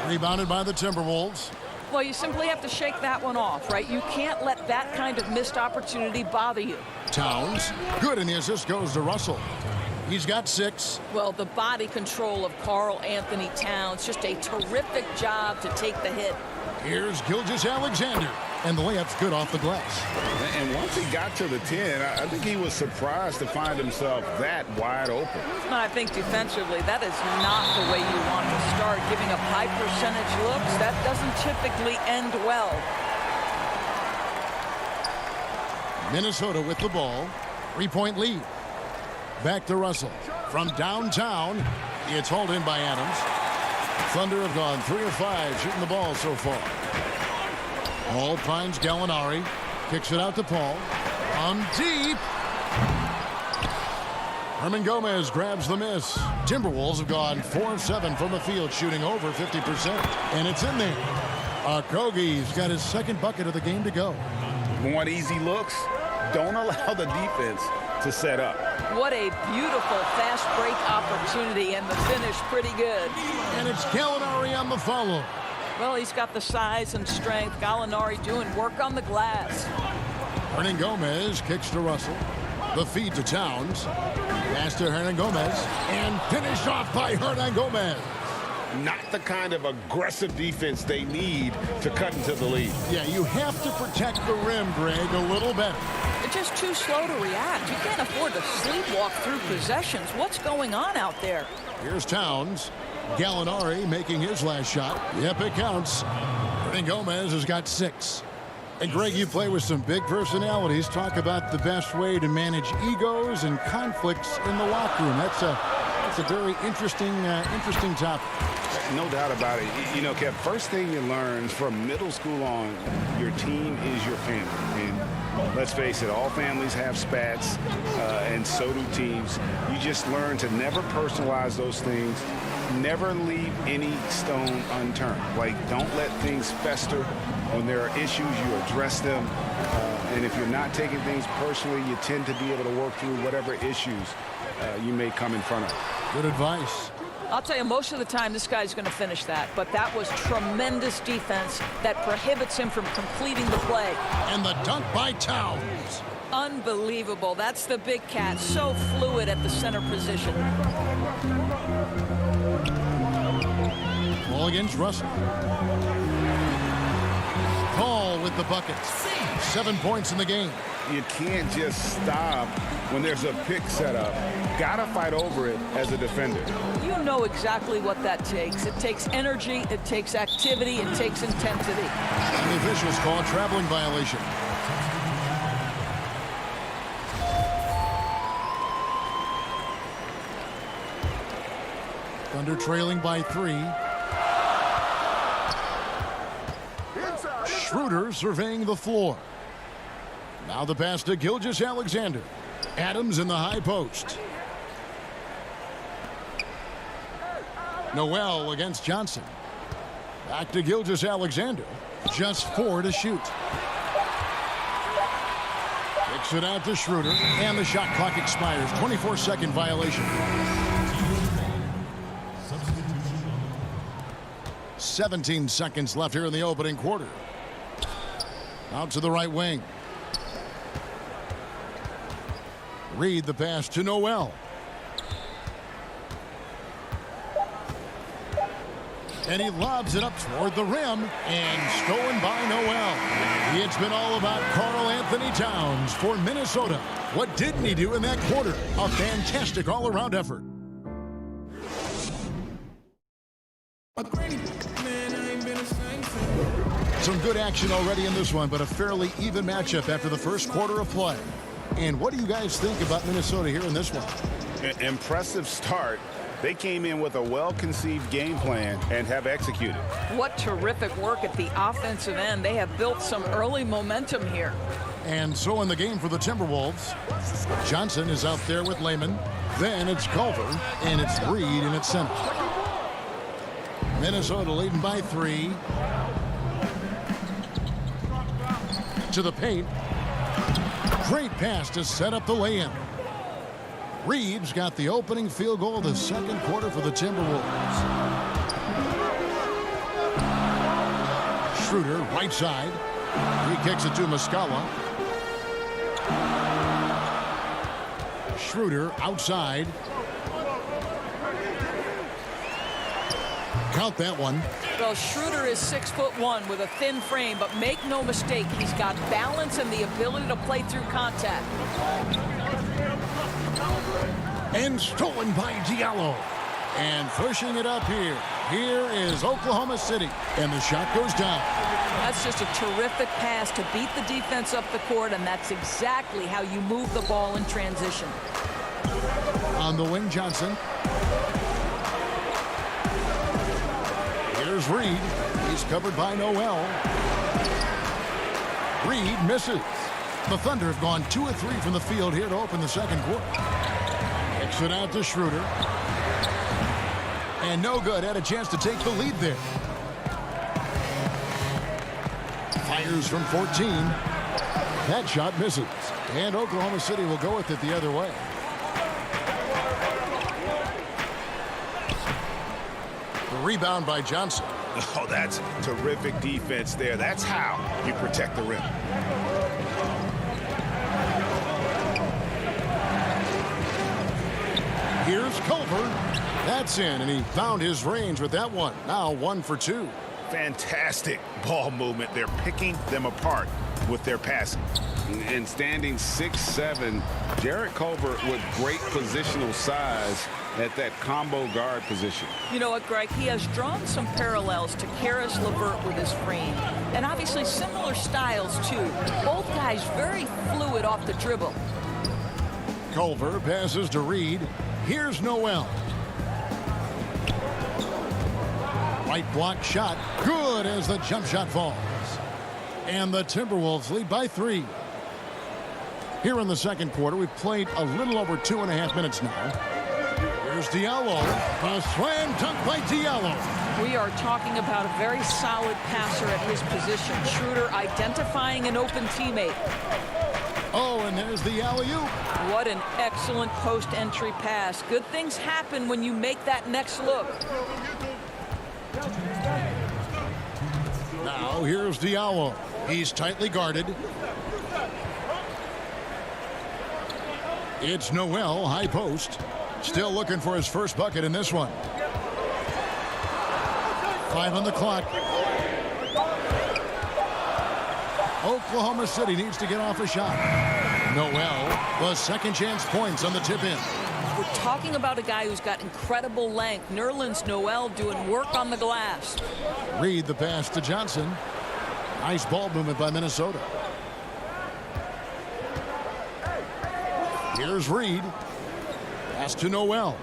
Rebounded by the Timberwolves. Well, you simply have to shake that one off, right? You can't let that kind of missed opportunity bother you. Towns. Good, and the assist goes to Russell. He's got 6. Well, the body control of Karl Anthony Towns, just a terrific job to take the hit. Here's Gilgeous-Alexander, and the layup's good off the glass. And once he got to the 10, I think he was surprised to find himself that wide open. I think defensively, that is not the way you want to start. Giving up high percentage looks, that doesn't typically end well. Minnesota with the ball. 3-point lead. Back to Russell. From downtown, it's hauled in by Adams. Thunder have gone 3 of 5 shooting the ball so far. Paul finds Gallinari. Kicks it out to Paul. On deep. Hernangomez grabs the miss. Timberwolves have gone 4 of 7 from the field, shooting over 50%. And it's in there. Okogie's got his 2nd bucket of the game to go. Want easy looks? Don't allow the defense to set up. What a beautiful fast break opportunity, and the finish pretty good. And it's Gallinari on the follow. Well, he's got the size and strength. Gallinari doing work on the glass. Hernangomez kicks to Russell. The feed to Towns. Pass to Hernangomez. And finished off by Hernangomez. Not the kind of aggressive defense they need to cut into the lead. Yeah, you have to protect the rim, Greg, a little better. They're just too slow to react. You can't afford to sleepwalk through possessions. What's going on out there? Here's Towns. Gallinari making his last shot. Yep, it counts. Hernangomez has got 6. And Greg, you play with some big personalities. Talk about the best way to manage egos and conflicts in the locker room. That's a very interesting topic. No doubt about it. You know, Kev, first thing you learn from middle school on, your team is your family. And Let's face it, all families have spats, and so do teams. You just learn to never personalize those things. Never leave any stone unturned. Like, don't let things fester. When there are issues, you address them. And if you're not taking things personally, you tend to be able to work through whatever issues you may come in front of. Good advice. I'll tell you, most of the time this guy's going to finish that, but that was tremendous defense that prohibits him from completing the play. And the dunk by Towns. Unbelievable. That's the big cat, so fluid at the center position. Ball against Russell. Paul with the bucket. 7 points in the game. You can't just stop when there's a pick set up. Gotta fight over it as a defender. You know exactly what that takes. It takes energy, it takes activity, it takes intensity. And the officials call a traveling violation. Thunder trailing by 3. Schroeder surveying the floor. Now the pass to Gilgeous-Alexander. Adams in the high post. Noel against Johnson. Back to Gilgeous-Alexander. Just 4 to shoot. Kicks it out to Schroeder. And the shot clock expires. 24-second violation. 17 seconds left here in the opening quarter. Out to the right wing. Reed the pass to Noel. And he lobs it up toward the rim and stolen by Noel. It's been all about Karl Anthony Towns for Minnesota. What didn't he do in that quarter? A fantastic all-around effort. Some good action already in this one, but a fairly even matchup after the first quarter of play. And what do you guys think about Minnesota here in this one? Impressive start. They came in with a well-conceived game plan and have executed. What terrific work at the offensive end. They have built some early momentum here. And so in the game for the Timberwolves, Johnson is out there with Lehman. Then it's Culver, and it's Reed in its center. Minnesota leading by 3. To the paint. Great pass to set up the lay-in. Reed's got the opening field goal of the second quarter for the Timberwolves. Schroeder, right side. He kicks it to Muscala. Schroeder outside. Count that one. Well, Schroeder is 6'1" with a thin frame, but make no mistake, he's got balance and the ability to play through contact. And stolen by Diallo. And pushing it up here. Here is Oklahoma City. And the shot goes down. That's just a terrific pass to beat the defense up the court, and that's exactly how you move the ball in transition. On the wing, Johnson. Here's Reed. He's covered by Noel. Reed misses. The Thunder have gone 2 of 3 from the field here to open the second quarter. Kicks it out to Schroeder. And no good. Had a chance to take the lead there. Fires from 14. That shot misses. And Oklahoma City will go with it the other way. The rebound by Johnson. Oh, that's terrific defense there. That's how you protect the rim. Here's Culver. That's in, and he found his range with that one. Now 1 for 2. Fantastic ball movement. They're picking them apart with their passing. And standing 6'7", Jarrett Culver with great positional size at that combo guard position. You know what, Greg? He has drawn some parallels to Karis LeVert with his frame. And obviously similar styles, too. Both guys very fluid off the dribble. Culver passes to Reed. Here's Noel. Right block shot. Good as the jump shot falls. And the Timberwolves lead by 3. Here in the second quarter, we've played a little over 2.5 minutes now. Here's Diallo. A slam dunk by Diallo. We are talking about a very solid passer at his position. Schroeder identifying an open teammate. Oh, and there's the alley-oop. What an excellent post-entry pass. Good things happen when you make that next look. Now here's Diallo. He's tightly guarded. It's Noel, high post. Still looking for his first bucket in this one. 5 on the clock. Oklahoma City needs to get off a shot. Noel, the second chance points on the tip-in. We're talking about a guy who's got incredible length. Nerlens Noel doing work on the glass. Reed the pass to Johnson. Nice ball movement by Minnesota. Here's Reed. Pass to Noel.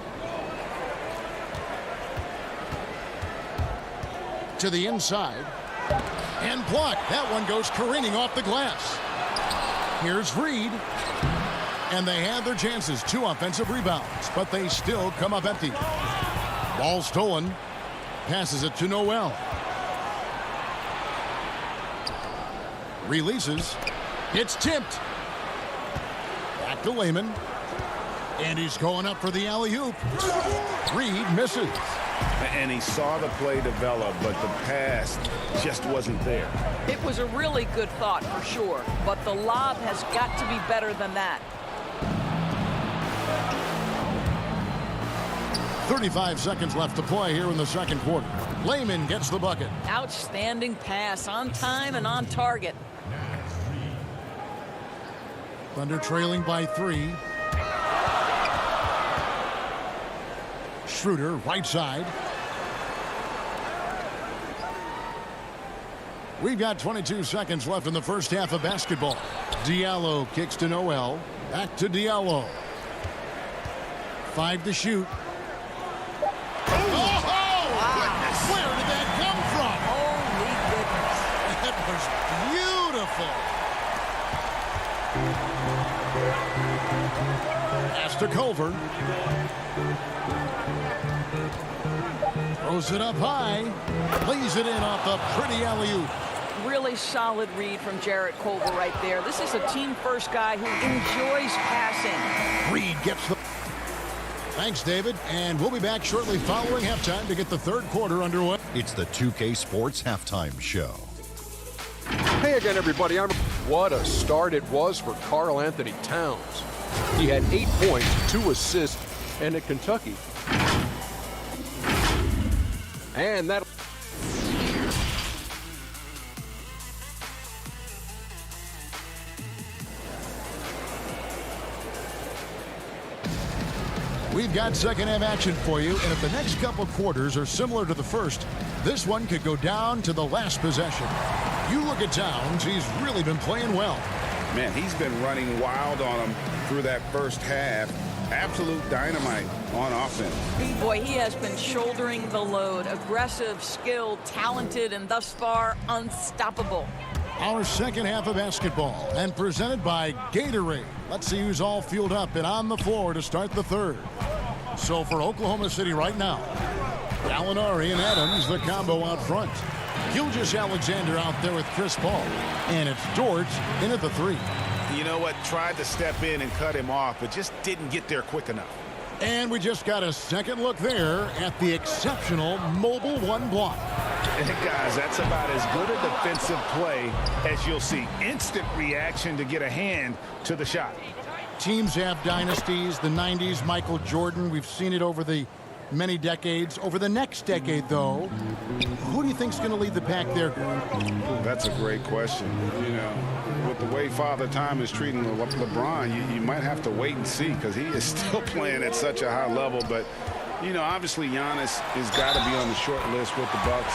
To the inside. And blocked. That one goes careening off the glass. Here's Reed. And they have their chances. 2 offensive rebounds. But they still come up empty. Ball stolen. Passes it to Noel. Releases. It's tipped. Back to Lehman. And he's going up for the alley-oop. Reed misses. And he saw the play develop, but the pass just wasn't there. It was a really good thought for sure, but the lob has got to be better than that. 35 seconds left to play here in the second quarter. Lehman gets the bucket. Outstanding pass, on time and on target. Thunder trailing by 3. Schroeder, right side. We've got 22 seconds left in the first half of basketball. Diallo kicks to Noel. Back to Diallo. 5 to shoot. Oh! Where did that come from? Holy goodness. That was beautiful. Pass to Culver. Throws it up high. Lays it in off the pretty alley-oop. Really solid read from Jarrett Culver right there. This is a team-first guy who enjoys passing. Reed gets the... Thanks, David. And we'll be back shortly following halftime to get the third quarter underway. It's the 2K Sports Halftime Show. Hey again, everybody. What a start it was for Karl Anthony Towns. He had 8 points, 2 assists, and at Kentucky. And that... We've got second half action for you, and if the next couple quarters are similar to the first, this one could go down to the last possession. You look at Towns, he's really been playing well. Man, he's been running wild on him through that first half. Absolute dynamite on offense. Boy, he has been shouldering the load. Aggressive, skilled, talented, and thus far unstoppable. Our second half of basketball, and presented by Gatorade. Let's see who's all fueled up and on the floor to start the third. So for Oklahoma City right now, Gallinari and Adams, the combo out front. Gilgeous-Alexander out there with Chris Paul. And it's George in at the 3. You know what? Tried to step in and cut him off, but just didn't get there quick enough. And we just got a second look there at the exceptional mobile 1 block. Guys, that's about as good a defensive play as you'll see. Instant reaction to get a hand to the shot. Teams have dynasties. The 90s, Michael Jordan. We've seen it over the many decades. Over the next decade, though, who do you think's going to lead the pack there? That's a great question. You know, with the way Father Time is treating LeBron, you might have to wait and see because he is still playing at such a high level. But, you know, obviously Giannis has got to be on the short list with the Bucks.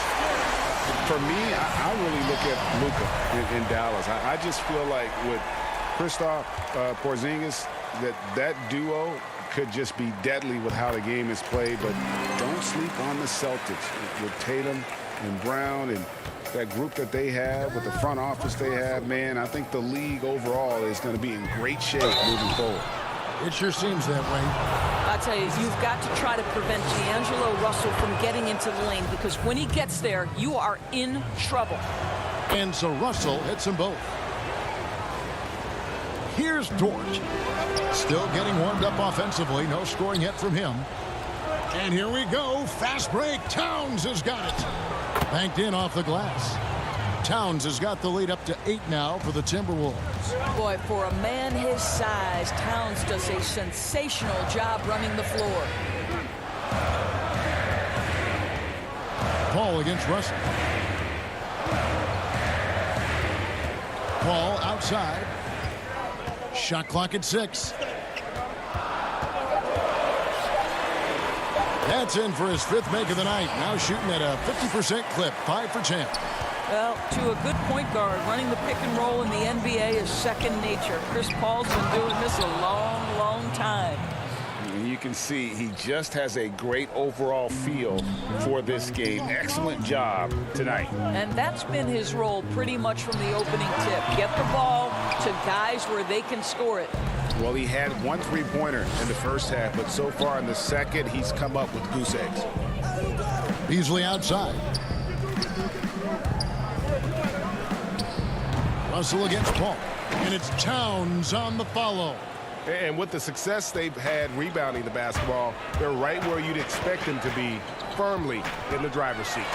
For me, I really look at Luka in Dallas. I just feel like with Kristaps Porzingis, that duo could just be deadly with how the game is played. But don't sleep on the Celtics with Tatum and Brown and that group that they have, with the front office they have, man, I think the league overall is going to be in great shape moving forward. It sure seems that way. I tell you, you've got to try to prevent D'Angelo Russell from getting into the lane, because when he gets there, you are in trouble. And so Russell hits them both. Here's Dort. Still getting warmed up offensively. No scoring yet from him. And here we go. Fast break. Towns has got it. Banked in off the glass. Towns has got the lead up to 8 now for the Timberwolves. Boy, for a man his size, Towns does a sensational job running the floor. Paul against Russell. Paul outside. Shot clock at 6. That's in for his 5th make of the night. Now shooting at a 50% clip. 5 for 10. Well, to a good point guard, running the pick and roll in the NBA is second nature. Chris Paul's been doing this a long, long time. And you can see he just has a great overall feel for this game. Excellent job tonight. And that's been his role pretty much from the opening tip. Get the ball to guys where they can score it. Well, he had 1 3-pointer in the first half, but so far in the second, he's come up with goose eggs. Beasley outside. Russell against Paul. And it's Towns on the follow. And with the success they've had rebounding the basketball, they're right where you'd expect them to be, firmly in the driver's seat.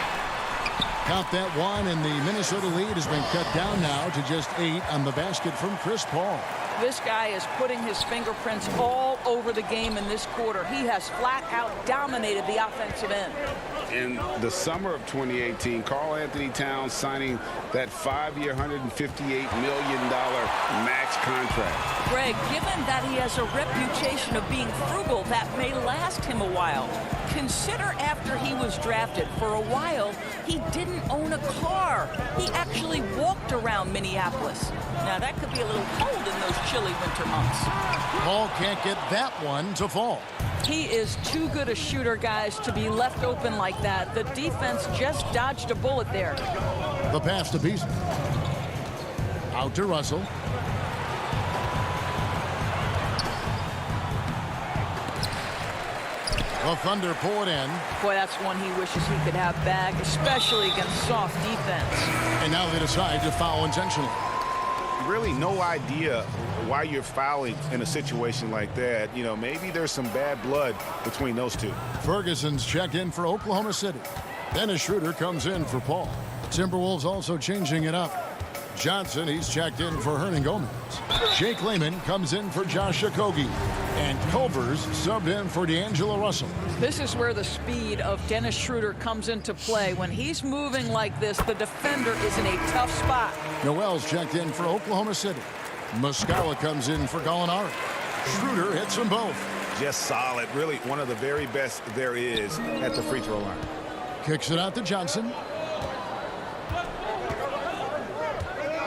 Count that one, and the Minnesota lead has been cut down now to just 8 on the basket from Chris Paul. This guy is putting his fingerprints all over the game in this quarter. He has flat out dominated the offensive end. In the summer of 2018, Karl Anthony Towns signing that 5-year, $158 million max contract. Greg, given that he has a reputation of being frugal, that may last him a while. Consider after he was drafted, for a while, he didn't own a car. He actually walked around Minneapolis. Now, that could be a little cold in those chilly winter months. Paul can't get that one to fall. He is too good a shooter, guys, to be left open like that. The defense just dodged a bullet there. The pass to Beasley. Out to Russell. The Thunder pull it in. Boy, that's one he wishes he could have back, especially against soft defense. And now they decide to foul intentionally. Really no idea why you're fouling in a situation like that. You know, maybe there's some bad blood between those two. Ferguson's checked in for Oklahoma City. Dennis Schroeder comes in for Paul. Timberwolves also changing it up. Johnson, he's checked in for Hernan Gomez. Jake Layman comes in for Josh Okogie. And Culver's subbed in for D'Angelo Russell. This is where the speed of Dennis Schroeder comes into play. When he's moving like this, the defender is in a tough spot. Noel's checked in for Oklahoma City. Muscala comes in for Gallinari. Schroeder hits them both. Just solid. Really one of the very best there is at the free throw line. Kicks it out to Johnson.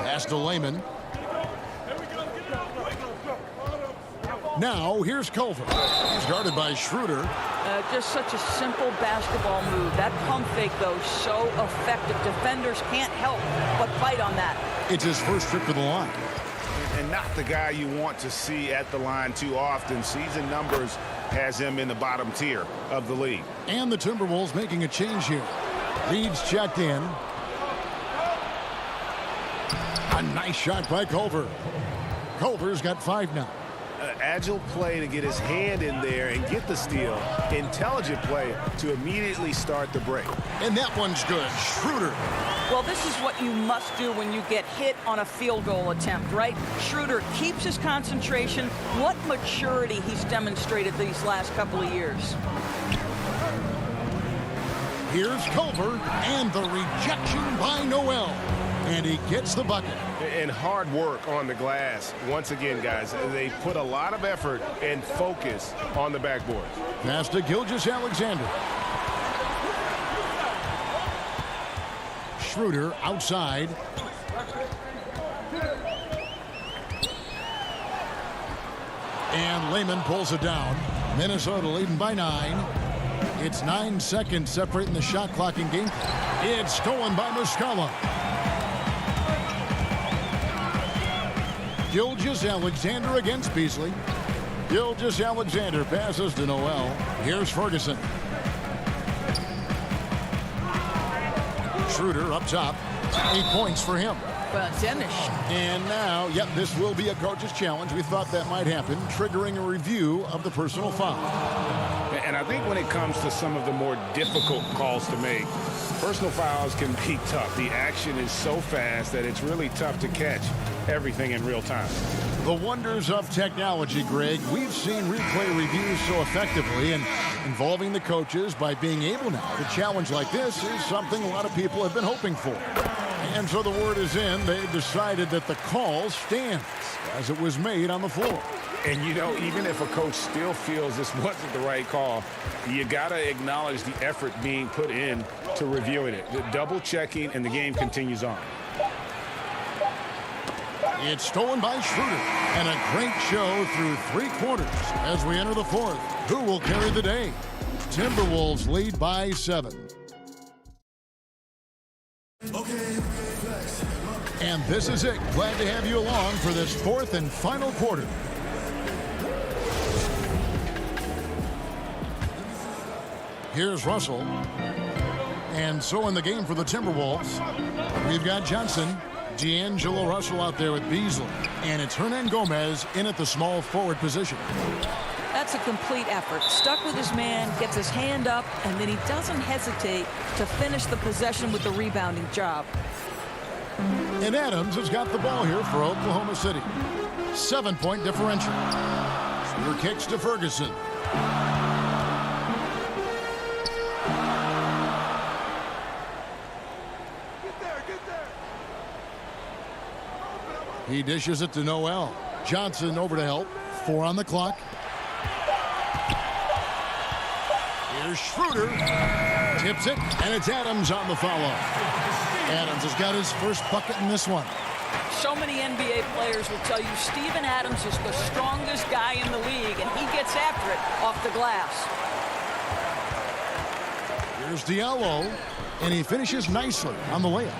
Pass to Layman. Now here's Culver. He's guarded by Schroeder. Just such a simple basketball move. That pump fake, though, so effective. Defenders can't help but fight on that. It's his first trip to the line. And not the guy you want to see at the line too often. Season numbers has him in the bottom tier of the league. And the Timberwolves making a change here. Reed's checked in. A nice shot by Culver. Culver's got 5 now. Agile play to get his hand in there and get the steal. Intelligent play to immediately start the break. And that one's good. Schroeder. Well, this is what you must do when you get hit on a field goal attempt, right? Schroeder keeps his concentration. What maturity he's demonstrated these last couple of years. Here's Culver, and the rejection by Noel. And he gets the bucket. And hard work on the glass. Once again, guys, they put a lot of effort and focus on the backboard. Pass to Gilgeous-Alexander. Schroeder outside. And Layman pulls it down. Minnesota leading by 9. It's 9 seconds separating the shot clock and game clock. It's stolen by Muscala. Gilgeous-Alexander against Beasley. Gilgeous-Alexander passes to Noel. Here's Ferguson. Schroeder up top. 8 points for him. Well, Dennis. And now, yep, this will be a coach's challenge. We thought that might happen, triggering a review of the personal foul. And I think when it comes to some of the more difficult calls to make, personal fouls can be tough. The action is so fast that it's really tough to catch everything in real time. The wonders of technology, Greg. We've seen replay reviews so effectively, and involving the coaches by being able now to challenge like this is something a lot of people have been hoping for. And so the word is in. They've decided that the call stands as it was made on the floor. And, you know, even if a coach still feels this wasn't the right call, you got to acknowledge the effort being put in to reviewing it. The double checking, and the game continues on. It's stolen by Schroeder, and a great show through 3 quarters as we enter the 4th. Who will carry the day? Timberwolves lead by 7. And this is it. Glad to have you along for this 4th and final quarter. Here's Russell. And so in the game for the Timberwolves, we've got Johnson. D'Angelo Russell out there with Beasley. And it's Hernangomez in at the small forward position. That's a complete effort. Stuck with his man, gets his hand up, and then he doesn't hesitate to finish the possession with the rebounding job. And Adams has got the ball here for Oklahoma City. 7-point differential. Schroeder kicks to Ferguson. He dishes it to Noel. Johnson over to help. 4 on the clock. Here's Schroeder. Tips it, and it's Adams on the follow. Adams has got his first bucket in this one. So many NBA players will tell you Steven Adams is the strongest guy in the league, and he gets after it off the glass. Here's Diallo, and he finishes nicely on the layup.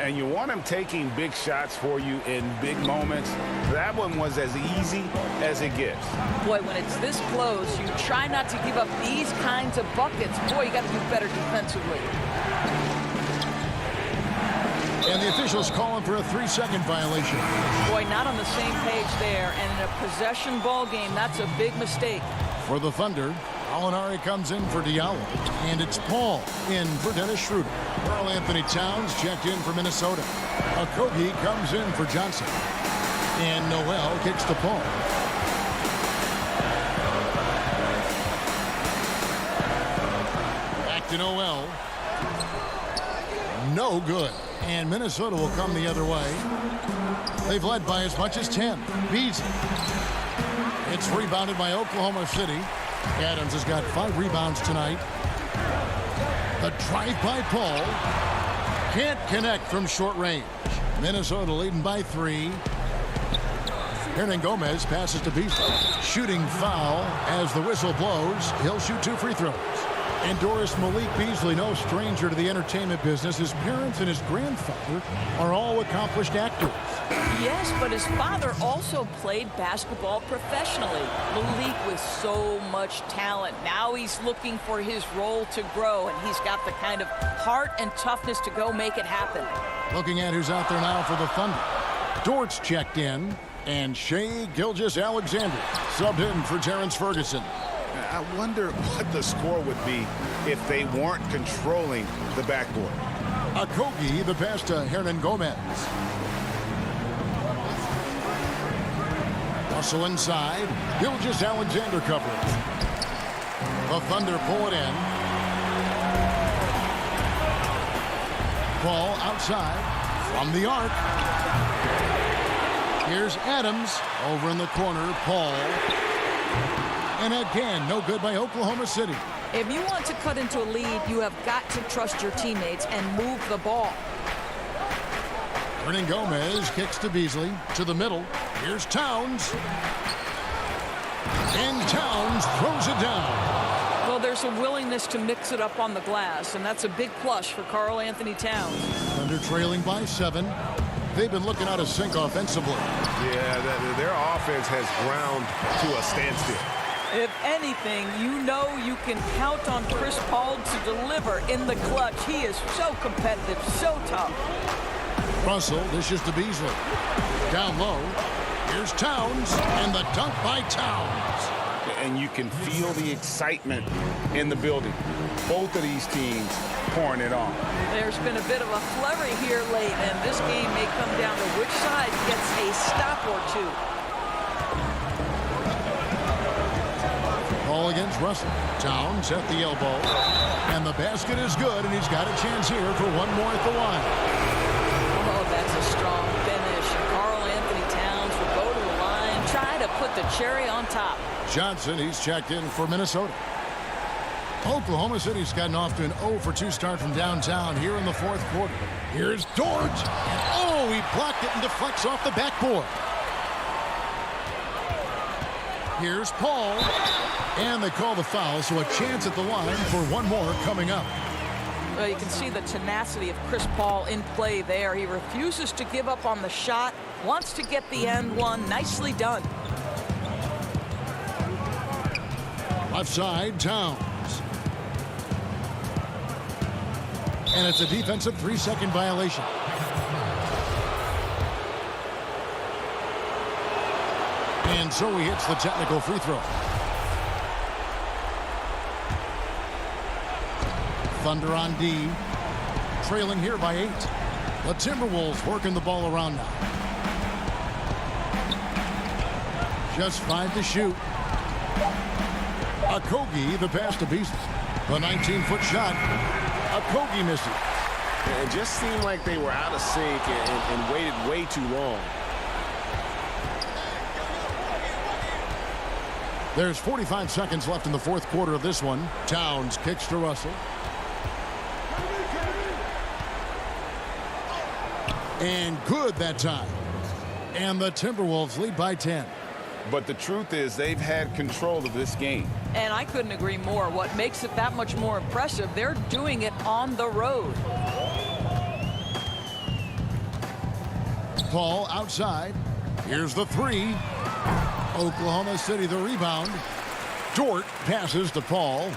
And you want him taking big shots for you in big moments. That one was as easy as it gets. Boy, when it's this close, you try not to give up these kinds of buckets. Boy, you got to do better defensively. And the officials calling for a 3-second violation. Boy, not on the same page there. And in a possession ball game, that's a big mistake. For the Thunder, Alinari comes in for Diallo. And it's Paul in for Dennis Schroeder. Karl Anthony Towns checked in for Minnesota. Okogie comes in for Johnson. And Noel kicks to Paul. Back to Noel. No good. And Minnesota will come the other way. They've led by as much as 10. Beasley. It's rebounded by Oklahoma City. Adams has got 5 rebounds tonight. The drive by Paul. Can't connect from short range. Minnesota leading by 3. Hernangomez passes to Beasley. Shooting foul as the whistle blows. He'll shoot 2 free throws. And Doris Malik Beasley, no stranger to the entertainment business. His parents and his grandfather are all accomplished actors. Yes, but his father also played basketball professionally. Malik with so much talent. Now he's looking for his role to grow, and he's got the kind of heart and toughness to go make it happen. Looking at who's out there now for the Thunder. Dortz checked in, and Shai Gilgeous-Alexander subbed in for Terrence Ferguson. I wonder what the score would be if they weren't controlling the backboard. Okogie, the pass to Hernangomez. Russell inside. Gilgeous-Alexander coverage. The Thunder pull it in. Ball outside from the arc. Here's Adams over in the corner. Paul. And again, no good by Oklahoma City. If you want to cut into a lead, you have got to trust your teammates and move the ball. Hernangomez kicks to Beasley to the middle. Here's Towns. And Towns throws it down. Well, there's shows a willingness to mix it up on the glass, and that's a big plus for Karl Anthony Towns. Thunder trailing by 7. They've been looking out of sync offensively. Yeah, their offense has ground to a standstill. If anything, you know you can count on Chris Paul to deliver in the clutch. He is so competitive, so tough. Russell dishes to Beasley. Down low. Here's Towns, and the dunk by Towns. And you can feel the excitement in the building. Both of these teams pouring it on. There's been a bit of a flurry here late, and this game may come down to which side gets a stop or two. Ball against Russell. Towns at the elbow. And the basket is good, and he's got a chance here for one more at the line. Oh, that's a strong finish. Karl Anthony Towns will go to the line, try to put the cherry on top. Johnson, he's checked in for Minnesota. Oklahoma City's gotten off to an 0-for-2 start from downtown here in the fourth quarter. Here's Dort. Oh, he blocked it and deflects off the backboard. Here's Paul. And they call the foul, so a chance at the line for one more coming up. Well, you can see the tenacity of Chris Paul in play there. He refuses to give up on the shot, wants to get the end one. Nicely done. Left side, Towns. And it's a defensive 3-second violation. And so he hits the technical free throw. Thunder on D. Trailing here by 8. The Timberwolves working the ball around now. Just 5 to shoot. Okogie, the pass to Beasley. The 19-foot shot. Okogie missed it. It just seemed like they were out of sync and waited way too long. There's 45 seconds left in the fourth quarter of this one. Towns kicks to Russell. And good that time. And the Timberwolves lead by 10. But the truth is they've had control of this game. And I couldn't agree more. What makes it that much more impressive, they're doing it on the road. Paul outside. Here's the 3. Oklahoma City the rebound. Dort passes to Paul.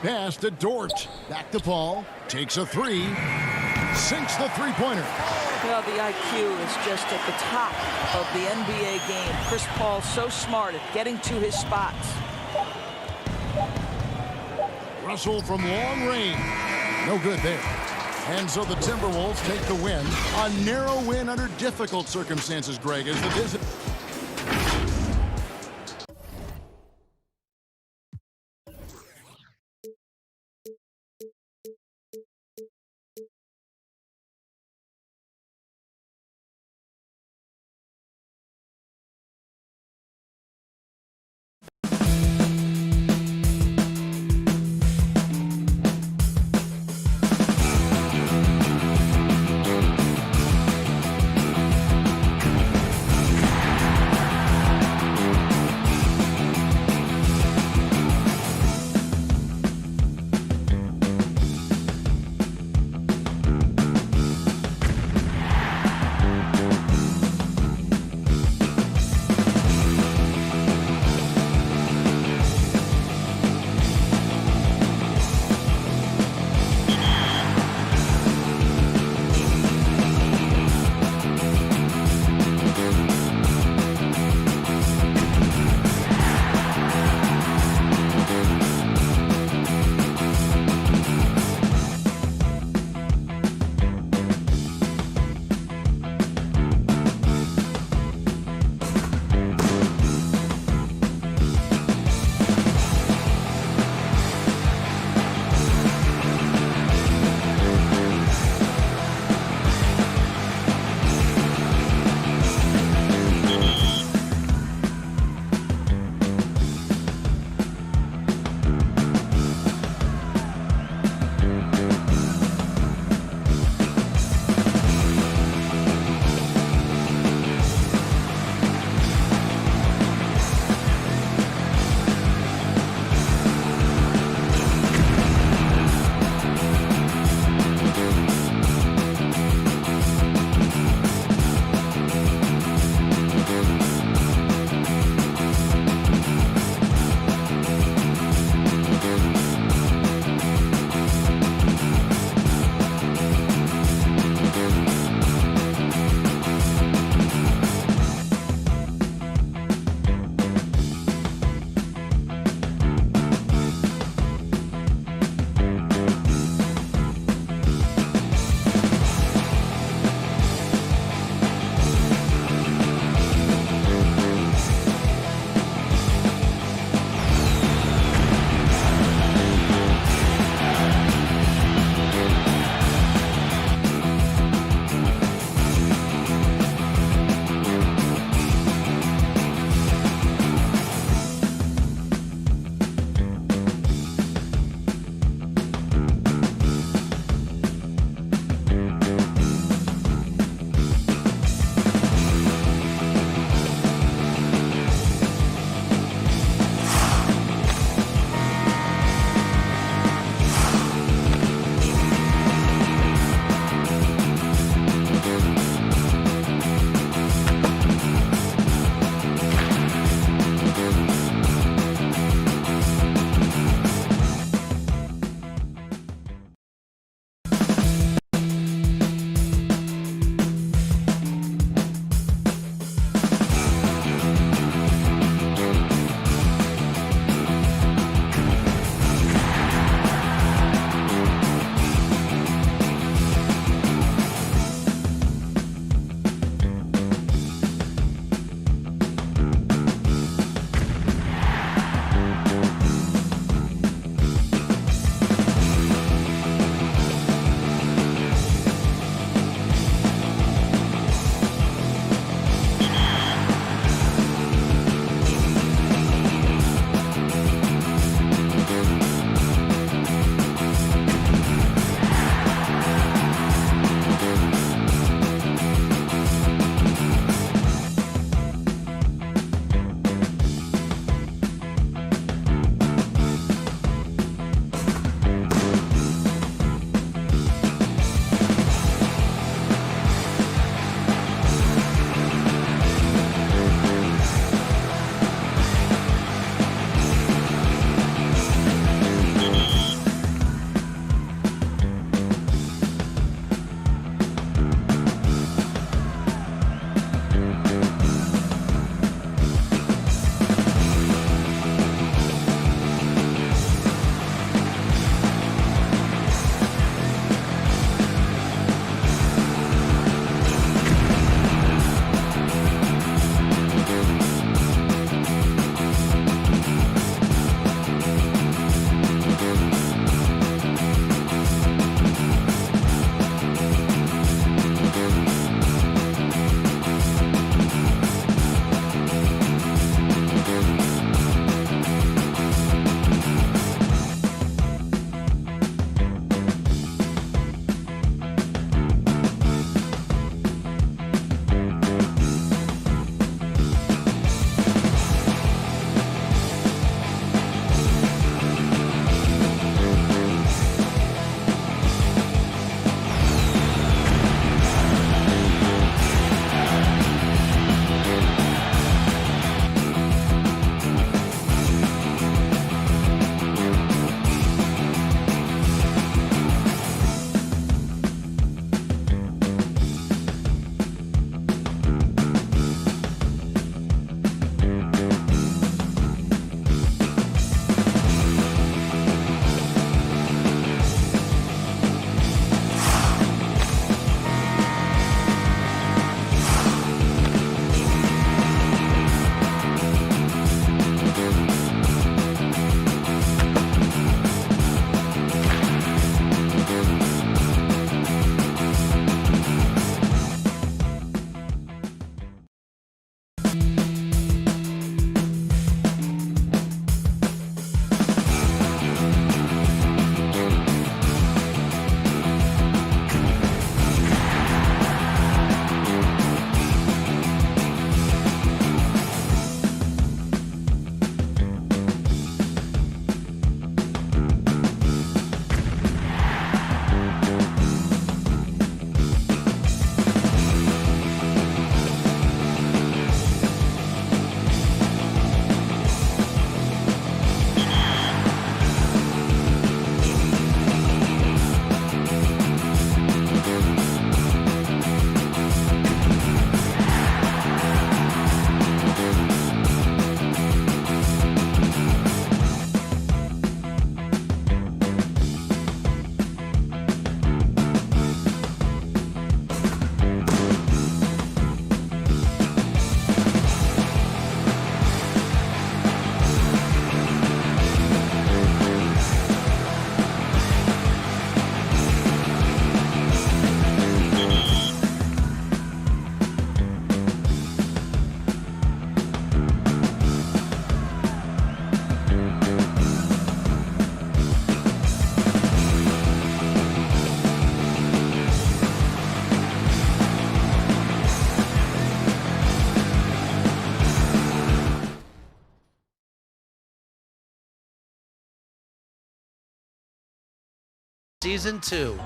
Pass to Dort. Back to Paul. Takes a 3. Sinks the three-pointer. Well, the IQ is just at the top of the NBA game. Chris Paul so smart at getting to his spots. Russell from long range. No good there. And so the Timberwolves take the win. A narrow win under difficult circumstances, Greg, as the visit. Season 2.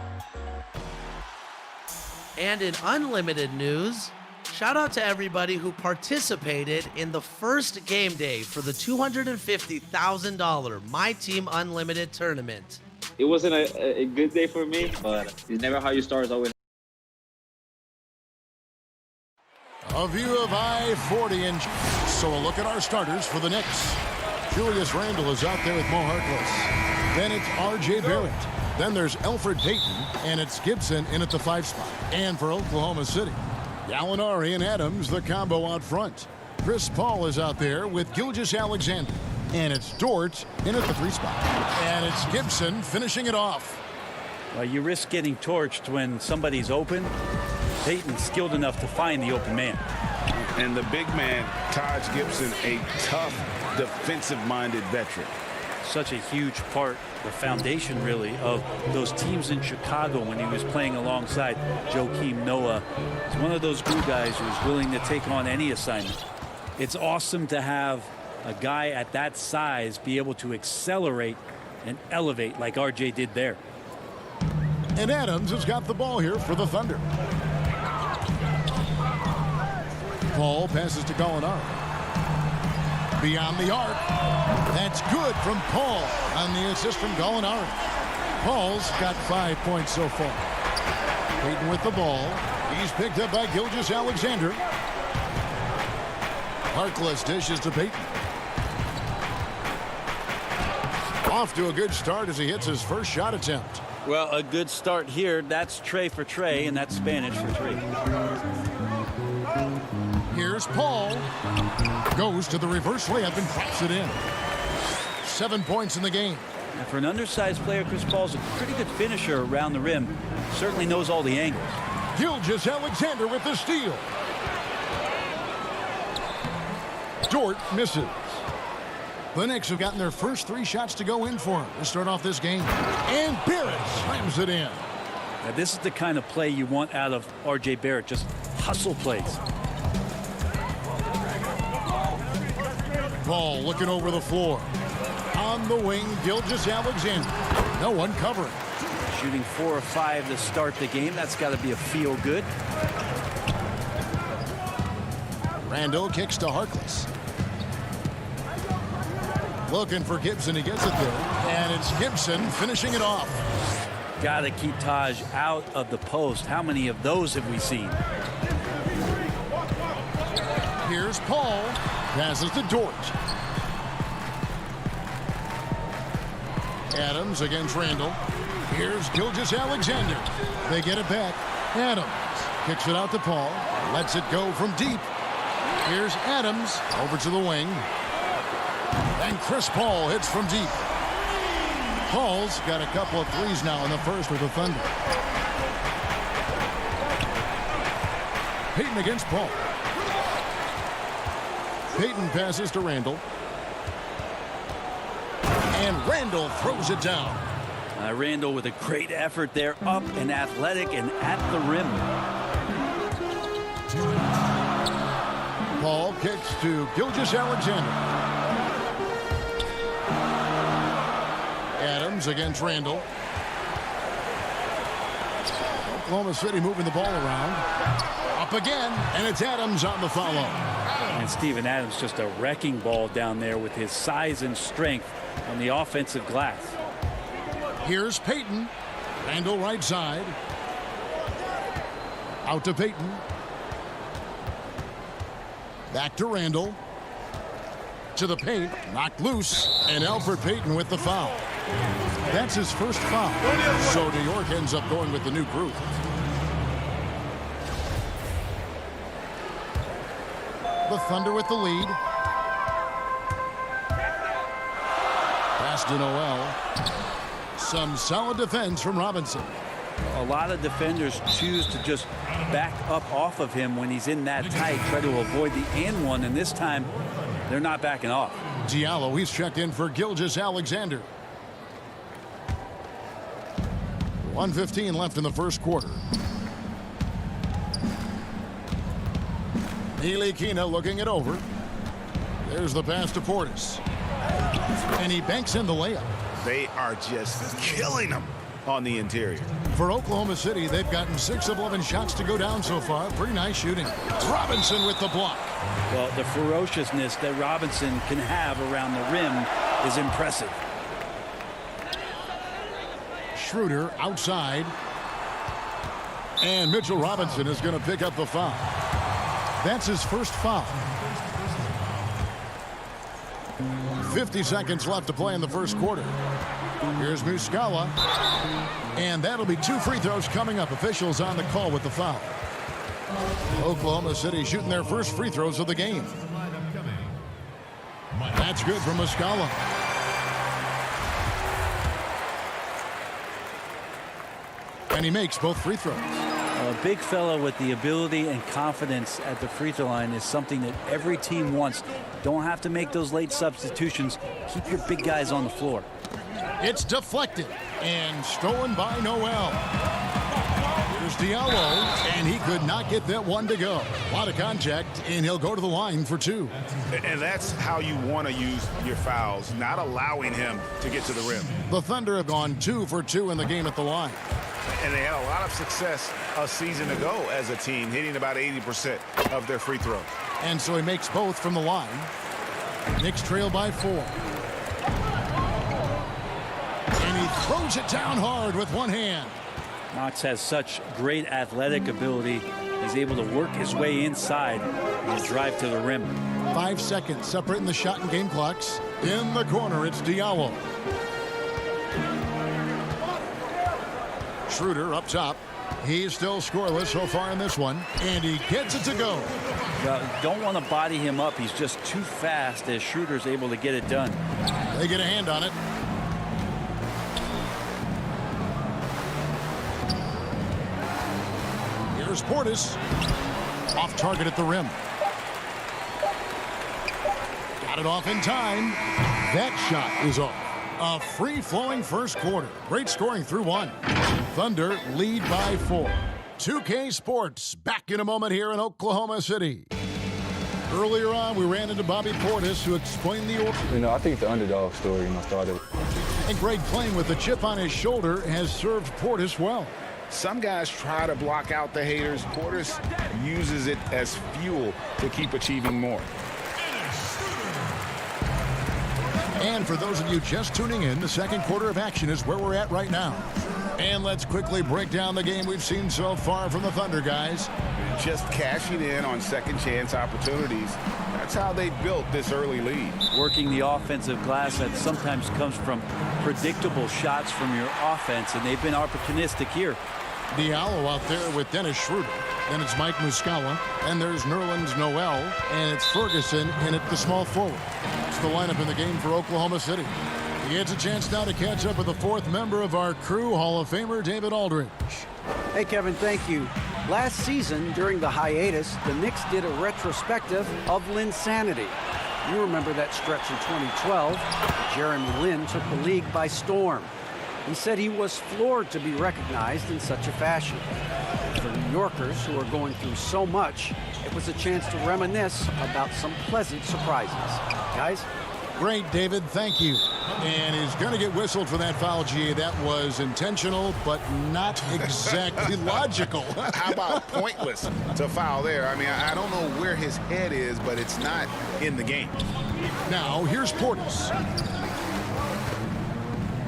And in unlimited news, shout out to everybody who participated in the first game day for the $250,000 My Team Unlimited tournament. It wasn't a good day for me, but it's never how you start, it's always. A view of I-40 and so a look at our starters for the Knicks. Julius Randle is out there with Mo Harkless. Then it's R.J. Barrett. Then there's Elfrid Payton, and it's Gibson in at the 5 spot. And for Oklahoma City, Gallinari and Adams, the combo out front. Chris Paul is out there with Gilgeous-Alexander. And it's Dort in at the 3 spot. And it's Gibson finishing it off. Well, you risk getting torched when somebody's open. Payton's skilled enough to find the open man. And the big man, Taj Gibson, a tough, defensive-minded veteran. Such a huge part, the foundation really, of those teams in Chicago when he was playing alongside Joakim Noah. He's one of those glue guys who's willing to take on any assignment. It's awesome to have a guy at that size be able to accelerate and elevate like RJ did there. And Adams has got the ball here for the Thunder. Paul passes to Gallinari. Beyond the arc. That's good from Paul on the assist from Gallinari. Paul's got 5 points so far. Payton with the ball. He's picked up by Gilgeous-Alexander. Harkless dishes to Payton. Off to a good start as he hits his first shot attempt. Well, a good start here. That's Trey for Trey, and that's Spanish for Trey. Here's Paul. Goes to the reverse layup and drops it in. 7 points in the game. And for an undersized player, Chris Paul's a pretty good finisher around the rim. Certainly knows all the angles. Gilgeous-Alexander with the steal. Dort misses. The Knicks have gotten their first 3 shots to go in for him to start off this game. And Barrett slams it in. Now, this is the kind of play you want out of R.J. Barrett, just hustle plays. Ball looking over the floor. On the wing, Gilgeous-Alexander. No one covering. Shooting 4 or 5 to start the game. That's got to be a feel good. Randle kicks to Harkless. Looking for Gibson. He gets it there. And it's Gibson finishing it off. Got to keep Taj out of the post. How many of those have we seen? Here's Paul. Passes to Dort. Adams against Randle. Here's Gilgeous-Alexander. They get it back. Adams kicks it out to Paul. Lets it go from deep. Here's Adams over to the wing. And Chris Paul hits from deep. Paul's got a couple of threes now in the first with the Thunder. Payton against Paul. Payton passes to Randle. And Randle throws it down. Randle with a great effort there, up and athletic and at the rim. Paul kicks to Gilgeous-Alexander. Adams against Randle. Oklahoma City moving the ball around. Up again, and it's Adams on the follow. And Steven Adams just a wrecking ball down there with his size and strength on the offensive glass. Here's Payton. Randle right side. Out to Payton. Back to Randle. To the paint. Knocked loose. And Elfrid Payton with the foul. That's his first foul. So New York ends up going with the new group. The Thunder with the lead. Pass to Noel. Some solid defense from Robinson. A lot of defenders choose to just back up off of him when he's in that tight, try to avoid the and one, and this time they're not backing off. Diallo, he's checked in for Gilgeous-Alexander. 1:15 left in the first quarter. Ntilikina looking it over. There's the pass to Portis. And he banks in the layup. They are just killing him on the interior. For Oklahoma City, they've gotten 6 of 11 shots to go down so far. Pretty nice shooting. Robinson with the block. Well, the ferociousness that Robinson can have around the rim is impressive. Schroeder outside. And Mitchell Robinson is going to pick up the foul. That's his first foul. 50 seconds left to play in the first quarter. Here's Muscala. And that'll be 2 free throws coming up. Officials on the call with the foul. Oklahoma City shooting their first free throws of the game. That's good from Muscala. And he makes both free throws. A big fella with the ability and confidence at the free throw line is something that every team wants. Don't have to make those late substitutions. Keep your big guys on the floor. It's deflected and stolen by Noel. Here's Diallo, and he could not get that one to go. A lot of contact, and he'll go to the line for 2. And that's how you want to use your fouls, not allowing him to get to the rim. The Thunder have gone 2 for 2 in the game at the line. And they had a lot of success a season ago as a team, hitting about 80% of their free throws. And so he makes both from the line. Knicks trail by 4. And he throws it down hard with one hand. Knox has such great athletic ability. He's able to work his way inside and drive to the rim. 5 seconds separating the shot and game clocks. In the corner, it's Diallo. Schroeder up top. He's still scoreless so far in this one. And he gets it to go. Well, don't want to body him up. He's just too fast as Schroeder's able to get it done. They get a hand on it. Here's Portis. Off target at the rim. Got it off in time. That shot is off. A free-flowing first quarter. Great scoring through 1. Thunder lead by 4. 2K Sports back in a moment here in Oklahoma City. Earlier on, we ran into Bobby Portis, who explained the order. I think the underdog story, started. And Greg, playing with the chip on his shoulder, has served Portis well. Some guys try to block out the haters. Portis uses it as fuel to keep achieving more. And for those of you just tuning in, the second quarter of action is where we're at right now. And let's quickly break down the game we've seen so far from the Thunder guys. Just cashing in on second chance opportunities. That's how they built this early lead. Working the offensive glass that sometimes comes from predictable shots from your offense, and they've been opportunistic here. Diallo out there with Dennis Schroeder. Then it's Mike Muscala. And there's Nerlens Noel. And it's Ferguson in at the small forward. It's the lineup in the game for Oklahoma City. He gets a chance now to catch up with the 4th member of our crew, Hall of Famer David Aldridge. Hey, Kevin, thank you. Last season, during the hiatus, the Knicks did a retrospective of Linsanity. You remember that stretch in 2012. Jeremy Lin took the league by storm. He said he was floored to be recognized in such a fashion. For New Yorkers who are going through so much, it was a chance to reminisce about some pleasant surprises. Guys? Great, David. Thank you. And he's going to get whistled for that foul, G. That was intentional, but not exactly logical. How about pointless to foul there? I mean, I don't know where his head is, but it's not in the game. Now, here's Portis.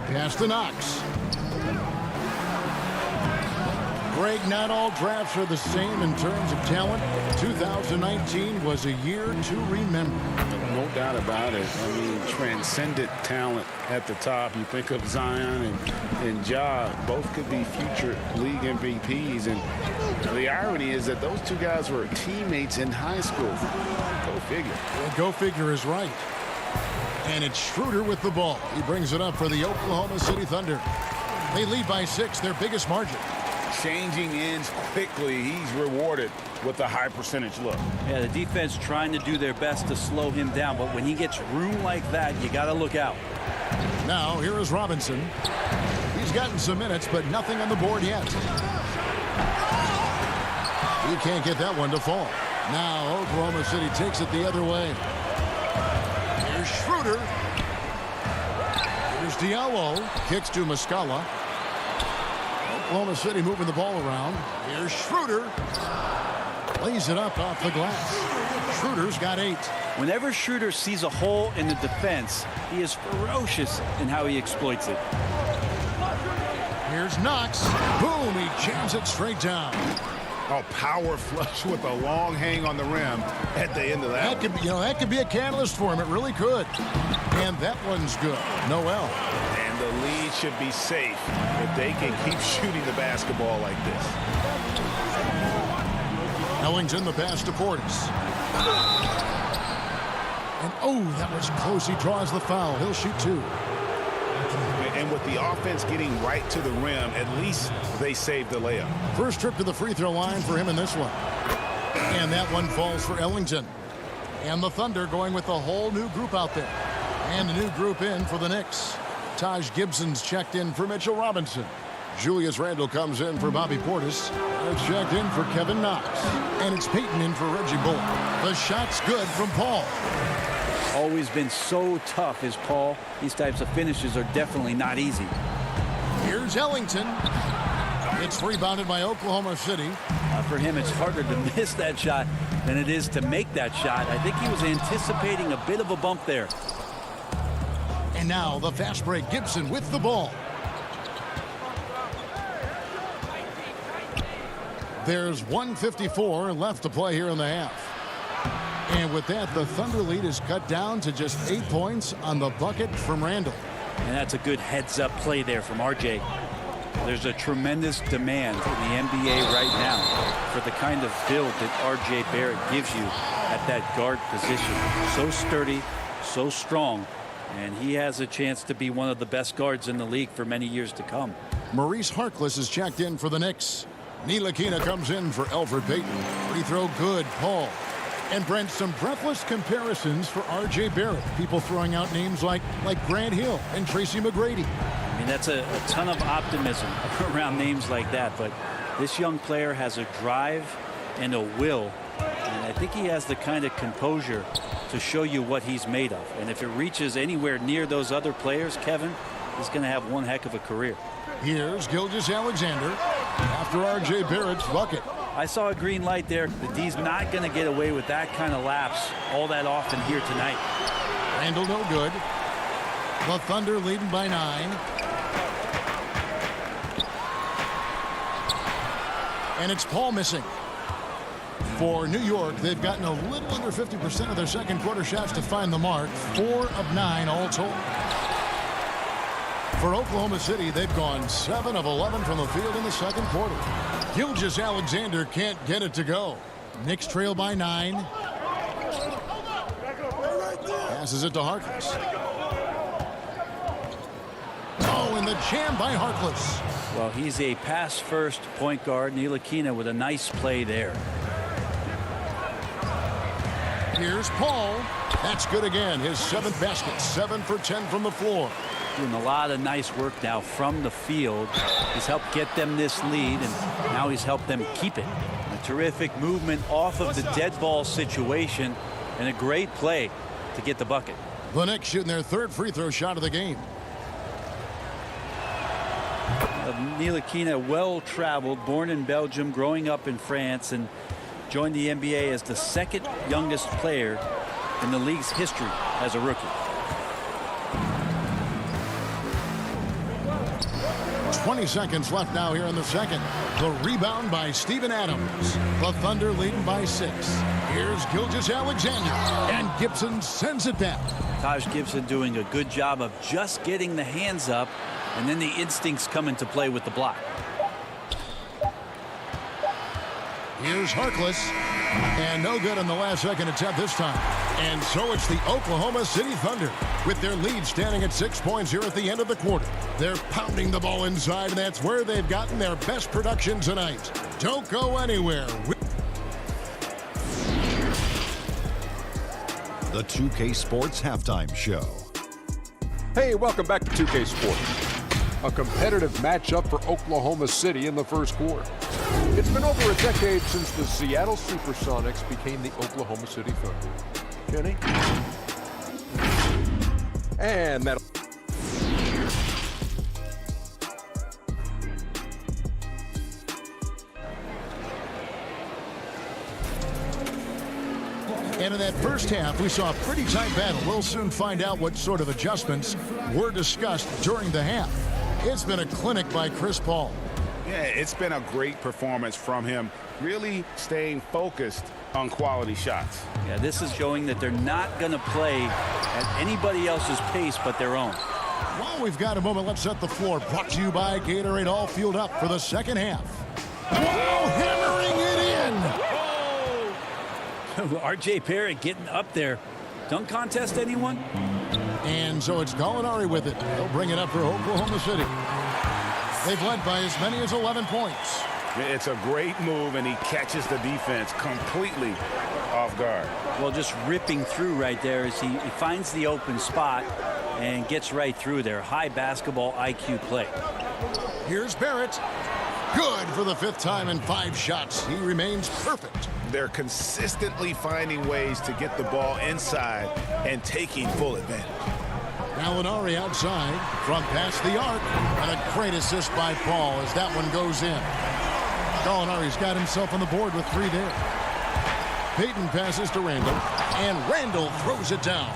Pass to Knox. Greg, not all drafts are the same in terms of talent. 2019 was a year to remember. No doubt about it. I mean, transcendent talent at the top. You think of Zion and Ja, both could be future league MVPs. And the irony is that those two guys were teammates in high school. Go figure. Well, go figure is right. And it's Schroeder with the ball. He brings it up for the Oklahoma City Thunder. They lead by 6, their biggest margin. Changing ends quickly. He's rewarded with a high percentage look. Yeah, the defense trying to do their best to slow him down, but when he gets room like that, you got to look out. Now, here is Robinson. He's gotten some minutes, but nothing on the board yet. He can't get that one to fall. Now, Oklahoma City takes it the other way. Here's Schroeder. Here's Diallo. Kicks to Muscala. Oklahoma City moving the ball around. Here's Schroeder. Lays it up off the glass. Schroeder's got 8. Whenever Schroeder sees a hole in the defense, he is ferocious in how he exploits it. Here's Knox. Boom, he jams it straight down. Oh, power flush with a long hang on the rim at the end of that. That could be, that could be a catalyst for him. It really could. And that one's good. Noel. And the lead should be safe if they can keep shooting the basketball like this. Ellington, the pass to Portis. And oh, that was close. He draws the foul. He'll shoot 2. And with the offense getting right to the rim, at least they saved the layup. First trip to the free throw line for him in this one. And that one falls for Ellington. And the Thunder going with a whole new group out there. And a new group in for the Knicks. Taj Gibson's checked in for Mitchell Robinson. Julius Randle comes in for Bobby Portis. They're checked in for Kevin Knox. And it's Peyton in for Reggie Bullock. The shot's good from Paul. Always been so tough is Paul. These types of finishes are definitely not easy. Here's Ellington. It's rebounded by Oklahoma City. For him, it's harder to miss that shot than it is to make that shot. I think he was anticipating a bit of a bump there. And now the fast break. Gibson with the ball. There's 1:54 left to play here in the half. And with that, the Thunder lead is cut down to just 8 points on the bucket from Randle. And that's a good heads-up play there from RJ. There's a tremendous demand in the NBA right now for the kind of build that RJ Barrett gives you at that guard position. So sturdy, so strong, and he has a chance to be one of the best guards in the league for many years to come. Maurice Harkless is checked in for the Knicks. Ntilikina comes in for Elfrid Payton. Free throw good, Paul. And Brent, some breathless comparisons for RJ Barrett. People throwing out names like Grant Hill and Tracy McGrady. I mean, that's a ton of optimism around names like that. But this young player has a drive and a will. And I think he has the kind of composure to show you what he's made of. And if it reaches anywhere near those other players, Kevin, he's going to have one heck of a career. Here's Gilgeous-Alexander after RJ Barrett's bucket. I saw a green light there. The D's not going to get away with that kind of lapse all that often here tonight. Randle no good. The Thunder leading by 9. And it's Paul missing. For New York, they've gotten a little under 50% of their second quarter shots to find the mark. 4 of 9 all told. For Oklahoma City, they've gone 7 of 11 from the field in the second quarter. Gilgeous-Alexander can't get it to go. Knicks trail by 9. Passes it to Harkless. Oh, and the jam by Harkless. Well, he's a pass-first point guard. Ntilikina with a nice play there. Here's Paul. That's good again. His 7th basket. 7 for 10 from the floor. Doing a lot of nice work now from the field. He's helped get them this lead, and now he's helped them keep it. A terrific movement off of the dead ball situation, and a great play to get the bucket. The Knicks shooting their 3rd free throw shot of the game. Ntilikina, well-traveled, born in Belgium, growing up in France, and joined the NBA as the 2nd youngest player in the league's history as a rookie. 20 seconds left now here in the second. The rebound by Steven Adams. The Thunder leading by 6. Here's Gilgeous-Alexander. And Gibson sends it back. Taj Gibson doing a good job of just getting the hands up, and then the instincts come into play with the block. Here's Harkless. And no good on the last second attempt this time. And so it's the Oklahoma City Thunder with their lead standing at 6 points here at the end of the quarter. They're pounding the ball inside, and that's where they've gotten their best production tonight. Don't go anywhere. The 2K Sports Halftime Show. Hey, welcome back to 2K Sports. A competitive matchup for Oklahoma City in the first quarter. It's been over a decade since the Seattle Supersonics became the Oklahoma City Thunder. Kenny? And that. And in that first half, we saw a pretty tight battle. We'll soon find out what sort of adjustments were discussed during the half. It's been a clinic by Chris Paul. Yeah, it's been a great performance from him, really staying focused on quality shots. Yeah, this is showing that they're not going to play at anybody else's pace but their own. While we've got a moment, let's set the floor. Brought to you by Gatorade, all fueled up for the second half. Wow, hammering it in. R.J. Barrett getting up there. Dunk contest, anyone? And so it's Gallinari with it. He'll bring it up for Oklahoma City. They've led by as many as 11 points. It's a great move, and he catches the defense completely off guard. Well, just ripping through right there as he finds the open spot and gets right through there. High basketball IQ play. Here's Barrett. Good for the 5th time in 5 shots. He remains perfect. They're consistently finding ways to get the ball inside and taking full advantage. Gallinari outside from past the arc. And a great assist by Paul as that one goes in. Gallinari's got himself on the board with 3 there. Payton passes to Randall, and Randall throws it down.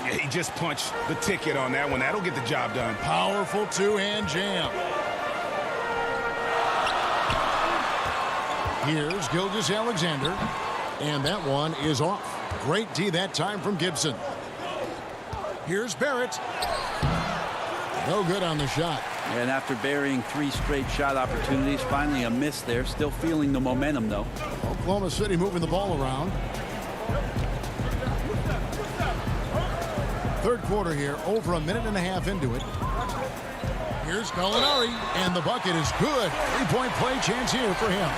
Yeah, he just punched the ticket on that one. That'll get the job done. Powerful 2-hand jam. Here's Gilgeous-Alexander, and that one is off. Great D that time from Gibson. Here's Barrett. No good on the shot. And after burying 3 straight shot opportunities, finally a miss there. Still feeling the momentum, though. Oklahoma City moving the ball around. Third quarter here, over a minute and a half into it. Here's Gallinari, and the bucket is good. 3-point play chance here for him.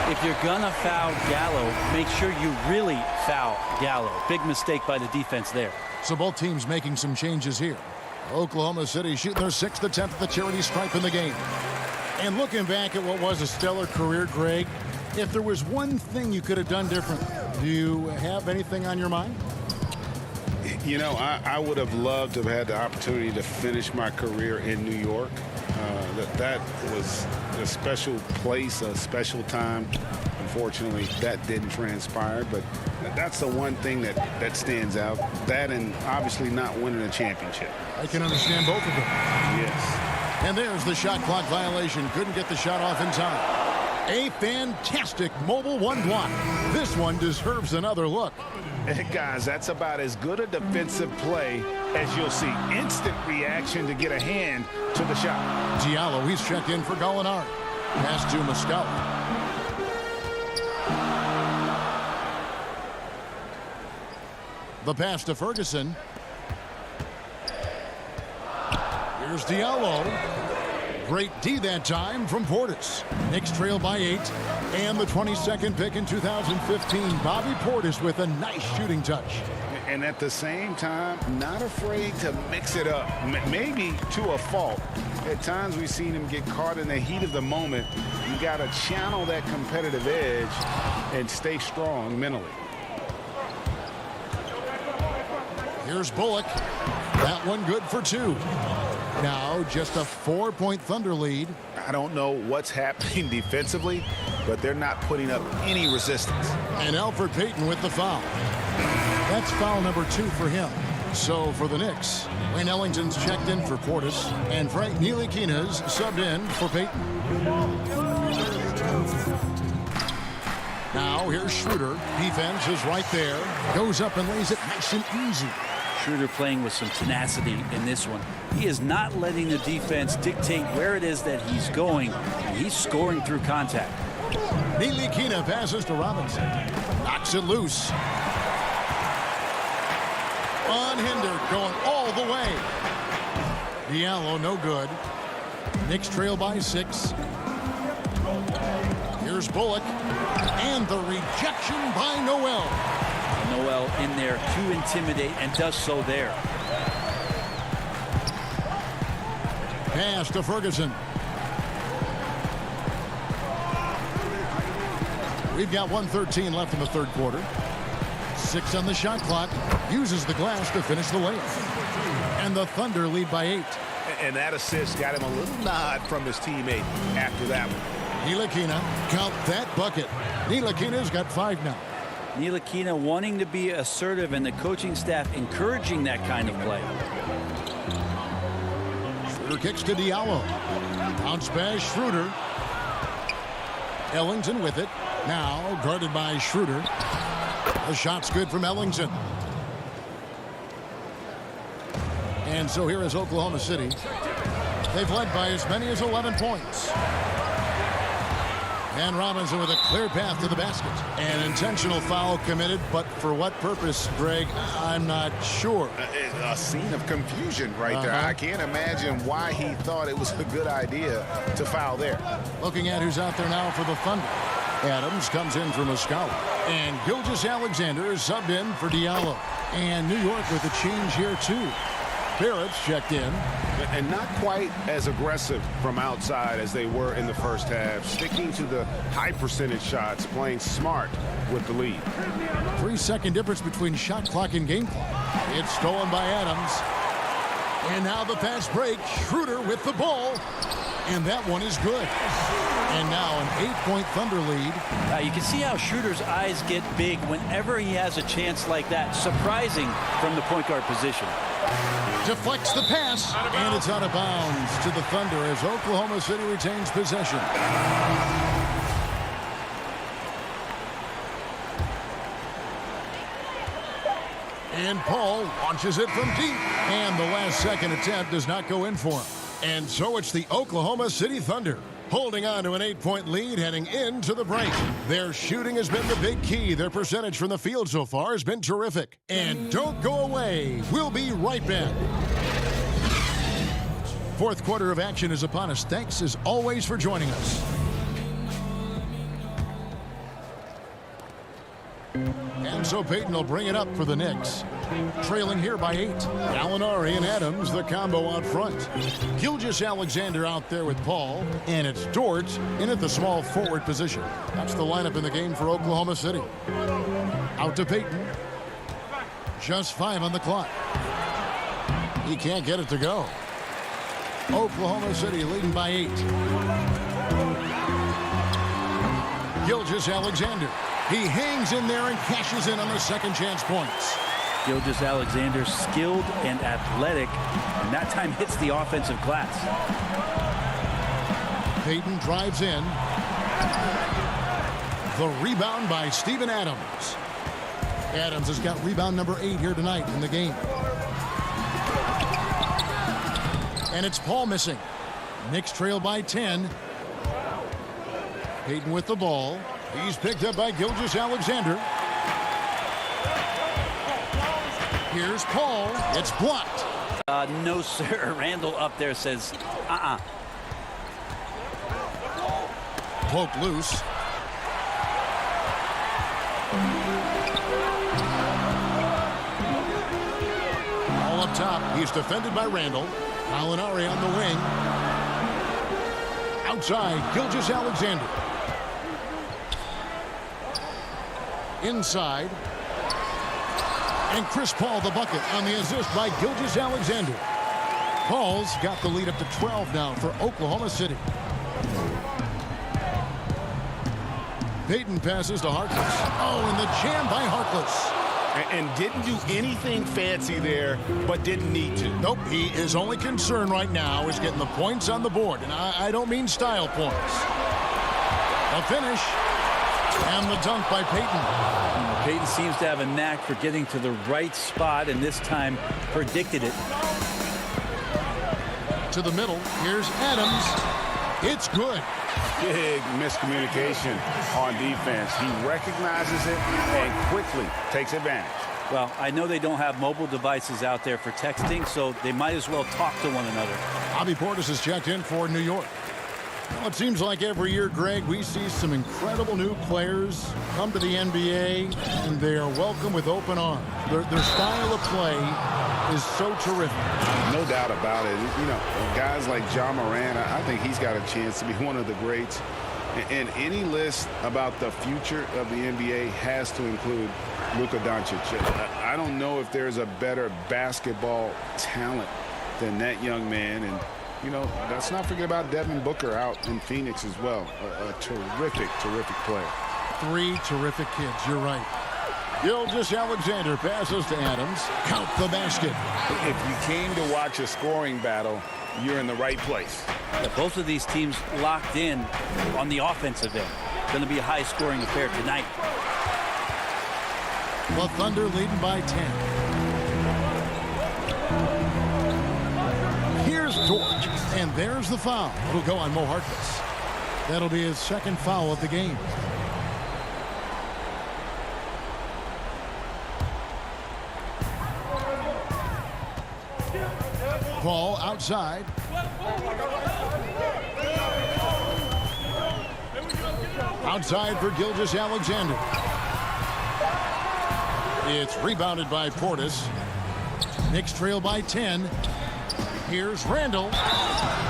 If you're gonna foul Gallo, make sure you really foul Gallo. Big mistake by the defense there. So both teams making some changes here. Oklahoma City shooting their 6th attempt at the charity stripe in the game. And looking back at what was a stellar career, Greg, if there was one thing you could have done different, do you have anything on your mind? You know, I would have loved to have had the opportunity to finish my career in New York. That was a special place, a special time. Unfortunately, that didn't transpire, but that's the one thing that stands out. That and obviously not winning a championship. I can understand both of them. Yes. And there's the shot clock violation. Couldn't get the shot off in time. A fantastic mobile 1 block. This one deserves another look. Hey guys, that's about as good a defensive play as you'll see. Instant reaction to get a hand to the shot. Diallo, he's checked in for Gallinari. Pass to Muscala. The pass to Ferguson. Here's Diallo. Great D that time from Portis. Knicks trail by 8. And the 22nd pick in 2015, Bobby Portis with a nice shooting touch. And at the same time, not afraid to mix it up. Maybe to a fault. At times we've seen him get caught in the heat of the moment. You got to channel that competitive edge and stay strong mentally. Here's Bullock. That one good for 2. Now just a 4-point Thunder lead. I don't know what's happening defensively, but they're not putting up any resistance. And Elfrid Payton with the foul. That's foul number 2 for him. So for the Knicks, Wayne Ellington's checked in for Portis, and Frank Ntilikina's subbed in for Payton. Now here's Schroeder. Defense is right there. Goes up and lays it nice and easy. Schroeder playing with some tenacity in this one. He is not letting the defense dictate where it is that he's going. And he's scoring through contact. Ntilikina passes to Robinson. Knocks it loose. Unhindered, going all the way. Diallo, no good. Knicks trail by 6. Here's Bullock. And the rejection by Noel. Noel in there to intimidate and does so there. Pass to Ferguson. We've got 1:13 left in the third quarter. 6 on the shot clock. Uses the glass to finish the layup. And the Thunder lead by 8. And that assist got him a little nod from his teammate after that one. Ntilikina, count that bucket. Ntilikina's got 5 now. Ntilikina wanting to be assertive and the coaching staff encouraging that kind of play. Schroeder kicks to Diallo. Bounce pass, Schroeder. Ellington with it. Now guarded by Schroeder. The shot's good from Ellington. And so here is Oklahoma City. They've led by as many as 11 points. And Robinson with a clear path to the basket. An intentional foul committed, but for what purpose, Greg, I'm not sure. A scene of confusion right there. I can't imagine why he thought it was a good idea to foul there. Looking at who's out there now for the Thunder. Adams comes in from Muscala. And Gilgeous-Alexander is subbed in for Diallo. And New York with a change here, too. Barrett's checked in. And not quite as aggressive from outside as they were in the first half. Sticking to the high percentage shots, playing smart with the lead. 3-second difference between shot clock and game clock. It's stolen by Adams. And now the fast break. Schroeder with the ball. And that one is good. And now an 8-point Thunder lead. You can see how Schroeder's eyes get big whenever he has a chance like that. Surprising from the point guard position. Deflects the pass, and it's out of bounds to the Thunder as Oklahoma City retains possession. And Paul launches it from deep, and the last second attempt does not go in for him. And so it's the Oklahoma City Thunder holding on to an 8-point lead heading into the break. Their shooting has been the big key. Their percentage from the field so far has been terrific. And don't go away. We'll be right back. Fourth quarter of action is upon us. Thanks as always for joining us. And so Payton will bring it up for the Knicks. Trailing here by 8. Gallinari and Adams, the combo out front. Gilgeous-Alexander out there with Paul. And it's Dort in at the small forward position. That's the lineup in the game for Oklahoma City. Out to Payton. Just 5 on the clock. He can't get it to go. Oklahoma City leading by 8. Gilgeous-Alexander. He hangs in there and cashes in on the second chance points. Gilgeous-Alexander skilled and athletic, and that time hits the offensive glass. Payton drives in. The rebound by Steven Adams. Adams has got rebound number 8 here tonight in the game. And it's Paul missing. Knicks trail by 10. Payton with the ball. He's picked up by Gilgeous-Alexander. Here's Paul. It's blocked. No, sir. Randall up there says, Poke loose. All up top. He's defended by Randall. Gallinari on the wing. Outside, Gilgeous-Alexander. Inside. And Chris Paul the bucket on the assist by Gilgeous-Alexander. Paul's got the lead up to 12 now for Oklahoma City. Payton passes to Harkless. Oh, and the jam by Harkless. And didn't do anything fancy there, but didn't need to. Nope, he is only concerned right now is getting the points on the board. And I don't mean style points. The finish. And the dunk by Payton. Payton seems to have a knack for getting to the right spot, and this time predicted it. To the middle. Here's Adams. It's good. Big miscommunication on defense. He recognizes it and quickly takes advantage. Well, I know they don't have mobile devices out there for texting, so they might as well talk to one another. Bobby Portis has checked in for New York. Well, it seems like every year, Greg, we see some incredible new players come to the NBA, and they are welcome with open arms. Their style of play is so terrific. No doubt about it. You know, guys like John Moran, I think he's got a chance to be one of the greats. And any list about the future of the NBA has to include Luka Doncic. I don't know if there's a better basketball talent than that young man. And you know, let's not forget about Devin Booker out in Phoenix as well. A terrific, terrific player. 3 terrific kids, you're right. Gilgeous-Alexander passes to Adams. Count the basket. If you came to watch a scoring battle, you're in the right place. Yeah, both of these teams locked in on the offensive end. Going to be a high-scoring affair tonight. The Thunder leading by 10. Here's Dort, and there's the foul. It'll go on Mo Harkless. That'll be his second foul of the game. Paul outside. Outside for Gilgeous-Alexander. It's rebounded by Portis. Knicks trail by 10. Here's Randall.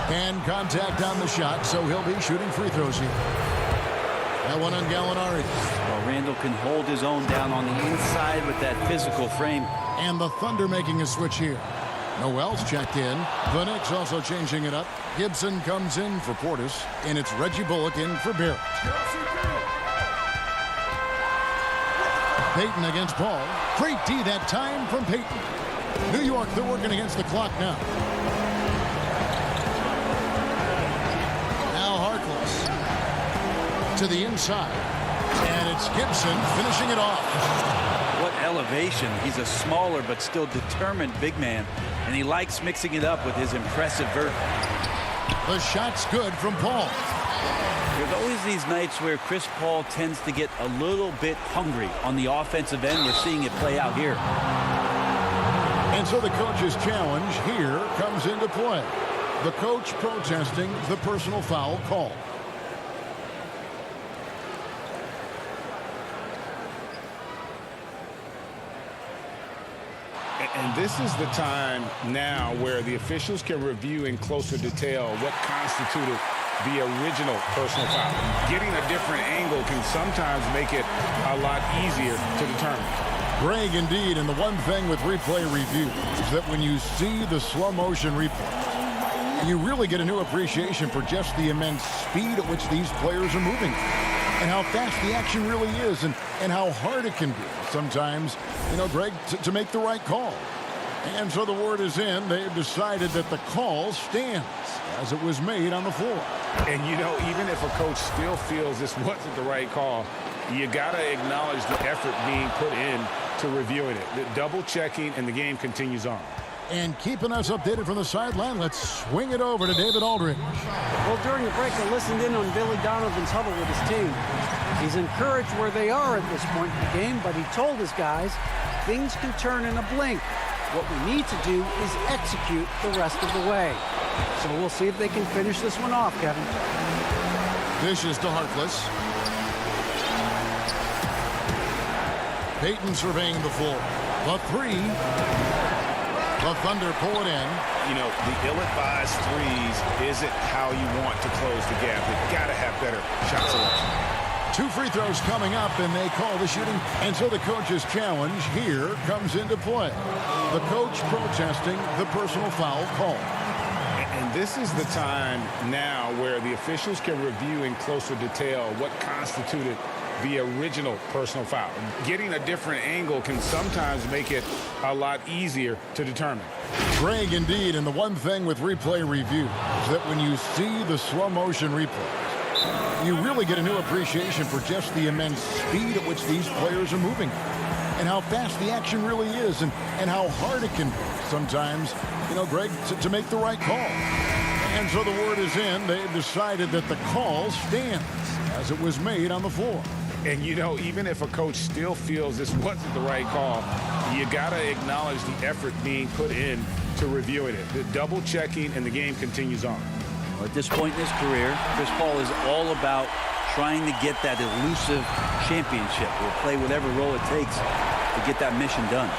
And contact on the shot, so he'll be shooting free throws here. That one on Gallinari. Well, Randall can hold his own down on the inside with that physical frame. And the Thunder making a switch here. Noel's checked in. The Knicks also changing it up. Gibson comes in for Portis, and it's Reggie Bullock in for Barrett. Payton against Paul. Great D that time from Payton. New York, they're working against the clock now. Now Harkless to the inside. And it's Gibson finishing it off. What elevation. He's a smaller but still determined big man. And he likes mixing it up with his impressive vert. The shot's good from Paul. There's always these nights where Chris Paul tends to get a little bit hungry on the offensive end. We're seeing it play out here. And so the coach's challenge here comes into play. The coach protesting the personal foul call. And this is the time now where the officials can review in closer detail what constituted the original personal foul. Getting a different angle can sometimes make it a lot easier to determine. Greg, indeed, and the one thing with replay review is that when you see the slow motion replay, you really get a new appreciation for just the immense speed at which these players are moving and how fast the action really is and how hard it can be sometimes, Greg, to make the right call. And so the word is in. They've decided that the call stands as it was made on the floor. And, even if a coach still feels this wasn't the right call, you got to acknowledge the effort being put in to reviewing it. The double checking, and the game continues on. And keeping us updated from the sideline, let's swing it over to David Aldridge. Well, during the break, I listened in on Billy Donovan's huddle with his team. He's encouraged where they are at this point in the game, but he told his guys things can turn in a blink. What we need to do is execute the rest of the way. So we'll see if they can finish this one off, Kevin. Dishes to Harkless. Payton surveying the floor. The three. The Thunder pull it in. The ill-advised threes isn't how you want to close the gap. They've got to have better shot selection. 2 free throws coming up, and they call the shooting. And so the coach's challenge here comes into play. The coach protesting the personal foul call. And this is the time now where the officials can review in closer detail what constituted the original personal foul. Getting a different angle can sometimes make it a lot easier to determine. Greg, indeed, and the one thing with replay review is that when you see the slow motion replays, you really get a new appreciation for just the immense speed at which these players are moving and how fast the action really is and how hard it can be sometimes, Greg, to make the right call. And so the word is in. They've decided that the call stands as it was made on the floor. And, even if a coach still feels this wasn't the right call, you got to acknowledge the effort being put in to reviewing it. The double checking, and the game continues on. At this point in his career, Chris Paul is all about trying to get that elusive championship. He'll play whatever role it takes to get that mission done.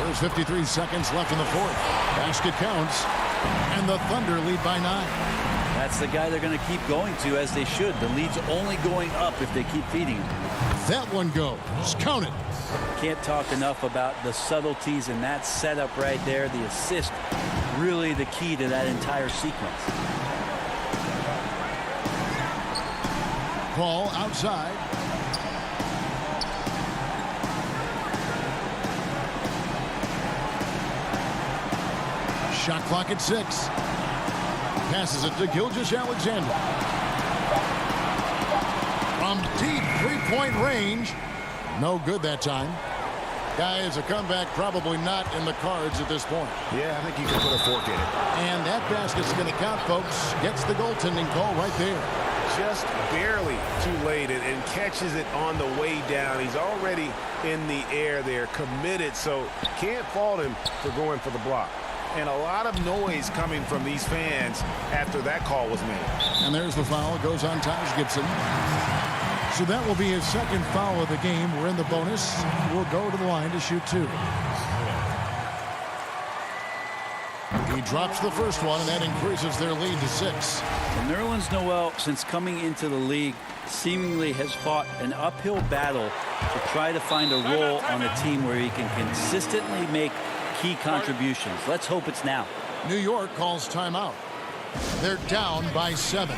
There's 53 seconds left in the fourth. Basket counts, and the Thunder lead by 9. That's the guy they're going to keep going to, as they should. The lead's only going up if they keep feeding him. That one goes. Count it. Can't talk enough about the subtleties in that setup right there. The assist, really the key to that entire sequence. Paul outside. Shot clock at 6. Passes it to Gilgeous-Alexander. From deep three-point range. No good that time. Guys, a comeback probably not in the cards at this point. Yeah, I think you can put a fork in it. And that basket's going to count, folks. Gets the goaltending call right there. Just barely too late and catches it on the way down. He's already in the air there, committed, so can't fault him for going for the block. And a lot of noise coming from these fans after that call was made. And there's the foul. It goes on Taj Gibson. So that will be his second foul of the game. We're in the bonus. We'll go to the line to shoot 2. He drops the first one, and that increases their lead to 6. And Nerlens Noel, since coming into the league, seemingly has fought an uphill battle to try to find a role on a team where he can consistently make key contributions. Let's hope it's now. New York calls timeout. They're down by 7.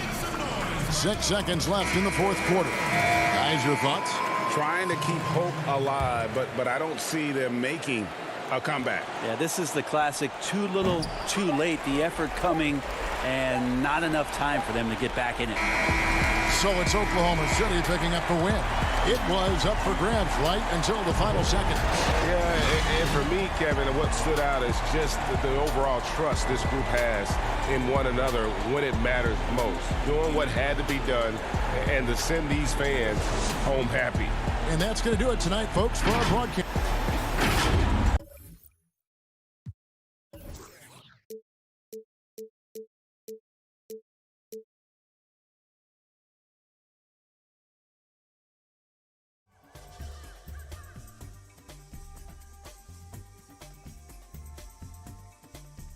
6 seconds left in the fourth quarter. Guys, your thoughts? Trying to keep hope alive, but I don't see them making a comeback. Yeah, this is the classic too little, too late. The effort coming and not enough time for them to get back in it. So it's Oklahoma City picking up the win. It was up for grabs right until the final seconds. Yeah, and for me, Kevin, what stood out is just the overall trust this group has in one another when it matters most. Doing what had to be done and to send these fans home happy. And that's going to do it tonight, folks, for our broadcast.